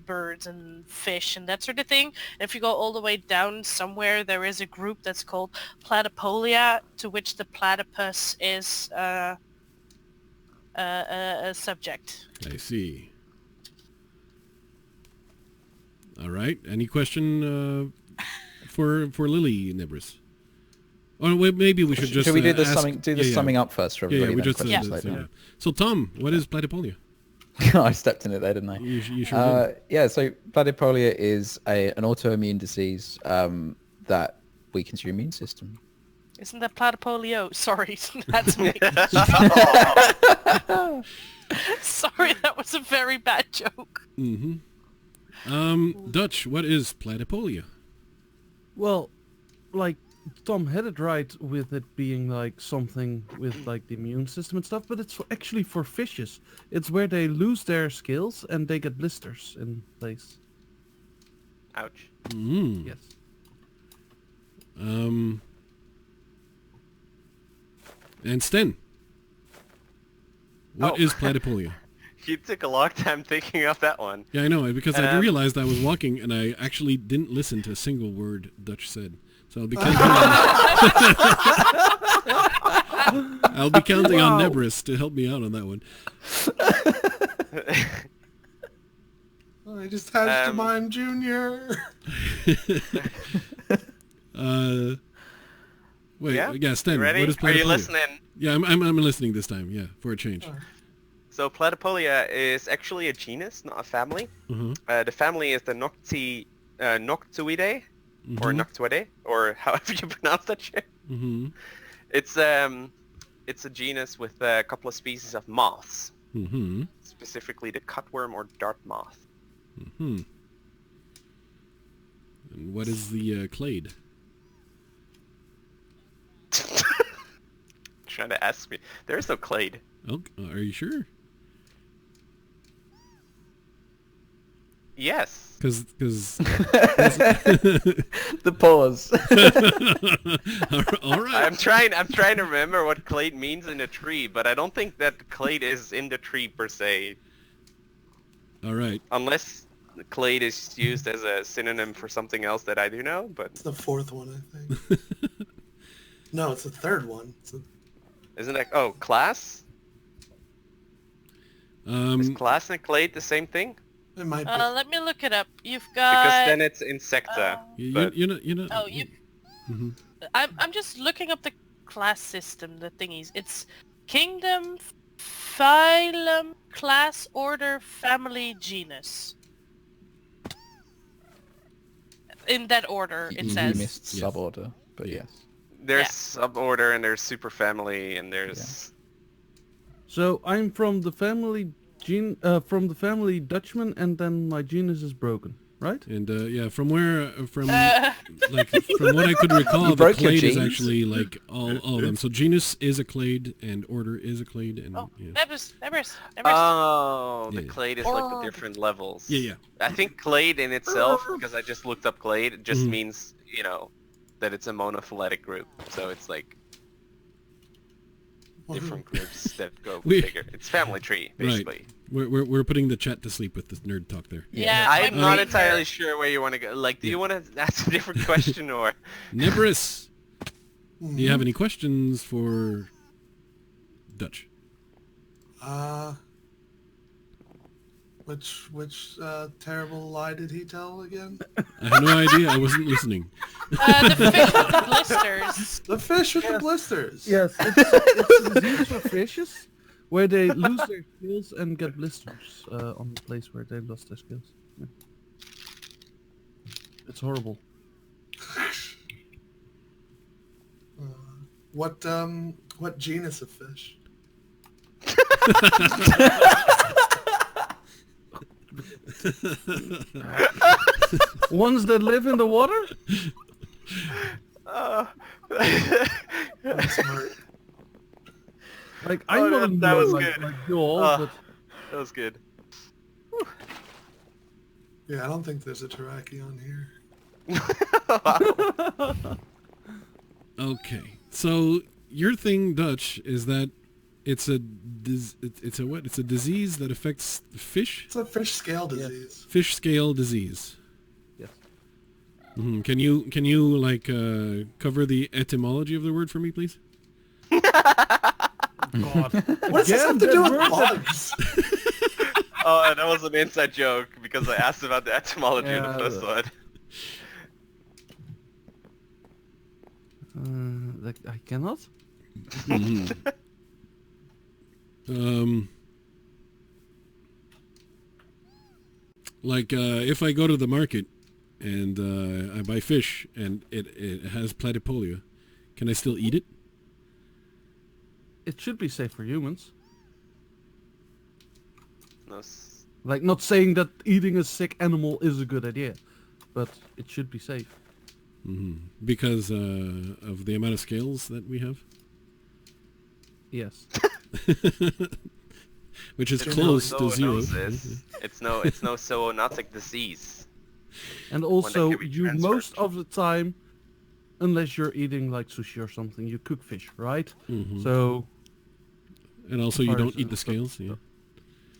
birds and fish and that sort of thing. And if you go all the way down somewhere, there is a group that's called Platypolia, to which the platypus is a subject. I see. All right. Any question for Lily Nebris? Or wait, maybe we should just Should we do the ask... summing up first for Yeah, everybody? we then just questions said later? that. So Tom, what is Platypolia? I stepped in it there, didn't I? You sure did. Yeah, so platypolia is an autoimmune disease that weakens your immune system. Isn't that Platypolio? Sorry, that's me. Sorry, that was a very bad joke. Mm-hmm. Dutch, what is Platypolia? Well, like Tom had it right with it being like something with like the immune system and stuff, but it's actually for fishes. It's where they lose their scales and they get blisters in place. Ouch. Mm. Yes. And Sten, what is Platypolia? You took a long time thinking of that one. Yeah, I know, because I realized I was walking and I actually didn't listen to a single word Dutch said. So I'll be counting on... I'll be counting on Nebris to help me out on that one. I just hatched a mime junior. Wait, Yeah? yeah, Sten, You ready? what is Are you Platypolia? listening? Yeah, I'm listening this time, yeah, for a change. So Platypolia is actually a genus, not a family. The family is the Noctuidae, or Noctuidae, or however you pronounce that shit. It's a genus with a couple of species of moths. Specifically the cutworm or dart moth. And what is the clade? Trying to ask me. There's no clade. Oh, are you sure? Yes. Because The pause. all right. I'm trying to remember what clade means in a tree, but I don't think that clade is in the tree per se. All right. Unless clade is used as a synonym for something else that I do know, but It's the fourth one, I think. No, it's the third one. isn't that class? Is class and clade the same thing? It might be. Let me look it up. You've Because got. then it's insecta. but You know. Oh, you. I'm just looking up the class system. The thingies. It's kingdom, phylum, class, order, family, genus. In that order, it You says. missed suborder, but yes. There's suborder and there's superfamily and there's So I'm from the family Dutchman, and then my genus is broken, right? And yeah, from what I could recall, the broke your clade is genes? actually like all of them. So genus is a clade and order is a clade, and yeah. Nebus. Oh, the Yeah. clade is like the different levels. Yeah. I think clade in itself, because I just looked up clade, it just means, that it's a monophyletic group. So it's like different groups that go bigger. It's family tree, basically. Right. We're putting the chat to sleep with this nerd talk there. Yeah. I'm not entirely sure where you want to go. Like, do you want to ask a different question or? Nebris, do you have any questions for Dutch? Which terrible lie did he tell again? I have no idea. I wasn't listening. The fish with the blisters. The fish with the blisters. Yes, it's a disease for fishes, where they lose their scales and get blisters on the place where they lost their scales. Yeah. It's horrible. What genus of fish? Ones that live in the water? That's smart. Like I'm not that was like good. like you all, but That was good. Yeah, I don't think there's a Taraki on here. Okay, so your thing, Dutch, is that it's a what? It's a disease that affects fish. It's a fish scale disease. Fish scale disease. yes. Can you like cover the etymology of the word for me, please? God. What does this have to do with bugs? Oh, and that was an inside joke because I asked about the etymology in the first one. I cannot. Like if I go to the market and I buy fish and it has platypolia, can I still eat it? It should be safe for humans. No, Like, not saying that eating a sick animal is a good idea, but it should be safe. Because of the amount of scales that we have, Yes. which is There's close no to zero. zoonosis. It's no zoonotic disease. And also, can be you transferred. most of the time, unless you're eating like sushi or something, you cook fish, right? So, And also, you don't eat the scales. Yeah.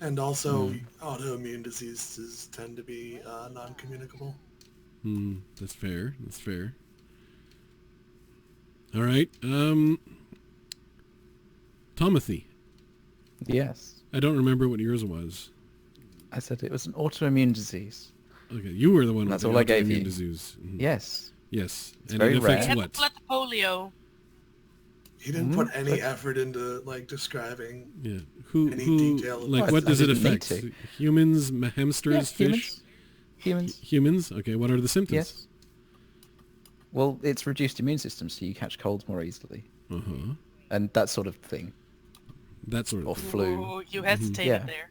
And also, autoimmune diseases tend to be non-communicable. That's fair. That's fair. All right. Tomothy. Yes. I don't remember what yours was. I said it was an autoimmune disease. Okay, you were the one That's with all the I gave autoimmune you. disease. Mhm. Yes. Yes. It's and very it affects rare. We what? had polio. He didn't put any effort into like describing. Yeah. Any Who detail like about what it. does I it didn't need affect? to. Humans, hamsters, fish? Humans. Humans? Okay, what are the symptoms? Yes. Well, it's reduced immune system, so you catch colds more easily, Uh-huh. and that sort of thing, That sort or of thing. flu. Ooh, you hesitated Yeah. there.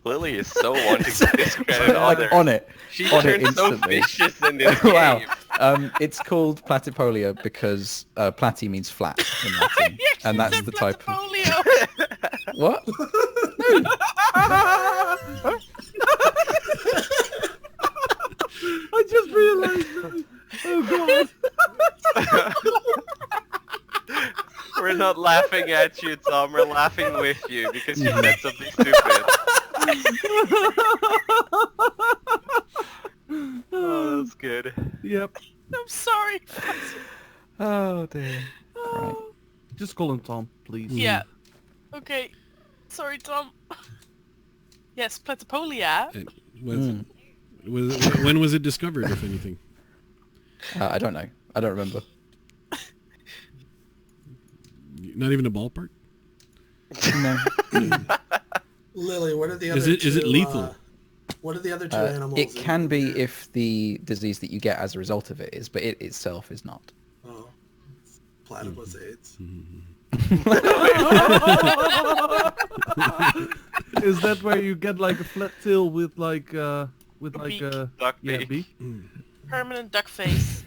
Lily is so wanting to discredit like others. on it. She on it turned so instantly. vicious in this Wow. game. It's called platypolia because platy means flat in Latin, and that's the type of Polio. what? I just realized that. Oh god. We're not laughing at you, Tom. We're laughing with you because you said something stupid. Oh, that's good. Yep. I'm sorry. Oh dear. Right. Just call him Tom, please. Yeah. Okay. Sorry, Tom. Yes, platypolia. And when was it discovered, if anything? I don't know. I don't remember. Not even a ballpark? No. Lily, what are the other Is it two, lethal? What are the other two animals? It can in be here? if the disease that you get as a result of it is, but it itself is not. Oh, platypus AIDS. Is that where you get like a flat tail with like Beak. Duck yeah, beak. beak? Permanent duck face.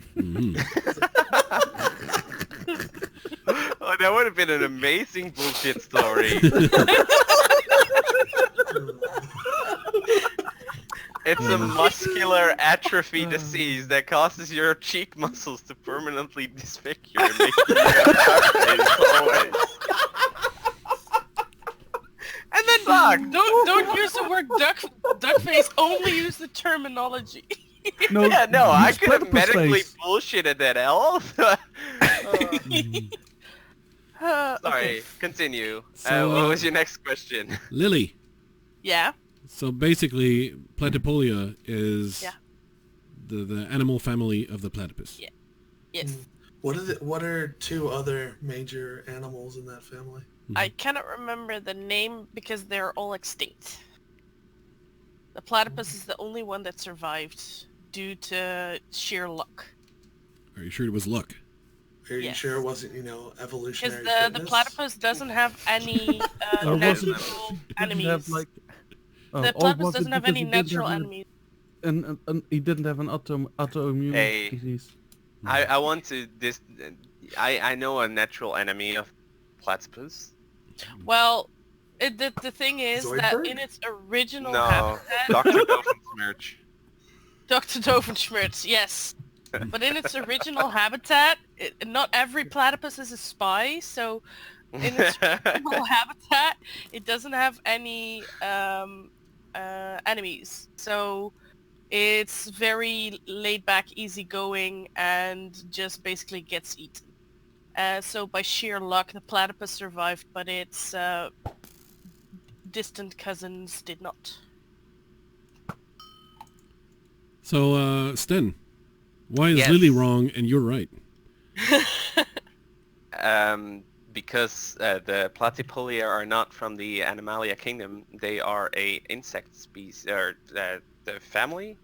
Oh, that would have been an amazing bullshit story. It's a muscular atrophy disease that causes your cheek muscles to permanently disfigure, making you a duck face always. And then don't use the word duck face. Only use the terminology. No, Yeah, no, I use could have platypus medically face. bullshitted that else. Sorry, Okay. continue. So, What was your next question? Lily. Yeah. So basically, platypolia is Yeah. the animal family of the platypus. Yeah. Yes. What are two other major animals in that family? I cannot remember the name because they're all extinct. The platypus is the only one that survived due to sheer luck. Are you sure it was luck? Are you Yes. sure it wasn't, Because evolutionary the fitness? platypus doesn't have any Or was it? natural He didn't enemies. have like. The or platypus was it doesn't have because any he didn't natural have enemies. He didn't have an autoimmune Hey. disease. I want to this. I know a natural enemy of platypus. Well, the thing is that Zoidberg? in its original No, habitat, Dr. Doofensmerch. Dr. Doofenshmirtz, yes. But in its original habitat, not every platypus is a spy, so in its original habitat, it doesn't have any enemies. So it's very laid back, easygoing, and just basically gets eaten. So by sheer luck, the platypus survived, but its distant cousins did not. So, Sten, why is Yes. Lily wrong and you're right? Because the platypolia are not from the Animalia kingdom. They are a insect species, or the family?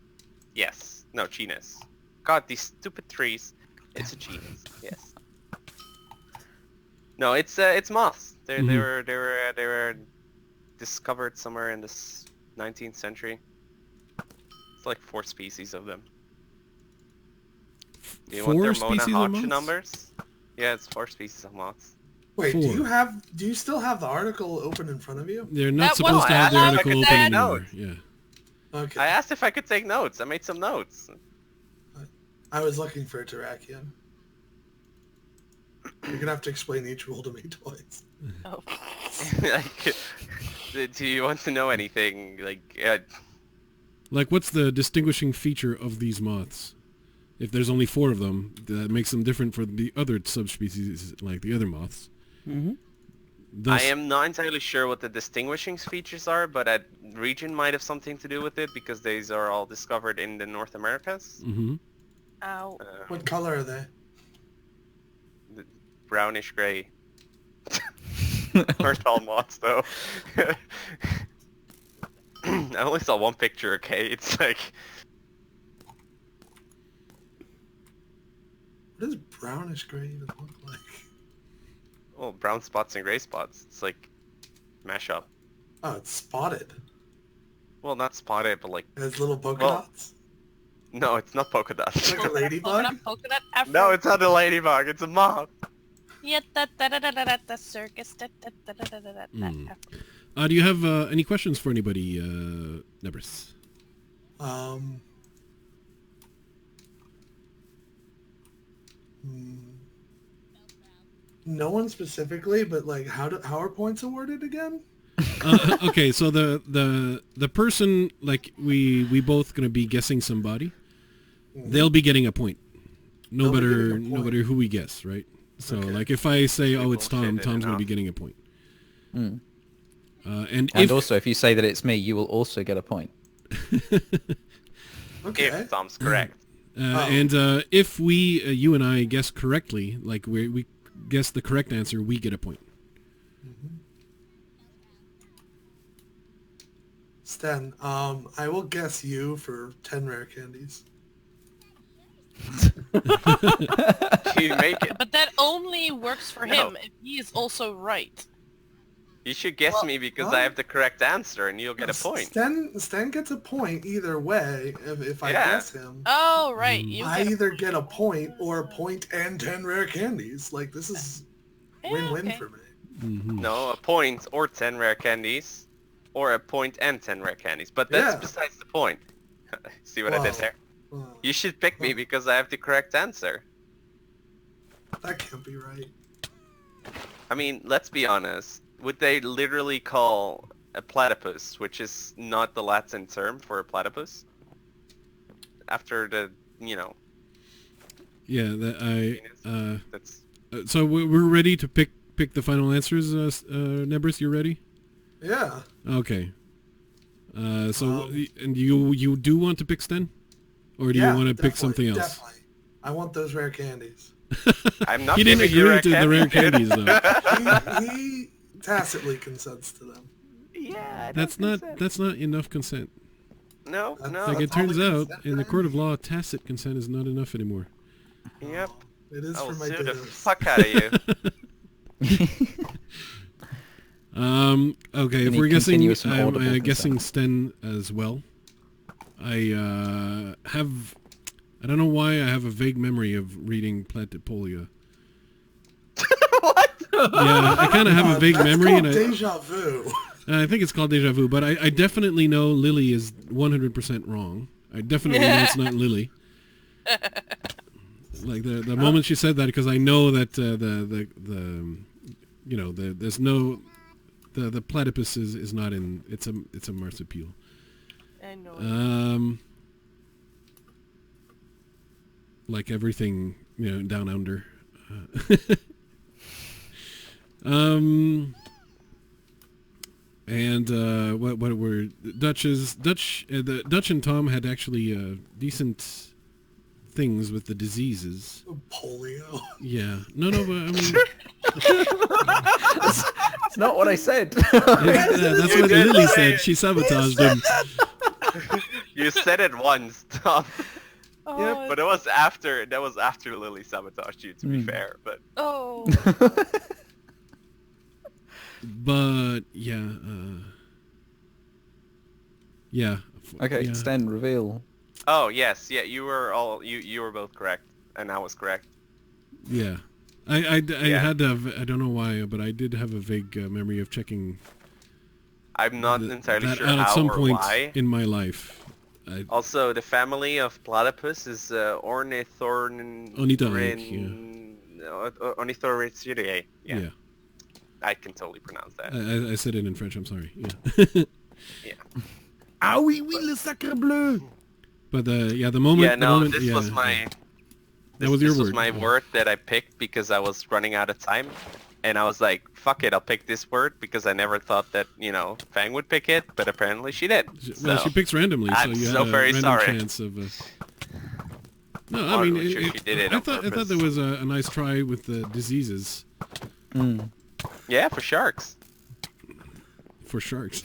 Yes. No, genus. God, these stupid trees. It's a genus. Yes. No, it's moths. They were discovered somewhere in the 19th century. It's like 4 species of them. Do you want 4 their species of Mona moths? numbers? Yeah, it's 4 species of moths. Wait, 4. do you still have the article open in front of you? They're not That was- supposed to have the No, I article could open take anymore. notes. Yeah. Okay. I asked if I could take notes. I made some notes. I was looking for a Terrakion. You're gonna have to explain each rule to me twice. Oh. Like, do you want to know anything? Like, Like, what's the distinguishing feature of these moths? If there's only 4 of them, that makes them different from the other subspecies, like the other moths. Mm-hmm. Thus, I am not entirely sure what the distinguishing features are, but a region might have something to do with it because these are all discovered in the North Americas. Mhm. Ow. What color are they? Brownish gray. Aren't all moths though. I only saw one picture, okay? It's like... What does brownish gray even look like? Oh, brown spots and gray spots. It's like... mashup. Oh, it's spotted. Well, not spotted, but like... It has little polka Well, dots. No, it's not polka dots. Like a ladybug? Polka dot afro. No, it's not a ladybug, it's a moth. Yeah, the circus. Mm. Do you have any questions for anybody, Nebris? No one specifically, but like, how are points awarded again? Okay, so the person, like, we both gonna be guessing somebody. They'll be getting a point. No matter who we guess, right? So, Okay. like, if I say, oh, it's Tom, Bullshit Tom's gonna enough. be getting a point. Mm. And And also, if you say that it's me, you will also get a point. Okay. If Tom's correct. And if you and I guess correctly, like we guess the correct answer, we get a point. Stan, I will guess you for 10 rare candies. You make it. But that only works for No. him if he is also right. You should guess me because I have the correct answer and you'll get a point. Stan gets a point either way if I Yeah. guess him. Oh, right. You I get a- either get a point or a point and 10 rare candies. Like, this is Yeah, win-win okay. for me. Mm-hmm. No, a point or 10 rare candies. Or a point and 10 rare candies. But that's Yeah. besides the point. See what I did Wow. there? Well, You should pick me because I have the correct answer. that can't be right. I mean, let's be honest. Would they literally call a platypus, which is not the Latin term for a platypus? After the, you know, Yeah, that that's... so we're ready to pick the final answers. Nebris, you ready? Yeah. Okay. And you do want to pick Sten, or do you want to pick something else? Definitely. I want those rare candies. I'm not He didn't giving you agree rare to the rare candies. candies though. He tacitly consents to them. Yeah, That's not enough consent. No, That's- no. Like it That's all turns the out, consent in the then? court of law, tacit consent is not enough anymore. Yep. It is I will for my sue the dinners. fuck out of you. Okay, You if need we're guessing, continuous and I'm audible consent. guessing Sten as well. I don't know why I have a vague memory of reading Platypolia. What? Yeah, I kind of have a vague That's memory, called and deja vu. I think it's called deja vu, but I definitely know Lily is 100% wrong. I definitely know it's not Lily. Like the moment she said that, because I know that there's no the platypus is not in, it's a marsupial. I know. Like everything, down under. And what were Dutch and Tom had actually decent things with the diseases. Polio. Yeah. No, but I mean, That's not what I said. that's what Lily said. She sabotaged him. You said it once, Tom. Oh, But it was after Lily sabotaged you, to be fair. But oh. But yeah, yeah. Okay, yeah. Sten, reveal. oh yes, yeah, you were both correct, and I was correct. Yeah. I Yeah. had to have, I don't know why, but I did have a vague memory of checking I'm not entirely that sure out at how some or point why. in my life. Also, the family of platypus is Ornithorhynchidae. Yeah. I can totally pronounce that. I said it in French, I'm sorry. Yeah. Yeah. Ah oui, oui, le sacre bleu. But the moment... Yeah, the no, moment, this yeah, was my... That was your this word. was my word that I picked because I was running out of time. and I was like, fuck it, I'll pick this word because I never thought that, Fang would pick it, but apparently she did. Well, she picks randomly, so I'm you so had a very random sorry. chance of... No, I I'm mean, really sure she did it I on thought purpose. there was a nice try with the diseases Yeah, for sharks. for sharks.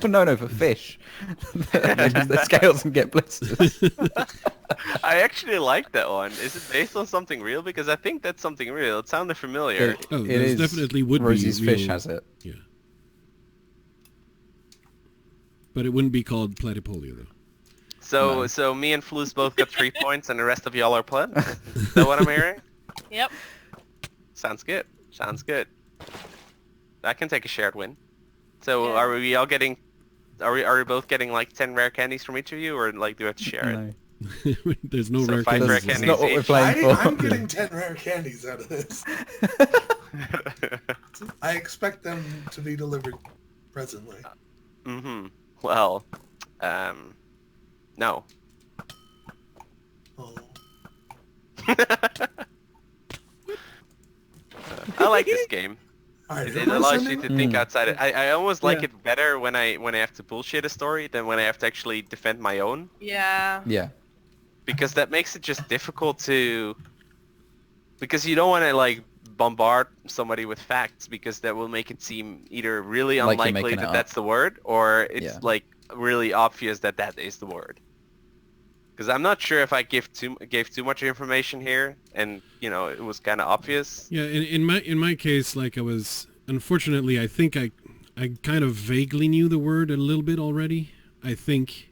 No, for fish. They use their scales and get blisters. I actually like that one. Is it based on something real? Because I think that's something real. It sounded familiar. Oh, It there's is. definitely would Rosie's be fish real- has it. Yeah. But it wouldn't be called platypolia, though. So me and Flouze both got 3 points, and the rest of y'all are pleb. Is that what I'm hearing? Yep. Sounds good. Sounds good. I can take a shared win. So Yeah. are we all getting? Are we both getting like 10 rare candies from each of you, or like do we have to share it? No. There's no So rare 5 rare candies. That's candies not what we're each. playing for. I'm getting 10 rare candies out of this. I expect them to be delivered presently. Mm-hmm. Well, no. Oh. I like this game. Alright, It am I allows you sending? to think outside it. I almost like Yeah. it better when I have to bullshit a story than when I have to actually defend my own, Yeah. Yeah. because that makes it just difficult to, because you don't want to like bombard somebody with facts, because that will make it seem either really Like you're unlikely making that it that's the word, or it's Yeah. like really obvious that that is the word. Because I'm not sure if I gave too much information here, and it was kind of obvious. Yeah, in my case, like unfortunately, I think I kind of vaguely knew the word a little bit already. I think.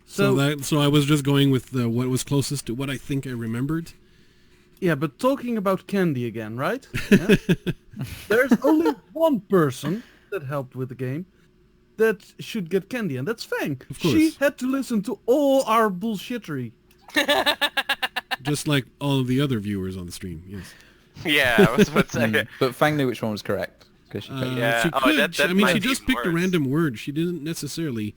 So I was just going with what was closest to what I think I remembered. Yeah, but talking about candy again, right? Yeah? There's only one person that helped with the game that should get candy, and that's Fang. Of course. She had to listen to all our bullshittery. Just like all of the other viewers on the stream, yes. Yeah, I was about to say. But Fang knew which one was correct. 'Cause she picked it. Yeah. She Oh, could. that I mean, might she be just even picked a worse. random word. She didn't necessarily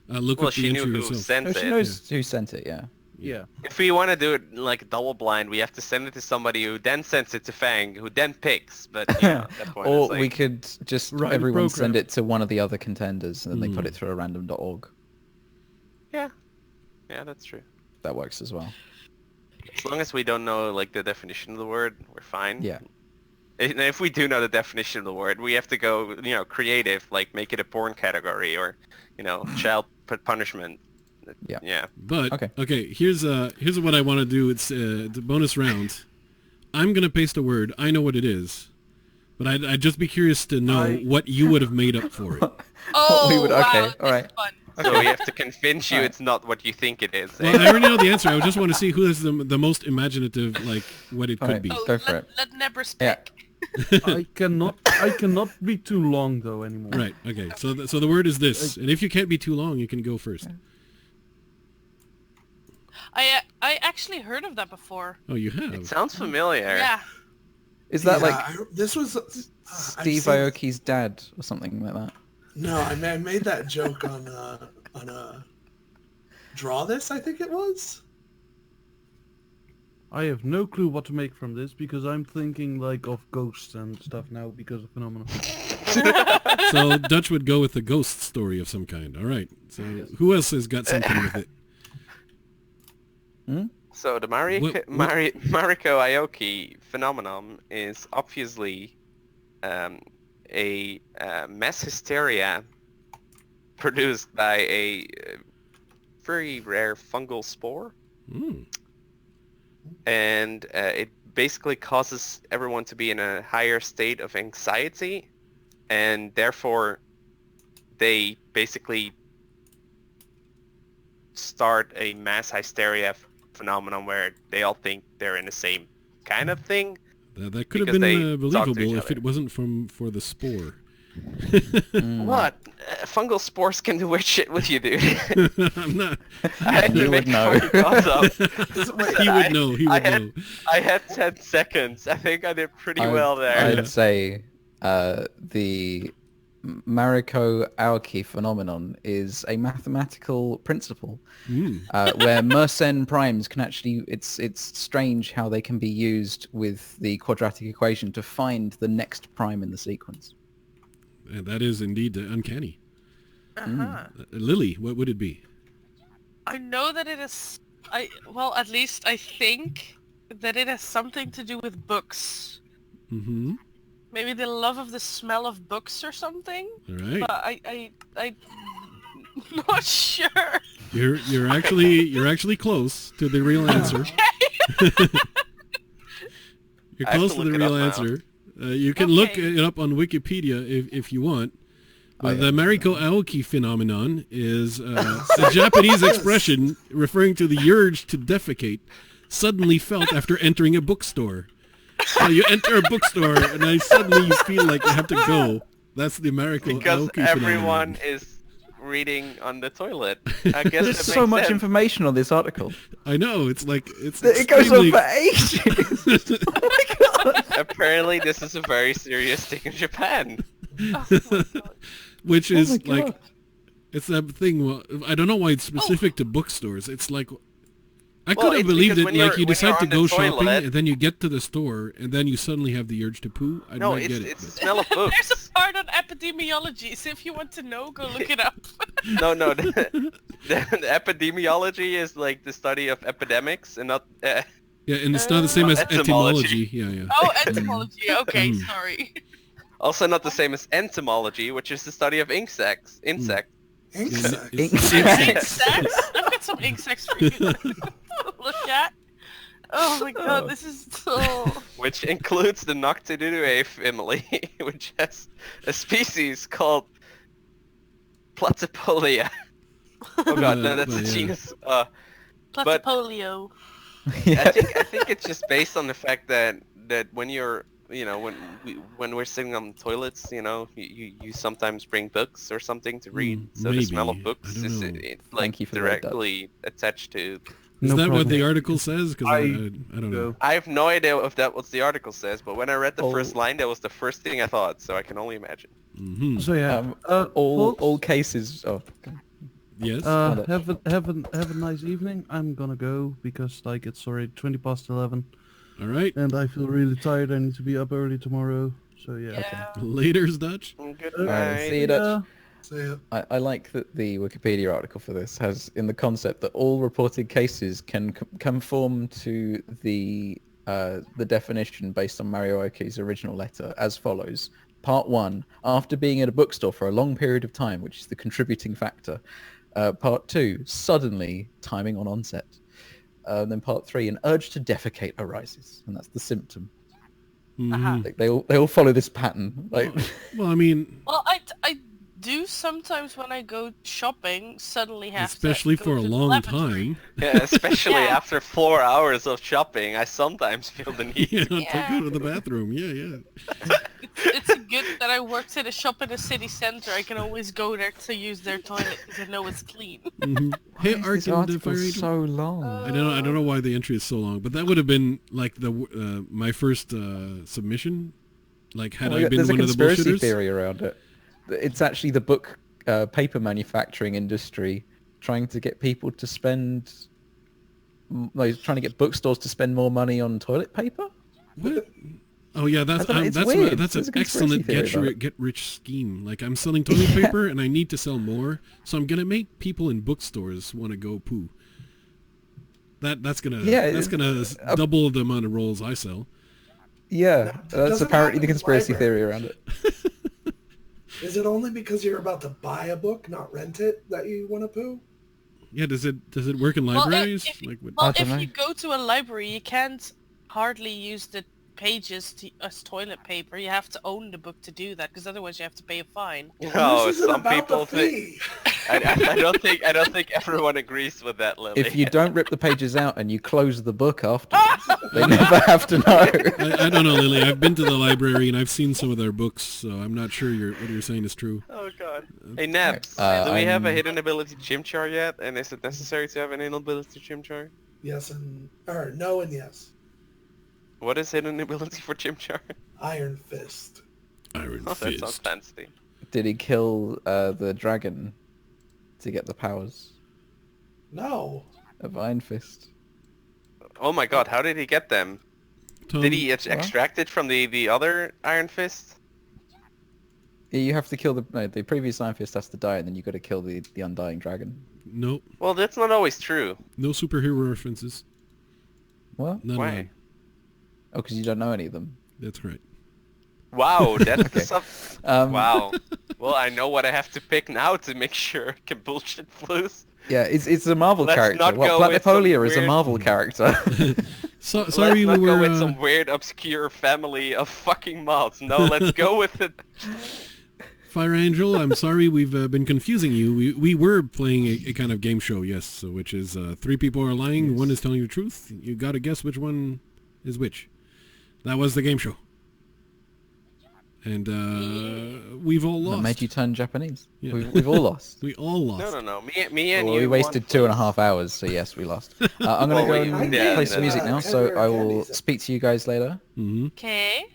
look Well, up the she knew entry who herself. sent Oh, she it. knows who sent it, yeah. Yeah. If we want to do it like double blind, we have to send it to somebody who then sends it to Fang, who then picks. But at that point, Or it's like, we could just Write a everyone program. send it to one of the other contenders and then they put it through a random.org. yeah, that's true. That works as well. As long as we don't know like the definition of the word, we're fine. Yeah. And if we do know the definition of the word, we have to go, creative, like make it a porn category or, child punishment. Yeah. Yeah. But Okay. here's what I want to do. It's the bonus round. I'm gonna paste a word. I know what it is, but I'd just be curious to know what you would have made up for it. Oh, We would- wow, okay, this alright. is fun. So we have to convince you it's not what you think it is. Well, I already know the answer. I just want to see who has the most imaginative, like what it could Alright. be. Oh, Go for it. Let Nebra Yeah. speak. I cannot be too long though anymore. Right. Okay. So the word is this, and if you can't be too long, you can go first. I actually heard of that before. Oh, you It have. sounds familiar. Yeah. Is that Yeah, like this was Steve Aoki's dad or something like that? No, I made that joke on Draw This, I think it was. I have no clue what to make from this because I'm thinking like of ghosts and stuff now because of Phenomena. So Dutch would go with a ghost story of some kind. All right. So who else has got something with it? So the Mariko Aoki phenomenon is obviously a mass hysteria produced by a very rare fungal spore, Mm. and it basically causes everyone to be in a higher state of anxiety, and therefore they basically start a mass hysteria phenomenon where they all think they're in the same kind of thing. That could have Because they been talk to each believable if other. it wasn't for the spore. What? Fungal spores can do weird shit with you, dude. I'm not. I had to You make would know. sure you got up. He would know. He would know. I had 10 seconds. I think I did pretty well there. I'd say the Mariko Aoki phenomenon is a mathematical principle where Mersenne primes can actually, it's strange how they can be used with the quadratic equation to find the next prime in the sequence. And that is indeed uncanny. Uh-huh. Lily, what would it be? I know that it is... well, at least I think that it has something to do with books. Mm-hmm. Maybe the love of the smell of books or something. All right. But I'm not sure. You're actually close to the real answer. You're close to the real answer. You can look it up on Wikipedia if you want. But the Mariko Aoki phenomenon is a Japanese expression referring to the urge to defecate suddenly felt after entering a bookstore. So you enter a bookstore and then suddenly you feel like you have to go. That's the Mariko Because Aoki phenomenon. everyone is reading on the toilet. I guess There's that so makes much sense. information on this article. I know, it's like... It goes on for ages. Oh my god. Apparently this is a very serious thing in Japan. Oh my god. Which Oh my is God. like... It's that thing, well, I don't know why it's specific to bookstores. It's like... I Well, could have it's believed because it, when like you're- you when decide you're to on the go shopping, toilet- and then you get to the store, and then you suddenly have the urge to poo. I No, might get it's it. the smell of books. There's a part on epidemiology, so if you want to know, go look it up. No, the epidemiology is like the study of epidemics and not... Yeah, and it's not the same as etymology. etymology. Yeah. Oh, entomology. Okay, sorry. Also not the same as entomology, which is the study of insects. Insects. Insects? I've got some insects for you to look at. Oh my god, this is so... Which includes the Noctiludae family, which has a species called Platypolia. Oh god, no, that's a yeah. genus. Platypolio. I think it's just based on the fact that when you're, when we're sitting on toilets, you sometimes bring books or something to read. So the smell of maybe. books I is don't know. Thank you for the red dot. directly attached to. Is No that what problem. the article says? Because I don't know. I have no idea if that what the article says, but when I read the Oh. first line, that was the first thing I thought. So I can only imagine. Mm-hmm. So yeah, all folks, cases. Oh, Yes. have a nice evening. I'm gonna go because like it's already 11:20, All right. and I feel really tired. I need to be up early tomorrow. So yeah. Yeah. Laters, Dutch. Good Alright, night. see you, Dutch. So yeah. I like that the Wikipedia article for this has in the concept that all reported cases can conform to the definition based on Mario Oki's original letter as follows. Part 1, after being at a bookstore for a long period of time, which is the contributing factor. Part 2, suddenly, timing on onset. Then part 3, an urge to defecate arises, and that's the symptom. Mhm. Like, they all follow this pattern. Like, Well, I mean, Well, I do sometimes when I go shopping suddenly have especially to for go a to the long lavatory. time. Yeah, especially Yeah. after 4 hours of shopping, I sometimes feel the need. Yeah, to Yeah. go to the bathroom. Yeah. It's good that I worked at a shop in a city center. I can always go there to use their toilet because I know it's clean. Mm-hmm. Hey, why is Ark this and article Fire Angel. so long? I don't know why the entry is so long, but that would have been like the my first submission. Like had I been There's a one of the conspiracy bullshitters. theory around it. It's actually the book paper manufacturing industry trying to get people to spend, trying to get bookstores to spend more money on toilet paper. What? Oh yeah, that's I don't know, it's that's weird. that's There's an a conspiracy excellent theory about it. get rich scheme. Like I'm selling toilet paper and I need to sell more, so I'm gonna make people in bookstores want to go poo. That's gonna double the amount of rolls I sell. Yeah, that's doesn't apparently happen the in conspiracy library. theory around it. Is it only because you're about to buy a book, not rent it, that you want to poo? Yeah, does it work in libraries? Well, don't know. if you go to a library, you can't hardly use the pages as toilet paper. You have to own the book to do that, because otherwise you have to pay a fine. No, This isn't some about people the think. fee. I don't think everyone agrees with that, Lily. If you don't rip the pages out and you close the book afterwards, they never have to know. I don't know, Lily. I've been to the library and I've seen some of their books, so I'm not sure what you're saying is true. Oh god. Hey Nebs, do we have a hidden ability chimchar yet? And is it necessary to have an hidden ability chimchar? Yes and or no and yes. What is hidden ability for chimchar? Iron Fist. Iron Oh, that sounds Fist. fancy. Did he kill the dragon to get the powers No. of Iron Fist? Oh my god, how did he get them? Tom, Did he extract it from the other Iron Fist? Yeah, you have to kill the previous Iron Fist has to die, and then you got to kill the undying dragon. Nope. Well, that's not always true. No superhero references. What? None Why? allowed. Oh, because you don't know any of them. That's right. Wow, that's Okay. wow. Well, I know what I have to pick now to make sure I can bullshit Flouze. Yeah, it's a Marvel Let's character. not Well, go with some Platipolia is a weird- Marvel character. Sorry, let's we not were. go with some weird, obscure family of fucking moths. No, let's go with it. Fire Angel, I'm sorry we've been confusing you. We were playing a kind of game show, yes, so which is 3 people are lying, one is telling the truth. You got to guess which one is which. That was the game show. And we've all That lost. made you turn Japanese. Yeah. We've all lost. We all lost. No. Me and Well, you. we wasted won 2.5 hours, so yes, we lost. I'm going to Well, go we- and yeah, play some music now, so I will speak to you guys later. Mm-hmm. Okay.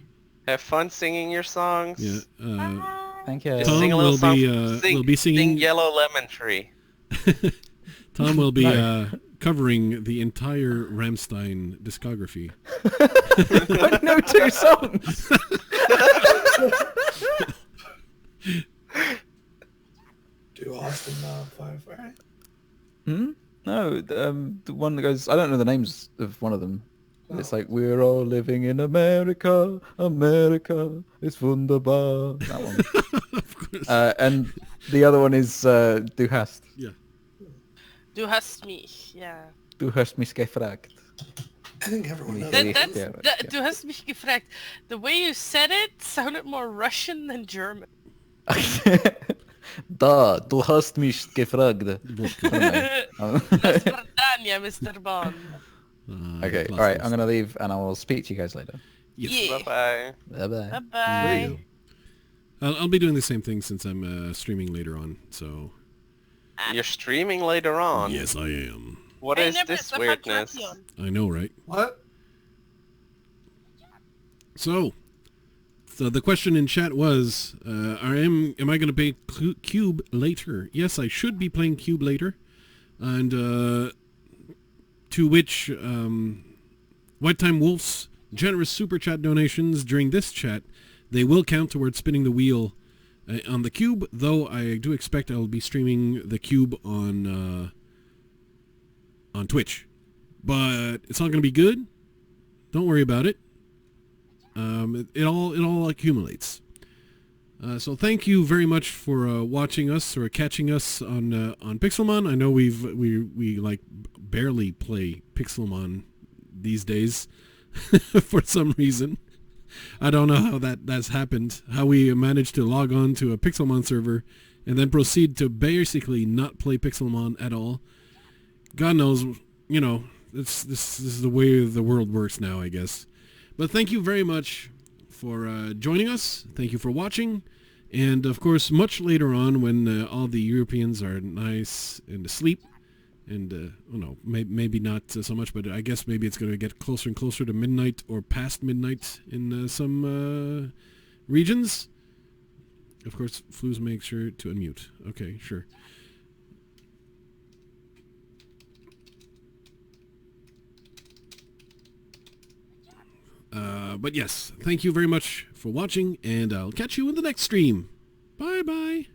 Have fun singing your songs. Yeah. Thank you. Just Tom sing a little will song. be, sing, will be singing- Sing Yellow Lemon Tree. Tom will be covering the entire Rammstein discography. I know 2 songs! Do Austin Firefly? Hmm? No, the one that goes... I don't know the names of one of them. It's like, we're all living in America, America, it's wunderbar. That one. Of course. And the other one is Du hast. Yeah. Du hast mich. Yeah. Du hast mich gefragt. I think everyone knows That- that. Yeah, Du hast mich gefragt. The way you said it sounded more Russian than German. Da, du hast mich gefragt. That's Bradania, Mr. Bond. Okay, alright, I'm gonna leave and I will speak to you guys later. Yes. Yeah. Bye-bye. Bye-bye. Bye-bye. I'll be doing the same thing since I'm streaming later on, so... You're streaming later on. Yes, I am. What Hey, is Nebris, this I weirdness? forgot you. I know, right? What? So the question in chat was, am I going to play Cube later? Yes, I should be playing Cube later. And to which White Time Wolf's generous super chat donations during this chat, they will count towards spinning the wheel on the Cube, though I do expect I'll be streaming the Cube on Twitch. But it's not going to be good. Don't worry about it. It all accumulates. So thank you very much for watching us or catching us on Pixelmon. I know we like barely play Pixelmon these days for some reason. I don't know how that's happened. How we managed to log on to a Pixelmon server and then proceed to basically not play Pixelmon at all. God knows, you know, this is the way the world works now, I guess. But thank you very much for joining us. Thank you for watching. And, of course, much later on when all the Europeans are nice and asleep, and, maybe not so much, but I guess maybe it's going to get closer and closer to midnight or past midnight in some regions. Of course, Flouze, make sure to unmute. Okay, sure. But yes, thank you very much for watching, and I'll catch you in the next stream. Bye-bye.